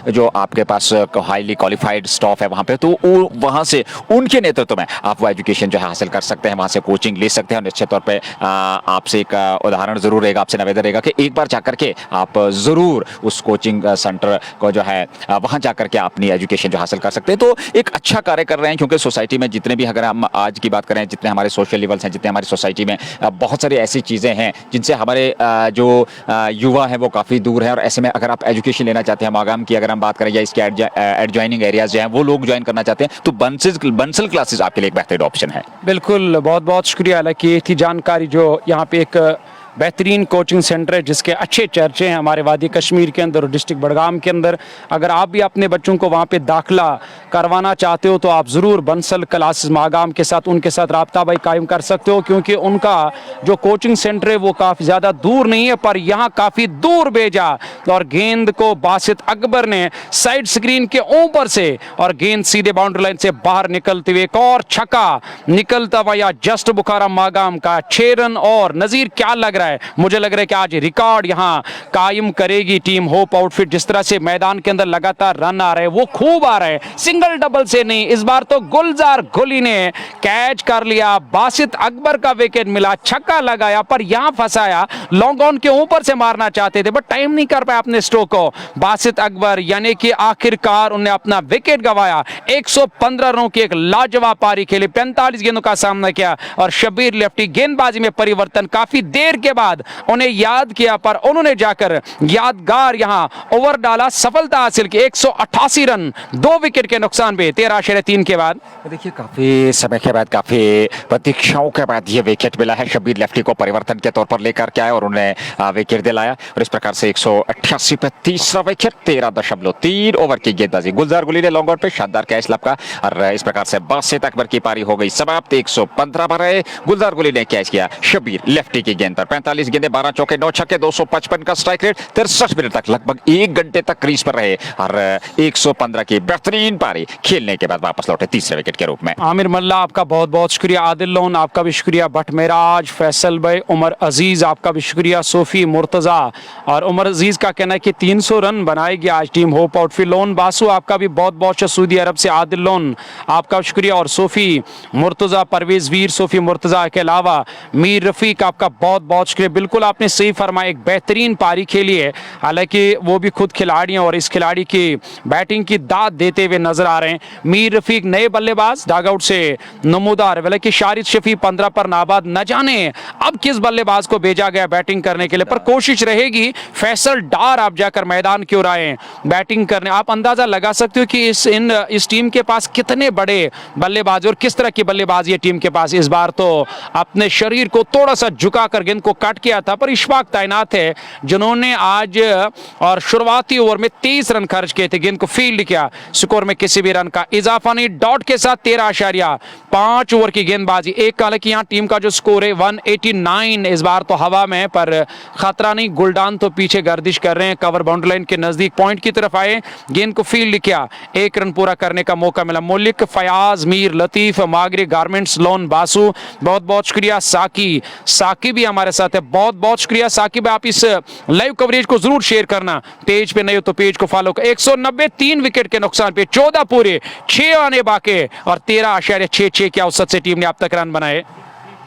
Speaker 2: जो आपके पास हाईली क्वालिफाइड स्टाफ है वहाँ पे, तो वहाँ से उनके नेतृत्व में आप वो एजुकेशन जो है हासिल कर सकते हैं, वहाँ से कोचिंग ले सकते हैं। और निश्चित तौर पे आपसे एक उदाहरण जरूर रहेगा, आपसे निवेदन रहेगा कि एक बार जाकर के आप जरूर उस कोचिंग सेंटर को जो है वहाँ जाकर के अपनी एजुकेशन जो हासिल कर सकते हैं। तो एक अच्छा कार्य कर रहे हैं, क्योंकि सोसाइटी में जितने भी, अगर हम आज की बात करें, जितने हमारे सोशल लेवल्स हैं, जितने हमारी सोसाइटी में बहुत सारी ऐसी चीज़ें हैं जिनसे हमारे जो युवा हैं वो काफ़ी दूर हैं। और ऐसे में अगर आप एजुकेशन लेना चाहते हैं मागाम की, अगर हम बात करें या इसके एडजॉइनिंग एरियाज जो हैं वो लोग ज्वाइन करना चाहते हैं, तो बंसल क्लासेस आपके लिए एक बेहतरीन ऑप्शन है।
Speaker 1: बिल्कुल, बहुत बहुत शुक्रिया। हालांकि ये थी जानकारी जो यहाँ पे एक बेहतरीन कोचिंग सेंटर है जिसके अच्छे चर्चे हैं हमारे वादी कश्मीर के अंदर और डिस्ट्रिक्ट बडगाम के अंदर। अगर आप भी अपने बच्चों को वहाँ पे दाखिला करवाना चाहते हो तो आप ज़रूर बंसल क्लासेस मागाम के साथ उनके साथ रब्ता भाई कायम कर सकते हो, क्योंकि उनका जो कोचिंग सेंटर है वो काफ़ी ज़्यादा दूर नहीं है, पर यहाँ काफ़ी दूर भेजा और गेंद को बासित अकबर ने साइड स्क्रीन के ऊपर से और गेंद सीधे बाउंड्री लाइन से बाहर निकलते हुए एक और छक्का निकलता हुआ या जस्ट बुखारा मागाम का 6 रन। और नज़ीर क्या लग रहा है रहा है। मुझे लग रहा है कि आज रिकॉर्ड यहाँ कायम करेगी टीम होप आउटफिट। जिस तरह से मैदान के अंदर लगातार रन आ रहे हैं, वो खूब आ रहे हैं, सिंगल डबल से नहीं, इस बार तो गुलजार गुली ने कैच कर लिया। बासित अकबर का विकेट मिला, छक्का लगाया पर यहां फंसाया। लॉन्ग ऑन के ऊपर से मारना चाहते थे बट टाइम नहीं कर पाया अपने स्ट्रोक को। बासित अकबर यानी कि आखिरकार उन्हें अपना विकेट गंवाया। 115 रनों की एक लाजवाब पारी खेली, 45 गेंदों का सामना किया और शब्बीर लेफ्टी गेंदबाजी में परिवर्तन काफी देर के बाद उन्हें याद किया पर उन्होंने जाकर यादगार यहां ओवर डाला, सफलता हासिल की। 188 रन 2 विकेट के नुकसान पे 13/3 के बाद।
Speaker 2: देखिए काफी समय के बाद, काफी प्रतीक्षाओं के बाद ये विकेट मिला है। शब्बीर लेफ्टी को परिवर्तन के तौर पर लेकर के आए और उन्हें विकेट दिलाया और इस प्रकार से 188 पे तीसरा विकेट। 13.3 ओवर की गेंदबाजी, गुलजार गुली ने लॉन्ग ऑन पे शानदार कैच लपका और इस प्रकार से बासित अकबर की पारी हो गई समाप्त। 115 पर रहे, गुलजार गुली ने कैच किया शब्बीर लेफ्टी की गेंद पर। 45 गेंदे, 12 चौके, 9 छक्के, 255 का स्ट्राइक रेट। 63 मिनट तक, लगभग 1 घंटे तक क्रीज पर रहे और 115 की बेहतरीन पारी खेलने के बाद वापस लौटे तीसरे विकेट के रूप में।
Speaker 1: आमिर मल्ला आपका बहुत बहुत शुक्रिया, आदिल लोन आपका भी शुक्रिया, भट्ट मेराज, फैसल भाई, उमर अजीज आपका भी शुक्रिया, सोफी मुर्तजा। और उमर अजीज का कहना है कि 300 रन बनाएगी आज team hope outfit. Loan Basu आपका भी बहुत बहुत शुक्रिया, सऊदी अरब से आदिल लोन आपका शुक्रिया और सोफी मुर्तजा, परवेज वीर, सोफी मुर्तजा के अलावा मीर रफीक आपका बहुत बहुत शुक्रिया। बिल्कुल आपने सही फरमाया, एक बेहतरीन पारी खेली है, हालांकि वो भी खुद खिलाड़ी हैं और इस खिलाड़ी की बैटिंग की दाद देते हुए नजर आ रहे हैं। मीर रफीक नए बल्लेबाज डागआउट से नमूदार, हालांकि शारिद शफी 15 पर नाबाद, न जाने अब किस बल्लेबाज को भेजा गया बैटिंग करने के लिए, पर कोशिश रहेगी फैसल डार आप जाकर मैदान क्यों आए बैटिंग करने। आप अंदाजा लगा सकते हो कि इस टीम के पास कितने बड़े बल्लेबाज और किस तरह की बल्लेबाजी है टीम के पास। इस बार तो अपने शरीर को थोड़ा सा झुकाकर गेंद को काट किया था, पर इशफाक तैनात है जिन्होंने आज और शुरुआती ओवर में 23 रन खर्च किए थे, गेंद को फील्ड किया, स्कोर में किसी भी रन का इजाफा नहीं। डॉट के साथ 13.5 ओवर की गेंदबाजी। एक हालांकि यहाँ टीम का जो स्कोर है 189 इस बार तो हवा में, पर खतरा नहीं। गुलडान तो पीछे गर्दिश कर रहे हैं, कवर बाउंड्री लाइन के नजदीक पॉइंट की तरफ आए, गेंद को फील्ड किया, 1 रन पूरा करने का मौका मिला। मुलिक, फयाज, मीर, लतीफ, मागरी, गारमेंट्स, लोन, बासु बहुत बहुत शुक्रिया। साकी भी हमारे साथ है, बहुत बहुत शुक्रिया साकी भाई। आप इस लाइव कवरेज को जरूर शेयर करना, पेज पे नहीं हो तो पेज को फॉलो कर। 190 3 विकेट के नुकसान पे 14 पूरे, 6 आने बाकी और 13.66 की औसत से टीम ने अब तक रन बनाए।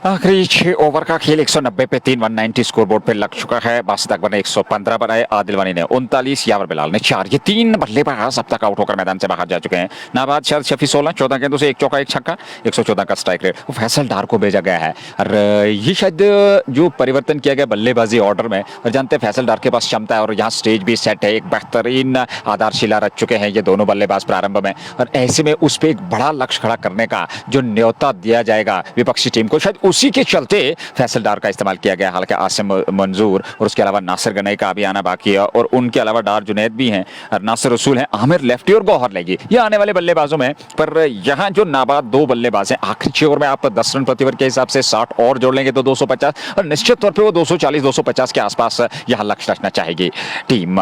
Speaker 2: आखिरी 6 ओवर का खेल 190 पे 3, 190 स्कोरबोर्ड पे लग चुका है। बासित अकबर ने 115 बनाए, आदिल वानी ने 39, यावर बिलाल ने 4। ये 3 बल्लेबाज अब तक आउट होकर मैदान से बाहर जा चुके हैं। नाबाद शारिद शफी 16, 14 गेंदों से 1 चौका 1 छक्का, 114 का स्ट्राइक रेट। वो फैसल डार को भेजा गया है और ये शायद जो परिवर्तन किया गया बल्लेबाजी ऑर्डर में, और जानते हैं फैसल डार के पास क्षमता है और यहाँ स्टेज भी सेट है, एक बेहतरीन आधारशिला रच चुके हैं ये दोनों बल्लेबाज प्रारंभ में। और ऐसे में उस पर एक बड़ा लक्ष्य खड़ा करने का जो न्योता दिया जाएगा विपक्षी टीम को, शायद उसी के चलते फैसल डार का इस्तेमाल किया गया। हालांकि आसिम मंजूर और उसके अलावा नासिर गनई का भी आना बाकी है और उनके अलावा डार जुनैद भी हैं और नासिर रसूल हैं, आमिर लेफ्टी और गौहर लेगी, ये आने वाले बल्लेबाजों में। पर यहाँ जो नाबाद 2 बल्लेबाज हैं, आखिरी 6 ओवर में आप 10 रन प्रति ओवर के हिसाब से 60 और जोड़ लेंगे तो 250 और निश्चित तौर पर वो 240-250 के आसपास यहाँ लक्ष्य रखना चाहेगी टीम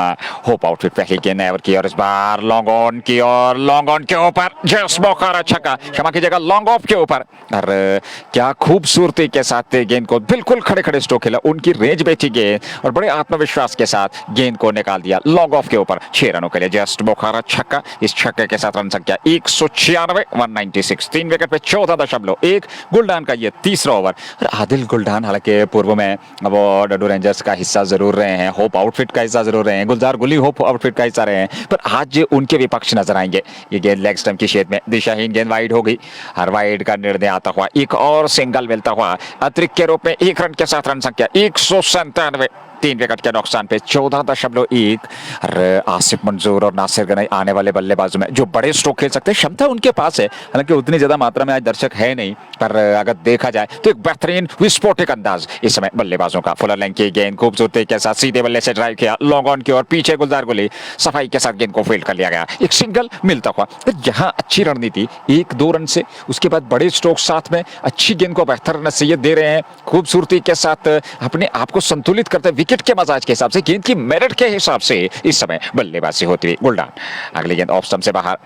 Speaker 2: होप आउटफिट। पहली गेंद ओवर की और इस बार लॉन्ग ऑन की और लॉन्ग ऑन के ऊपर जस बोखारा छक्का, क्षमा कीजिएगा लॉन्ग ऑफ के ऊपर। और क्या खूबसूरती के साथ गेंद को बिल्कुल खड़े खड़े स्ट्रोक खेला, उनकी रेंज में थी गेंद और बड़े आत्मविश्वास के साथ गेंद को निकाल दिया लॉन्ग ऑफ के ऊपर। 6 रनों के लिए जस्ट बोखारा छक्का। इस छक्के के साथ रन संख्या 196, 196, 3 विकेट पे 14.1। गुलडान का ये तीसरा ओवर। और आदिल गुलडान हालांकि पूर्व में वो डडू रेंजर्स का हिस्सा जरूर रहे हैं, होप आउटफिट का हिस्सा जरूर रहे हैं, गुलजार गुली होप आउटफिट का हिस्सा रहे हैं, पर आज उनके विपक्ष नजर आएंगे। ये गेंद लेग स्टंप की शेद में दिशाहीन गेंद वाइड हो गई और वाइड का निर्णय आता हुआ एक और सिंगल मिलता हुआ अतिरिक्त के रूप में 1 रन के साथ रन संख्या 197, 3 विकेट के नुकसान पे 14.1। और आसिफ मंजूर और नासिर गनई आने वाले बल्लेबाजों में जो बड़े स्ट्रोक खेल सकते हैं, क्षमता उनके पास है, हालांकि उतनी ज्यादा मात्रा में आज दर्शक है नहीं, पर अगर देखा जाए तो एक बेहतरीन विस्फोटक अंदाज इस समय बल्लेबाजों का। फुलर लेंथ की गेंद खूबसूरती के साथ सीधे बल्ले से ड्राइव किया लॉन्ग ऑन की और पीछे गुलजार गुली सफाई के साथ गेंद को फील्ड कर लिया गया, एक सिंगल मिलता हुआ। यहाँ अच्छी रणनीति 1-2 रन से, उसके बाद बड़े स्ट्रोक साथ में अच्छी गेंद को बेहतर नसीहत दे रहे हैं, खूबसूरती के साथ अपने आप को संतुलित करते विकेट के मजाज के हिसाब से, गेंद की मेरिट के हिसाब से इस समय बल्लेबाजी होती हुई गुलडान। अगली गेंद ऑफ स्टंप से बाहर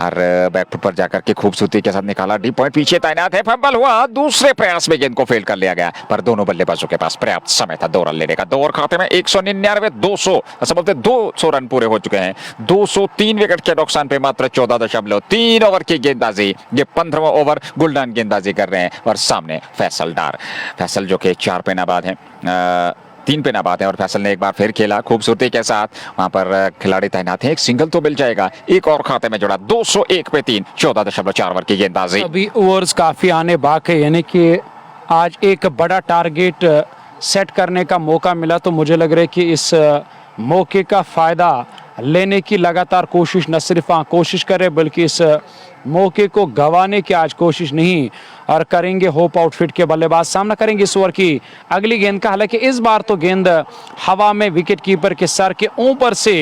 Speaker 2: और बैकफुट पर जाकर के खूबसूरती के साथ निकाला, डीप पॉइंट पीछे तैनात है, फंबल हुआ, दूसरे प्रयास में गेंद को फेल कर लिया गया, पर दोनों बल्लेबाजों के पास पर्याप्त समय था 2 रन लेने का। 2 ओवर खाते में 199, 200 ऐसा बोलते 200 रन पूरे हो चुके हैं। 203 विकेट के नुकसान पे मात्र 14.3 ओवर की गेंदबाजी। ये 15वां ओवर गुलडान गेंदबाजी कर रहे हैं और सामने फैसल डार। फैसल जो कि 4 पे नाबाद है, 3 पे नाबाद है, और फैसल ने एक बार फिर खेला खूबसूरती के साथ। वहां पर खिलाड़ी तैनात है, एक सिंगल तो मिल जाएगा। एक और खाते में जुड़ा, 201 पे 3, 14.4 ओवर की गेंदबाजी।
Speaker 1: अभी ओवर्स काफी आने बाकी है, यानी कि आज एक बड़ा टारगेट सेट करने का मौका मिला, तो मुझे लग रहा है कि इस मौके का फायदा लेने की लगातार कोशिश न सिर्फ कोशिश करें, बल्कि इस मौके को गंवाने की आज कोशिश नहीं और करेंगे। होप आउटफिट के बल्लेबाज सामना करेंगे इस ओवर की अगली गेंद का। हालांकि इस बार तो गेंद हवा में विकेट कीपर के सर के ऊपर से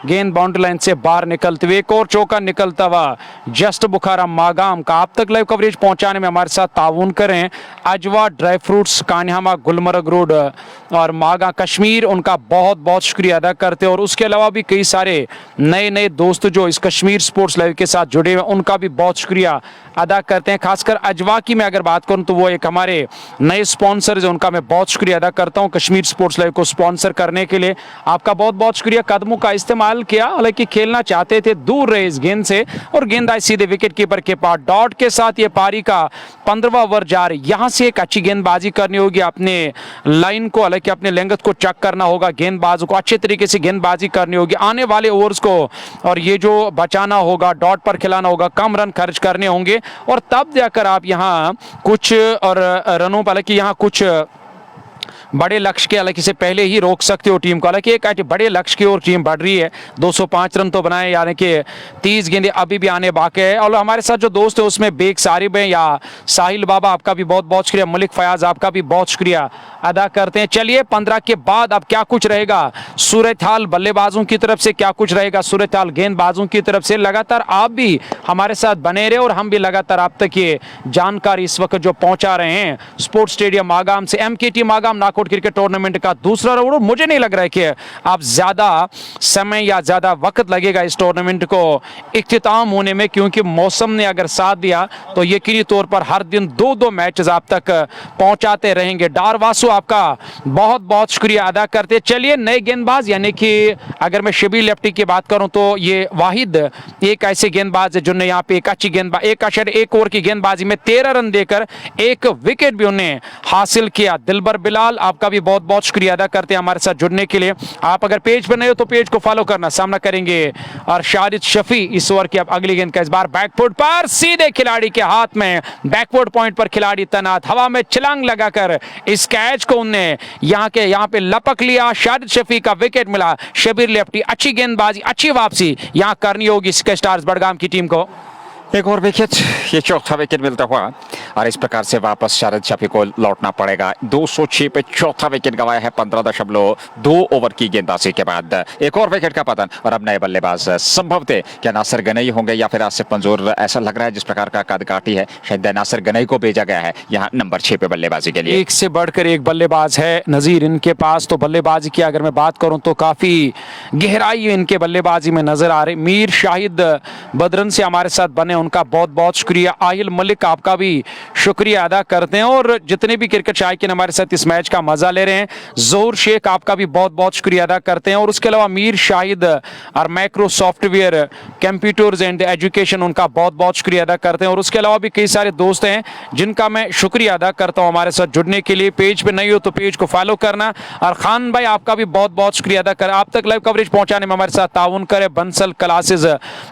Speaker 1: गेंद बाउंड्री लाइन से बाहर निकलते हुए एक और चौका निकलता हुआ जस्ट बुखारा मागाम का। आप तक लाइव कवरेज पहुंचाने में हमारे साथ ताउन करें अजवा ड्राई फ्रूट्स, कान्हामा गुलमर्ग रोड और मागा कश्मीर, उनका बहुत बहुत शुक्रिया अदा करते हैं। और उसके अलावा भी कई सारे नए नए दोस्त जो इस कश्मीर स्पोर्ट्स लाइव के साथ जुड़े हुए, उनका भी बहुत शुक्रिया अदा करते हैं। खासकर अजवा की मैं अगर बात करूं तो वो एक हमारे नए स्पॉन्सर है, उनका मैं बहुत शुक्रिया अदा करता हूं कश्मीर स्पोर्ट्स लाइव को स्पॉन्सर करने के लिए। आपका बहुत बहुत शुक्रिया। कदमों का इस्तेमाल किया, हालांकि खेलना चाहते थे, दूर रहे इस गेंद से और गेंद आई सीधे विकेट कीपर के पास। डॉट के साथ ये पारी का 15वां ओवर जा रही। यहां से एक अच्छी गेंदबाजी करनी होगी, अपने लाइन को, हालांकि अपने लेंगत को चेक करना होगा, गेंदबाजों को अच्छे तरीके से गेंदबाजी करनी होगी आने वाले ओवर्स को, और ये जो बचाना होगा, डॉट पर खिलाना होगा, कम रन खर्च करने होंगे, और तब जाकर आप यहां कुछ और रनों पर, हालांकि यहां कुछ बड़े लक्ष्य के, हालांकि से पहले ही रोक सकते हो टीम को। हालांकि एक बड़े लक्ष्य की ओर टीम बढ़ रही है, 205 रन तो बनाए, यानी कि 30 गेंदें अभी भी आने बाकी है। और हमारे साथ जो दोस्त है उसमें बेग सारिब है या साहिल बाबा, आपका भी बहुत बहुत शुक्रिया। मलिक फयाज, आपका भी बहुत शुक्रिया अदा करते हैं। चलिए 15 के बाद अब क्या कुछ रहेगा सूरत हाल बल्लेबाजों की तरफ से, क्या कुछ रहेगा सूरत हाल गेंदबाजों की तरफ से, लगातार आप भी हमारे साथ बने रहे और हम भी लगातार आप तक ये जानकारी इस वक्त जो पहुंचा रहे हैं। स्पोर्ट्स स्टेडियम मागाम से MKT Magam knockout cricket tournament का दूसरा राउंड। मुझे नहीं लग रहा है कि आप ज्यादा समय या ज्यादा वक्त लगेगा इस टूर्नामेंट को इख्तिताम होने में, क्योंकि मौसम ने अगर साथ दिया तो यकीनी तौर पर हर दिन 2-2 मैचेस आप तक पहुंचाते रहेंगे। डारवासु, आपका बहुत बहुत शुक्रिया अदा करते। चलिए नए गेंदबाज, यानी कि अगर मैं शबीर लेफ्टी की बात करूं तो ये वाहिद एक ऐसे गेंदबाज है जिन्होंने यहाँ पे एक अच्छी गेंदबाज, 1 ओवर की गेंदबाजी में 13 रन देकर 1 विकेट भी उन्हें हासिल किया। दिलबर बिलाल, आपका भी बहुत बहुत शुक्रिया अदा करते हैं हमारे साथ जुड़ने के लिए। आप अगर पेज पर नए हो तो पेज को फॉलो करना। सामना करेंगे और शारिद शफी इस ओवर की अब अगली गेंद का, इस बार बैकफुट पर सीधे खिलाड़ी के हाथ में, बैकवर्ड पॉइंट पर खिलाड़ी तैनात, हवा में छलांग लगाकर इस कैच को उन्होंने यहाँ पे लपक लिया। शारिद शफी का विकेट मिला। शबीर लेफ्टी, अच्छी गेंदबाजी, अच्छी वापसी यहाँ करनी होगी स्काई स्टार्स बड़गाम की टीम को।
Speaker 2: एक और विकेट, ये चौथा विकेट मिलता हुआ और इस प्रकार से वापस शारिद शफी को लौटना पड़ेगा। 206 पे चौथा विकेट गवाया है 15.2 ओवर की गेंदबाजी के बाद। एक और विकेट का पतन और अब नए बल्लेबाज संभवतः क्या नासिर गनई होंगे या फिर आसिफ मंजूर। ऐसा लग रहा है जिस प्रकार का कदकाठी है, शायद नासिर गनई को भेजा गया है यहाँ नंबर 6 पे बल्लेबाजी के लिए।
Speaker 1: एक से बढ़कर एक बल्लेबाज है नजीर इनके पास। तो बल्लेबाजी की अगर मैं बात करूं तो काफी गहराई इनके बल्लेबाजी में नजर आ रही। मीर शाहिद बदरन से हमारे साथ बने, उनका बहुत बहुत शुक्रिया। आहिल मलिक, आपका भी शुक्रिया अदा करते हैं। और जितने भी क्रिकेट शायकीन हमारे साथ इस मैच का मजा ले रहे हैं, जोहर शेख, आपका भी बहुत बहुत शुक्रिया अदा करते हैं। और उसके अलावा मीर शाहिद और macro software computers and education, उनका बहुत बहुत शुक्रिया अदा करते हैं। और उसके अलावा भी कई सारे दोस्त हैं जिनका मैं शुक्रिया अदा करता हूं हमारे साथ जुड़ने के लिए। पेज पे नहीं हो तो पेज को फॉलो करना। और खान भाई, आपका भी बहुत बहुत शुक्रिया अदा कर, आप तक लाइव कवरेज पहुंचाने में हमारे साथ ताउन करे। बंसल क्लासेस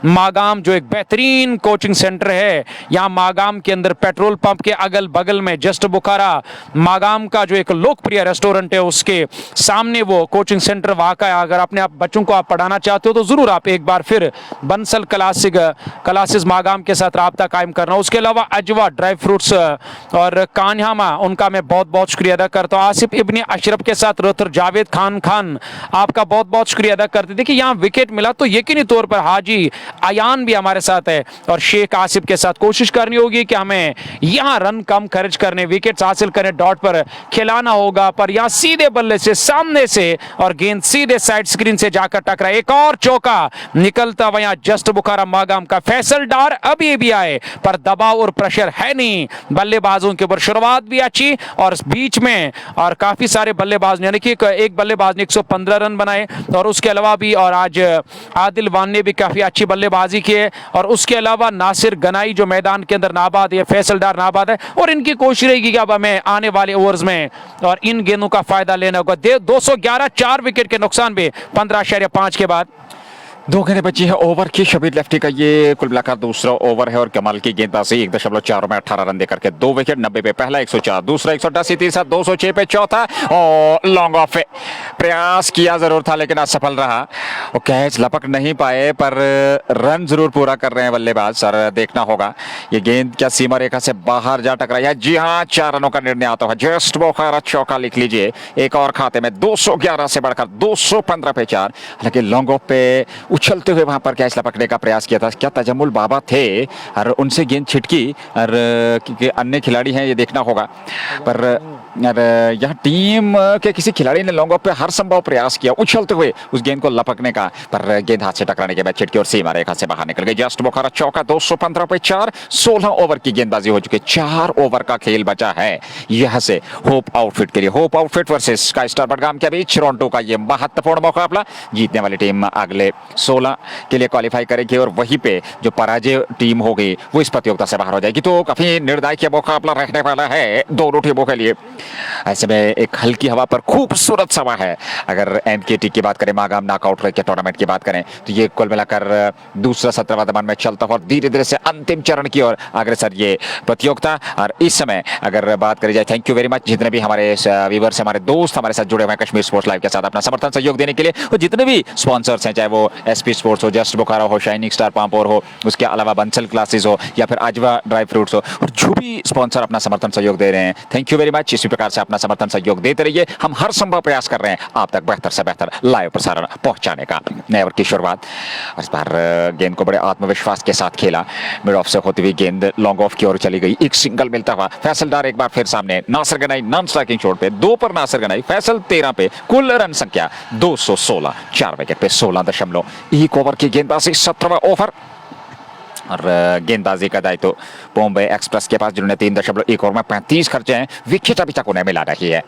Speaker 1: मागाम, जो एक बेहतरीन कोचिंग सेंटर है यहाँ मागाम के अंदर, पेट्रोल पंप के अगल बगल में जस्ट बुखारा मागाम का जो एक लोकप्रिय रेस्टोरेंट है उसके सामने वो कोचिंग सेंटर वाक़ा है। अगर अपने आप बच्चों को आप पढ़ाना चाहते हो तो जरूर आप एक बार फिर बंसल क्लासेस मागाम के साथ राब्ता कायम करना। उसके अलावा अजवा ड्राई फ्रूट्स और कान्हामा, उनका मैं बहुत बहुत शुक्रिया अदा करता हूँ। आसिफ इब्ने अशरफ के साथ रोहतर जावेद खान, आपका बहुत बहुत शुक्रिया अदा करते। देखिए यहाँ विकेट मिला तो यकीनी तौर पर हाजी अयान भी हमारे साथ है और शेख आसिफ के साथ कोशिश करनी होगी कि हमें यहां रन कम खर्च करने, विकेट्स हासिल करने, डॉट पर खिलाना होगा। पर यहां सीधे बल्ले से सामने से और गेंद सीधे साइड स्क्रीन से जाकर टकरा, एक और चौका निकलता हुआ यहां जस्ट बुखारा मागाम का। फैसल डार अभी भी आए पर दबाव और प्रेशर है नहीं बल्लेबाजों के ऊपर। शुरुआत भी अच्छी और बीच में और काफी सारे बल्लेबाज, यानी कि एक बल्लेबाज ने 115 रन बनाए और उसके अलावा भी, और आज आदिल वान ने भी काफी अच्छी बल्लेबाजी की है। और उसके अलावा नासिर गनाई जो मैदान के अंदर नाबाद है, फैसल डार नाबाद है और इनकी कोशिश रहेगी कि अब हमें आने वाले ओवर्स में और इन गेंदों का फायदा लेना होगा। 211, 4 विकेट के नुकसान भी 15.5 के बाद।
Speaker 2: 2 गेंदें बची है ओवर की। शबीर लेफ्टी का ये कुल मिलाकर दूसरा ओवर है और कमाल की गेंदबाजी 1.4 में 18 रन देकर के 2 विकेट। 90 पे पहला, 104 दूसरा, 188 तीसरा, 206 पे चौथा और लॉन्ग ऑफ पे प्रयास किया जरूर था लेकिन असफल रहा और कैच लपक नहीं पाए। पर रन जरूर पूरा कर रहे हैं बल्लेबाज। सर देखना होगा ये गेंद क्या सीमा रेखा से बाहर जा टकराई है। जी हाँ, 4 रनों का निर्णय आता है। जस्ट बुखारा चौका लिख लीजिए। एक और खाते में 211 से बढ़कर 215 पे 4। हालांकि लॉन्ग ऑफ पे उछलते हुए वहां पर कैच लपकने का प्रयास किया था। क्या तजम्मुल बाबा थे और उनसे गेंद छिटकी और क्योंकि अन्य खिलाड़ी हैं ये देखना होगा। पर यह टीम के किसी खिलाड़ी ने लॉन्ग ऑफ पे हर संभव प्रयास किया उछलते हुए उस गेंद को लपकने का, पर गेंद हाथ से टकराने के बाद छिटकी और सीमा रेखा से बाहर निकल गई। जस्ट बुखारा चौका 215 पे 4। 16 ओवर की गेंदबाजी हो चुकी है। 4 ओवर का खेल बचा है यह से होप आउटफिट के लिए। Hope outfit versus sky star Budgam के बीच टोरंटो का यह महत्वपूर्ण मुकाबला। जीतने वाली टीम अगले 16 के लिए क्वालिफाई करेगी और वहीं पे जो पराजय टीम होगी वो इस प्रतियोगिता से बाहर हो जाएगी। तो काफी निर्णायक मुकाबला रहने वाला है दोनों टीमों के लिए। ऐसे में एक हल्की हवा पर खूबसूरत सभा है। अगर एमकेटी की बात करें, मागाम नॉकआउट के टूर्नामेंट की बात करें, तो ये कुल मिलाकर दूसरा सत्र वर्तमान में चलता हुआ और धीरे धीरे से अंतिम चरण की ओर अग्रसर ये प्रतियोगिता। और इस समय अगर बात करी जाए, थैंक यू वेरी मच जितने भी हमारे व्यूअर्स, हमारे दोस्त हमारे साथ जुड़े हुए हैं कश्मीर स्पोर्ट्स लाइव के साथ अपना समर्थन सहयोग देने के लिए, और जितने भी स्पॉन्सर्स हैं, चाहे वो एसपी स्पोर्ट्स हो, जस्ट बुखारा हो, शाइनिंग स्टार पामपोर हो, उसके अलावा बंसल क्लासेस हो या फिर अजवा ड्राई फ्रूट्स हो, और जो भी स्पॉन्सर अपना समर्थन सहयोग दे रहे हैं, थैंक यू वेरी मच। इसी प्रकार से अपना समर्थन सहयोग देते रहिए। हम हर संभव प्रयास कर रहे हैं आप तक बेहतर से बेहतर लाइव प्रसारण पहुंचाने का। नए ओवर की शुरुआत, इस बार गेंद को बड़े आत्मविश्वास के साथ खेला। मिड ऑफ से होती हुई गेंद लॉन्ग ऑफ की ओर चली गई। एक सिंगल मिलता हुआ फैसल डार एक बार फिर सामने। Nasir Ganai non striking shot पे 2 पर नासिर गनाई, फैसल 13 पे। कुल रन संख्या 216, 4 विकेट पे 16.1 ओवर की गेंदबाजी। 17वां ओवर और गेंदबाजी का दायित्व बॉम्बे एक्सप्रेस के पास, जिन्होंने 3.1 ओवर में 35 खर्चे हैं। विकेट अभी तक उन्हें मिला रही है।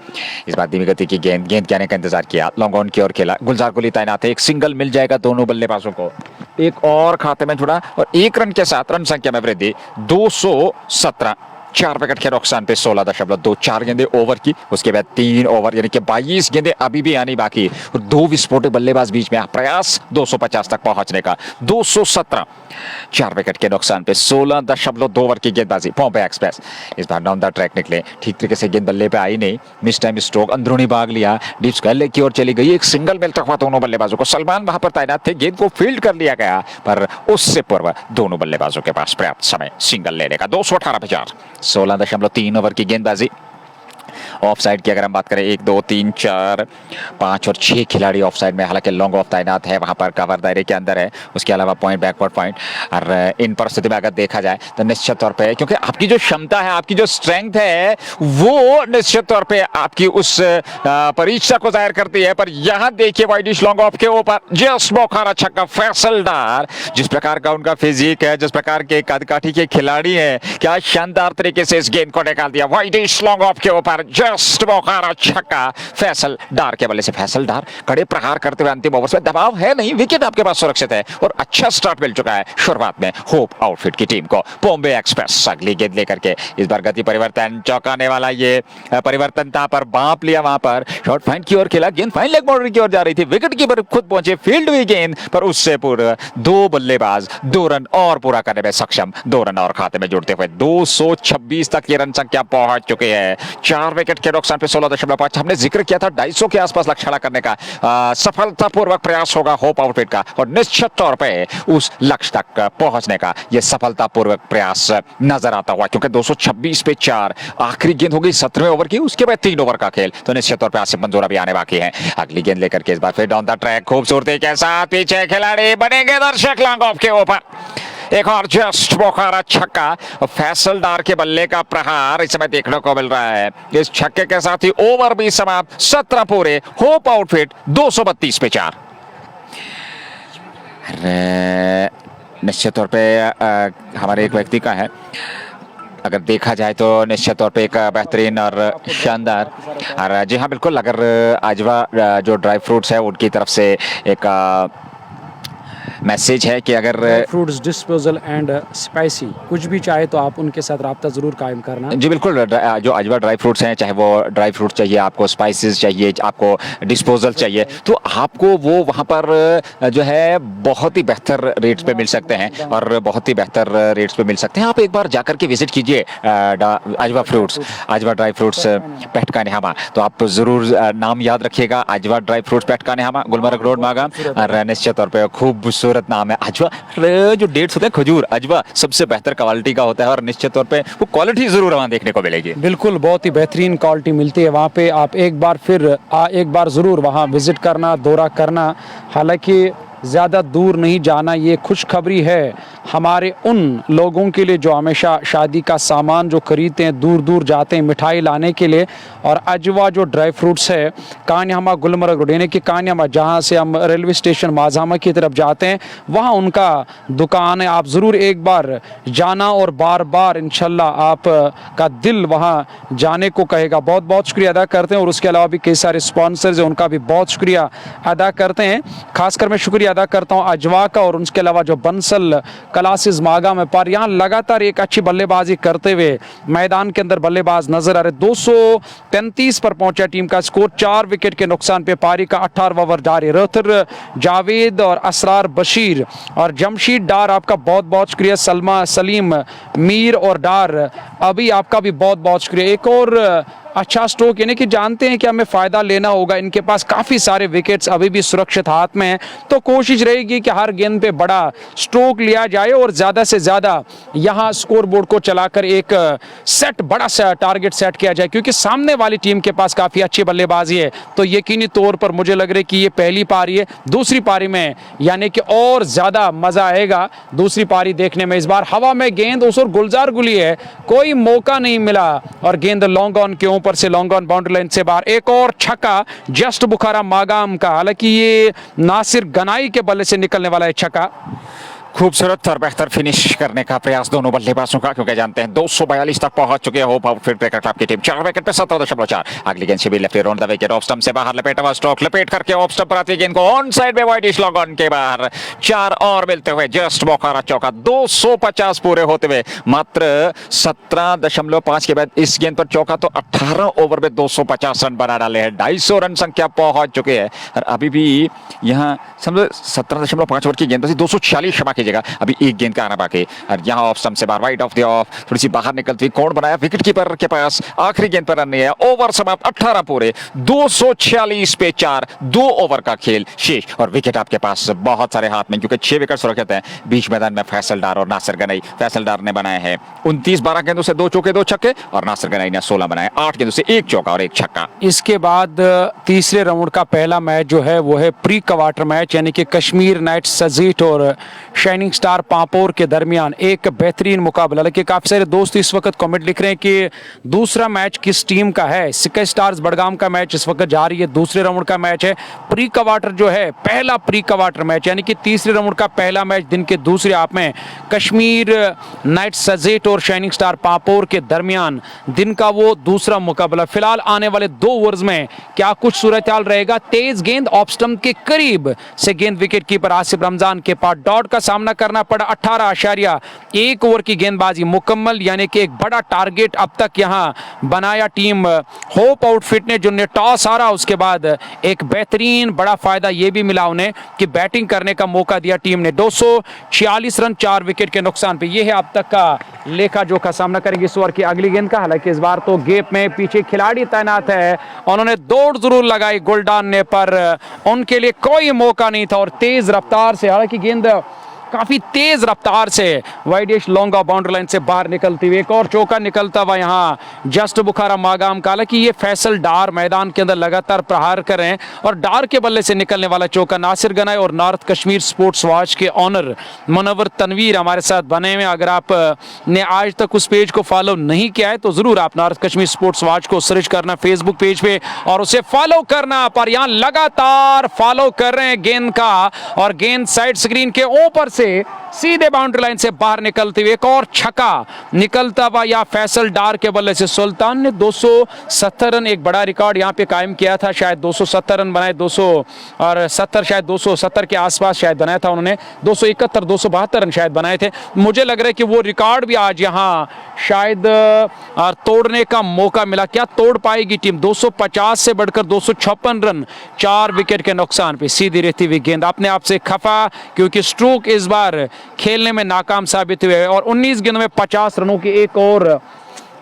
Speaker 2: इस बार धीमी गति की गेंद के आने का इंतजार किया, लॉन्ग ऑन की ओर खेला। गुलजार कुली तैनात है। एक सिंगल मिल जाएगा दोनों बल्लेबाजों को। एक और खाते में जुड़ा और 1 रन के साथ रन संख्या में वृद्धि 217। 4 विकेट के नुकसान पे 16.2। 4 गेंदें ओवर की, उसके बाद 3 ओवर यानी कि 22 गेंदें अभी भी आनी बाकी और 2 विस्फोटक बल्लेबाज बीच में। प्रयास 250 तक पहुंचने का। 217, 4 विकेट के नुकसान पे 16.2 ओवर की गेंदबाजी। बॉम्बे एक्सप्रेस इस बार डाउन द ट्रैक निकले, ठीक तरीके से गेंद बल्ले पे आई नहीं। मिस टाइम स्ट्रोक, अंदरूनी भाग लिया, डीप स्क्वायर लेग की ओर चली गई। एक सिंगल मिलता हुआ दोनों बल्लेबाजों को। सलमान वहां पर तैनात थे, गेंद को फील्ड कर लिया गया, पर उससे पूर्व दोनों बल्लेबाजों के पास पर्याप्त समय सिंगल लेने का। 218 पे 4। 16.3 ओवर की गेंदबाजी। ऑफ साइड की अगर हम बात करें, 1 2 3 4 5 और 6 खिलाड़ी ऑफ साइड में, हालांकि लॉन्ग ऑफ तैनात है वहां पर, कवर दायरे के अंदर है। उसके अलावा पॉइंट, बैकवर्ड पॉइंट। और इन परिस्थिति में अगर देखा जाए तो निश्चित तौर पे, क्योंकि आपकी जो क्षमता है, आपकी जो स्ट्रेंथ है, वो निश्चित तौर पे आपकी उस परीक्षा को जाहिर करती है। पर यहां देखिए वाइडिश लॉन्ग ऑफ के ऊपर जस्ट बुखारा छक्का। फैसल डार, जिस प्रकार का उनका फिजिक है, जिस प्रकार के कदकाठी के खिलाड़ी है, क्या शानदार तरीके से इस गेंद को निकाल दिया वाइडिश लॉन्ग ऑफ के ऊपर। जस्ट बुखारा छक्का फैसल डार के बल्ले से। फैसल डार कड़े प्रहार करते हुए अंतिम ओवर में, दबाव है नहीं, विकेट आपके पास सुरक्षित है और अच्छा स्टार्ट मिल चुका है शुरुआत में होप आउटफिट की टीम को। बॉम्बे एक्सप्रेस अगली गेंद लेकर के इस बार गति परिवर्तन, चौंकाने वाला ये परिवर्तन था, पर बांप लिया वहां पर। शॉर्ट फाइन की ओर खेला, गेंद फाइन लेग बाउंड्री की ओर जा रही थी, विकेट कीपर खुद पहुंचे, फील्ड हुई गेंद, पर उससे पूर्व 2 बल्लेबाज 2 रन और पूरा करने में सक्षम। 2 रन और खाते में जुड़ते हुए 226 तक ये रन संख्या पहुंच चुकी है। 4 विकेट के नुकसान पे 16.5। हमने जिक्र किया था 250 के आसपास लक्ष्य खड़ा करने का। सफलतापूर्वक प्रयास होगा होप आउटफिट का और निश्चित तौर पे उस लक्ष्य तक पहुंचने का यह सफलतापूर्वक प्रयास नजर आता हुआ, क्योंकि 226 पे 4 आखिरी गेंद हो गई 17वें ओवर की। उसके बाद 3 ओवर का खेल, तो निश्चित तौर पे आसिफ मंजूर अभी आने बाकी है। अगली गेंद लेकर के इस बार फिर डाउन द ट्रैक, खूबसूरती के साथ पीछे खिलाड़ी बनेंगे दर्शक लॉन्ग ऑफ के ऊपर। एक और जस्ट बोखारा छक्का, फैसल डार के बल्ले का प्रहार इस समय देखने को मिल रहा है। इस छक्के के साथ ही ओवर भी समाप्त, 17 पूरे, होप आउटफिट 232 पे 4। निश्चित तौर पे हमारे एक व्यक्ति का है, अगर देखा जाए तो निश्चित तौर पे एक बेहतरीन और शानदार। और जी हाँ बिल्कुल, अगर अजवा जो ड्राई फ्रूट्स है उनकी तरफ से एक मैसेज है कि अगर
Speaker 1: फ्रूट्स डिस्पोजल एंड स्पाइसी कुछ भी चाहे तो आप उनके साथ रब्ता ज़रूर कायम करना।
Speaker 2: जी बिल्कुल, जो अजवा ड्राई फ्रूट्स हैं, चाहे वो ड्राई फ्रूट्स चाहिए आपको, स्पाइसेस चाहिए आपको, डिस्पोजल चाहिए, तो आपको वो वहाँ पर जो है बहुत ही बेहतर रेट्स पे मिल सकते हैं और बहुत ही बेहतर रेट्स पे मिल सकते हैं। आप एक बार जाकर के विजिट कीजिए अजवा फ्रूट्स, अजवा ड्राई फ्रूट्स पेट का निहामा। तो आप ज़रूर नाम याद रखिएगा, अजवा ड्राई फ्रूट्स पेट का निहामा, गुलमर्ग रोड मागा। और निश्चित तौर पर खूबसूरत नाम है अजवा। जो डेट्स होते हैं खजूर, अजवा सबसे बेहतर क्वालिटी का होता है और निश्चित तौर पे वो क्वालिटी जरूर वहाँ देखने को मिलेगी।
Speaker 1: बिल्कुल, बहुत ही बेहतरीन क्वालिटी मिलती है वहाँ पे। आप एक बार ज़रूर वहाँ विजिट करना, दौरा करना। हालांकि ज़्यादा दूर नहीं जाना, ये खुशखबरी है हमारे उन लोगों के लिए जो हमेशा शादी का सामान जो खरीदते हैं, दूर दूर जाते हैं मिठाई लाने के लिए। और अजवा जो ड्राई फ्रूट्स है, कान्यामा गुलमर्ग रोड, यानी कि कान्यामा जहाँ से हम रेलवे स्टेशन माज़ामा की तरफ जाते हैं, वहाँ उनका दुकान है। आप ज़रूर एक बार जाना और बार बार इंशाल्लाह आप का दिल वहाँ जाने को कहेगा। बहुत बहुत शुक्रिया अदा करते हैं और उसके अलावा भी कई सारे स्पॉन्सर्स हैं, उनका भी बहुत शुक्रिया अदा करते हैं। खासकर मैं शुक्रिया अदा करता हूं अजवा का और उसके अलावा जो बंसल क्लासेस मागा में पर यहाँ लगातार एक अच्छी बल्लेबाजी करते हुए मैदान के अंदर बल्लेबाज नजर आ रहे। 233 पर पहुंचा टीम का स्कोर, 4 विकेट के नुकसान पे पारी का 18वां ओवर जारी। रथर जावेद और असरार बशीर और जमशीद डार, आपका बहुत बहुत शुक्रिया। सलमा सलीम मीर और डार अभी आपका भी बहुत बहुत शुक्रिया। एक और अच्छा स्ट्रोक, यानी कि जानते हैं कि हमें फ़ायदा लेना होगा, इनके पास काफ़ी सारे विकेट्स अभी भी सुरक्षित हाथ में हैं, तो कोशिश रहेगी कि हर गेंद पे बड़ा स्ट्रोक लिया जाए और ज़्यादा से ज़्यादा यहाँ स्कोर बोर्ड को चलाकर एक बड़ा सा टारगेट सेट किया जाए, क्योंकि सामने वाली टीम के पास काफ़ी अच्छी बल्लेबाजी है। तो यकीनी तौर पर मुझे लग रहा है कि ये पहली पारी है, दूसरी पारी में यानी कि और ज़्यादा मज़ा आएगा दूसरी पारी देखने में। इस बार हवा में गेंद उस और गुलजार गुली है, कोई मौका नहीं मिला और गेंद लॉन्ग ऑन के ऊपर से लॉन्ग ऑन बाउंड्री लाइन से बाहर। एक और छक्का जस्ट बुखारा मागाम का, हालांकि ये नासिर गनाई के बल्ले से निकलने वाला है छक्का।
Speaker 2: खूबसूरत और बेहतर फिनिश करने का प्रयास दोनों बल्लेबाजों का, क्योंकि जानते हैं 242 तक पहुंच चुके हैं होप आउटफिट क्रिकेट क्लब की टीम। 4 विकेट पे 17.4। अगली गेंद से भी left round the wicket, off stump से बाहर लपेटा हुआ स्ट्रोक, लपेट करके ऑफ स्टंप पर आती गेंद को ऑन साइड में वाइड लॉन्ग ऑन के बाहर 4 और मिलते हुए जस्ट बोखारा चौका। 250 पूरे होते हुए मात्र 17.5 के बाद इस गेंद पर चौका, तो 18 ओवर में 250 रन बना डाले हैं। 250 रन संख्या पहुंच चुके हैं और अभी भी यहाँ समझो 17.5 ओवर की गेंदबाजी 246 क्षमा कीजिएगा, अभी एक गेंद का आना बाकी। और यहाँ ऑफ स्टंप से बाहर वाइड ऑफ द ऑफ, थोड़ी सी बाहर निकलती कोण बनाया, विकेट कीपर के पास आखिरी गेंद पर रन नहीं है। ओवर समाप्त, 18 पूरे, 246 पे 4, 2 ओवर का खेल शेष और विकेट आपके पास बहुत सारे हाथ में, क्योंकि 6 विकेट सुरक्षित हैं। बीच मैदान में फैसल डार और नासिर गनाई, फैसल डार ने बनाए हैं 29-12 गेंदों से 2 चौके 2 छक्के और नासिर गनाई ने 16 बनाए, 8 गेंदों से 1 चौका और 1 छक्का।
Speaker 1: इसके बाद तीसरे राउंड का पहला मैच जो है वो है प्री क्वार्टर मैच, यानी कि कश्मीर नाइट्स सजीट और शाइनिंग स्टार पापोर के दरमियान एक बेहतरीन मुकाबला। लेकिन काफी सारे दोस्त इस वक्त कमेंट लिख रहे हैं कि दूसरा मैच किस टीम का है। सिक्का स्टार्स बड़गाम का मैच इस वक्त जारी है, दूसरे राउंड का मैच है। प्री क्वार्टर जो है पहला प्री क्वार्टर मैच, यानी कि तीसरे राउंड का पहला मैच दिन के दूसरे आप में कश्मीर नाइट सजेट और शाइनिंग स्टार पापोर के दरमियान दिन का वो दूसरा मुकाबला। फिलहाल आने वाले 2 ओवर्स में क्या कुछ सूरत हाल रहेगा। तेज गेंद ऑफ स्टंप के करीब से गेंद विकेट कीपर आसिफ रमजान के पास, डॉट का सामना करना पड़ा। 18.1 ओवर की गेंदबाजी मुकम्मल, यानी कि एक बड़ा टारगेट अब तक यहां बनाया टीम होप आउटफिट ने, जो ने टॉस हारा उसके बाद एक बेहतरीन बड़ा फायदा यह भी मिला उन्हें कि बैटिंग करने का मौका दिया टीम ने। 246 रन 4 विकेट के नुकसान पे, यह है अब तक का लेखा जोखा। सामना करेंगे इस ओवर की अगली गेंद का, हालांकि इस बार तो गेप में पीछे खिलाड़ी तैनात है, उन्होंने दौड़ जरूर लगाई गुलडान ने, पर उनके लिए कोई मौका नहीं था और तेज रफ्तार से, हालांकि गेंद काफी तेज रफ्तार से widish long off boundary line से बाहर निकलती हुई, एक और चौका निकलता हुआ यहाँ जस्ट बुखारा मागाम का। हालांकि ये फैसल डार मैदान के अंदर लगातार प्रहार कर रहे हैं और डार के बल्ले से निकलने वाला चौका नासिर गनाई और नॉर्थ कश्मीर स्पोर्ट्स वॉच के ऑनर मुनव्वर तनवीर हमारे साथ बने हुए। अगर आप ने आज तक उस पेज को फॉलो नहीं किया है तो जरूर आप नॉर्थ कश्मीर स्पोर्ट्स वॉच को सर्च करना फेसबुक पेज पे और उसे फॉलो करना। पर यहाँ लगातार फॉलो कर रहे हैं गेंद का और गेंद साइड स्क्रीन के ऊपर से सीधे बाउंड्री लाइन से बाहर निकलते हुए एक और छक्का निकलता हुआ या फैसल डार के बल्ले से। सुल्तान ने 270 रन, एक बड़ा रिकॉर्ड यहाँ पे कायम किया था, शायद 270 रन बनाए, 270 शायद 270 के आसपास शायद बनाया था उन्होंने, 271 272 रन शायद बनाए थे। मुझे लग रहा है कि वो रिकॉर्ड भी आज यहाँ शायद तोड़ने का मौका मिला। क्या तोड़ पाएगी टीम? 250 से बढ़कर 256 रन 4 विकेट के नुकसान पे सीधी रहती हुई गेंद। अपने आप से खफा क्योंकि स्ट्रोक इस बार खेलने में नाकाम साबित हुए और 19 गेंदों में 50 रनों की एक और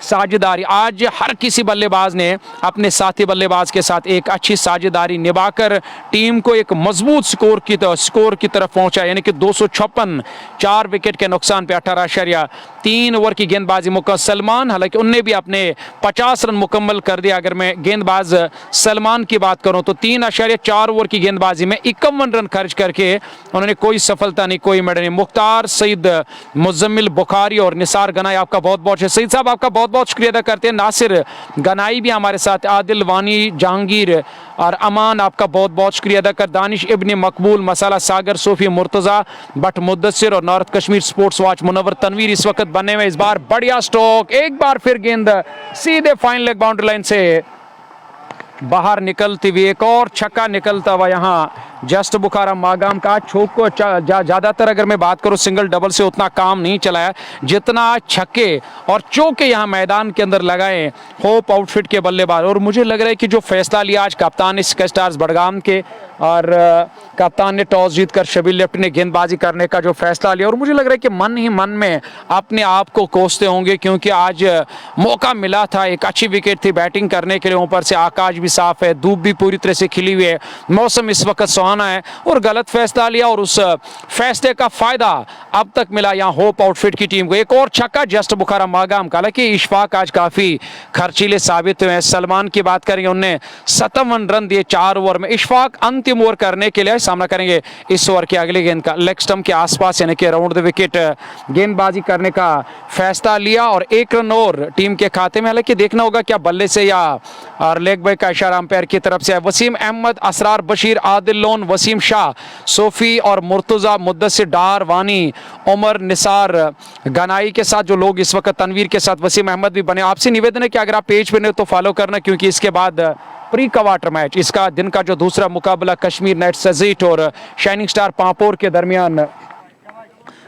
Speaker 1: साझेदारी। आज हर किसी बल्लेबाज ने अपने साथी बल्लेबाज के साथ एक अच्छी साझेदारी निभाकर टीम को एक मजबूत स्कोर की तरफ पहुंचा, यानी कि 256 4 विकेट के नुकसान पे 18.3 ओवर की गेंदबाजी मुकम्मल। सलमान, हालांकि उनने भी अपने 50 रन मुकम्मल कर दिया। अगर मैं गेंदबाज सलमान की बात करूं तो 3.4 ओवर की गेंदबाजी में 51 रन खर्च करके उन्होंने कोई सफलता नहीं, कोई मेडल नहीं। मुख्तार, सईद, मुजम्मिल बुखारी और निसार गनाई आपका बहुत बहुत सईद साहब आपका बहुत बहुत शुक्रिया अदा करते हैं। नासिर गनाई भी हमारे साथ, आदिल वानी, जहांगीर और अमान आपका बहुत बहुत शुक्रिया अदा कर, दानिश इब्ने मकबूल, मसाला सागर, सोफी मुर्तजा, बट मुद्दसिर और north Kashmir sports watch Munawar Tanveer इस वक्त बने हुए। इस बार बढ़िया स्ट्रोक, एक बार फिर गेंद सीधे फाइन लेग बाउंड्री लाइन से बाहर निकलती हुई, एक और छक्का निकलता हुआ यहाँ जस्ट बुखारा मागाम का। छोक को ज्यादातर अगर मैं बात करूं सिंगल डबल से उतना काम नहीं चलाया जितना छक्के और चौके यहाँ मैदान के अंदर लगाए होप आउटफिट के बल्लेबाज। और मुझे लग रहा है कि जो फैसला लिया आज कप्तान स्काई स्टार्स बडगाम के और कप्तान ने टॉस जीतकर शबीर लेफ्टी ने गेंदबाजी करने का जो फैसला लिया, और मुझे लग रहा है कि मन ही मन में अपने आप को कोसते होंगे क्योंकि आज मौका मिला था, एक अच्छी विकेट थी बैटिंग करने के लिए, ऊपर से आकाश भी साफ है, धूप भी पूरी तरह से खिली हुई है, मौसम इस वक्त सुहाना है और गलत फैसला लिया और उस फैसले का फायदा अब तक मिला यहाँ होप आउटफिट की टीम को। एक और छक्का जस्ट बुखारा मागाम का। हालांकि इशफाक आज काफी खर्चीले साबित हुए हैं। सलमान की बात करेंगे, उन्होंने 57 रन दिए 4 ओवर में। इशफाक अंतिम ओवर करने के लिए सामना करेंगे इस ओवर की अगली गेंद का लेग स्टंप के आसपास, यानी कि राउंड द विकेट गेंदबाजी करने का फैसला लिया और 1 रन और टीम के खाते में। हालांकि देखना होगा क्या बल्ले से या और लेग बाय का इशारा अंपायर की तरफ से है। वसीम अहमद, असरार बशीर, आदिल लोन, वसीम शाह, सोफी और मुर्तजा, मुद्दसिर डार, वानी, उमर, निसार गनाई के साथ जो लोग इस वक्त तनवीर के साथ वसीम अहमद भी बने। आपसे निवेदन है कि अगर आप पेज पे नहीं तो फॉलो करना क्योंकि इसके बाद प्री क्वार्टर मैच, इसका दिन का जो दूसरा मुकाबला कश्मीर नाइट्स सजीट और शाइनिंग स्टार पांपोर के दरमियान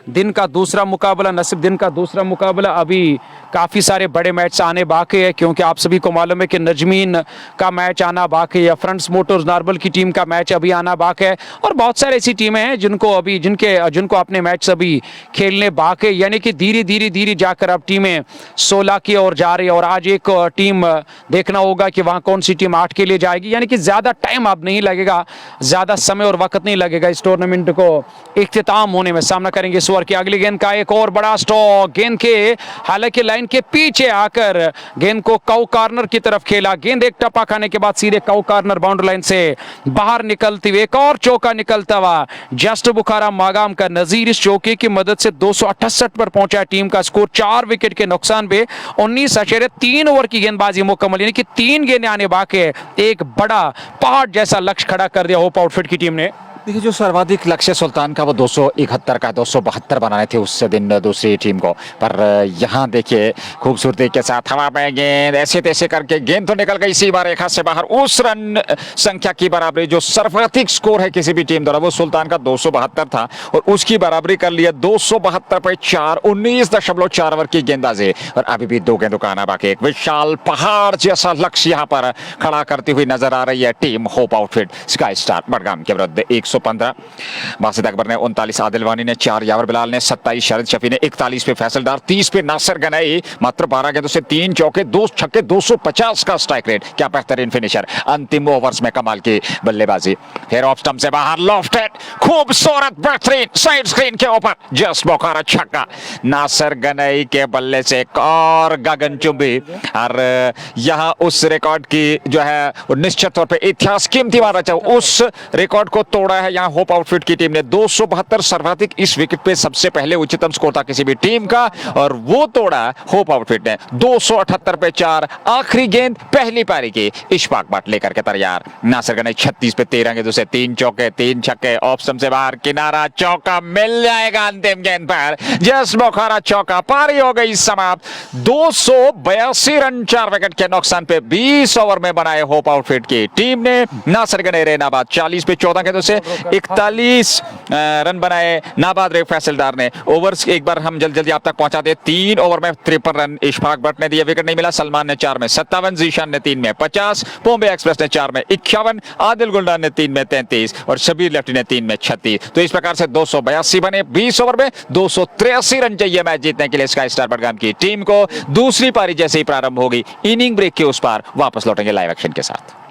Speaker 1: दिन का दूसरा मुकाबला, नसीब दिन का दूसरा मुकाबला, अभी काफ़ी सारे बड़े मैच आने बाकी है क्योंकि आप सभी को मालूम है कि नजमीन का मैच आना बाकी है, फ्रंट्स मोटर्स नार्बल की टीम का मैच अभी आना बाकी है और बहुत सारी ऐसी टीमें हैं जिनको अपने मैच अभी खेलने बाकी है, यानी कि धीरे जाकर अब टीमें 16 की ओर जा रही है और आज एक टीम देखना होगा कि वहाँ कौन सी टीम 8 के लिए जाएगी, यानी कि ज़्यादा टाइम अब नहीं लगेगा, ज़्यादा समय और वक्त नहीं लगेगा इस टूर्नामेंट को इख्तिताम होने में। सामना करेंगे इस ओवर की अगली गेंद का, एक और बड़ा स्ट्रोक, गेंद के हालांकि लाइन के पीछे आकर गेंद को काउ कॉर्नर की तरफ खेला, गेंद एक टप्पा खाने के बाद सीधे काउ कॉर्नर बाउंड्री लाइन से बाहर निकलती हुई, एक और चौका निकलता हुआ जस्ट बुखारा मागाम का। नजीर इस चौके की मदद से 268 पर पहुंचा टीम का स्कोर 4 विकेट के नुकसान पे 19.3 ओवर की गेंदबाजी मुकम्मल, यानी कि 3 गेंदें आने बाकी है। एक बड़ा पहाड़ जैसा लक्ष्य खड़ा कर दिया होप आउटफिट की टीम ने।
Speaker 2: देखिए जो सर्वाधिक लक्ष्य सुल्तान का वो 271 का 272 बनाने थे उस दिन दूसरी टीम को, पर यहाँ देखिए खूबसूरती के साथ हवा में गेंद ऐसे तैसे करके गेंद तो निकल गई सीमा रेखा से बाहर। उस रन संख्या की बराबरी जो सर्वाधिक स्कोर है किसी भी टीम द्वारा वो सुल्तान का 272 था और उसकी बराबरी कर लिया 272 पे 4, 19.4 ओवर की गेंदबाजी और अभी भी 2 गेंदों का आना बाकी। एक विशाल पहाड़ जैसा लक्ष्य यहाँ पर खड़ा करती हुई नजर आ रही है team hope outfit sky star Budgam के विरुद्ध 100 215। बासित अकबर ने 39, आदिल वानी ने 4, यावर बिलाल ने 27, शरद शफी ने 41 पे फैसल डार, 30 पे नासिर गनई, मात्र 12 गेंदों से 3 चौके 2 छक्के, 250 का स्ट्राइक रेट। क्या बेहतरीन फिनिशर, अंतिम ओवर्स में कमाल की बल्लेबाजी। फिर ऑफ स्टंप से बाहर लॉफ्टेड, खूबसूरत बेहतरीन साइड स्क्रीन के ऊपर जस्ट बौखारा छक्का। नासिर गनई के बल्ले से एक और गगनचुंबी, और यहां उस रिकॉर्ड की जो है निश्चित तौर पे इतिहास कीमती माना चाहिए, उस रिकॉर्ड को तोड़ा है यहां होप आउटफिट की टीम ने। 272 सर्वाधिक इस विकेट पे सबसे पहले उच्चतम स्कोर था किसी भी टीम का, और वो तोड़ा होप आउटफिट ने। 278 पे 4, आखिरी गेंद पहली पारी की, इशफाक भट्ट लेकर के तैयार। नासिर गनई 36 पे 13 गेंदों से 3 चौके 3 छक्के, ऑफ स्टंप से बाहर किनारा, चौका मिल जाएगा अंतिम गेंद पर, जस्ट बौखारा चौका। पारी हो गई समाप्त। 282 रन 4 विकेट के नुकसान पे 20 ओवर में बनाए होप आउटफिट की टीम ने। नासिर गनई रहे नाबाद, 40 पे 14 गेंदों से 41 रन बनाए नाबाद रहे फैसलदार ने। ओवर्स एक बार हम जल्दी आप तक पहुंचा दे। 3 ओवर में 53 रन इशफाक भट्ट ने दिए, विकेट नहीं मिला। सलमान ने 4 में 57, जीशान ने 3 में 50, बॉम्बे एक्सप्रेस ने 4 में 51, आदिल गुलदार ने 3 में 33 और शबीर लेफ्टी ने 3 में 36। तो इस प्रकार से 282 बने 20 ओवर में। 283 रन चाहिए मैच जीतने के लिए स्काई स्टार बडगाम की टीम को। दूसरी पारी जैसे ही प्रारंभ होगी, इनिंग ब्रेक के उस पार वापस लौटेंगे लाइव एक्शन के साथ।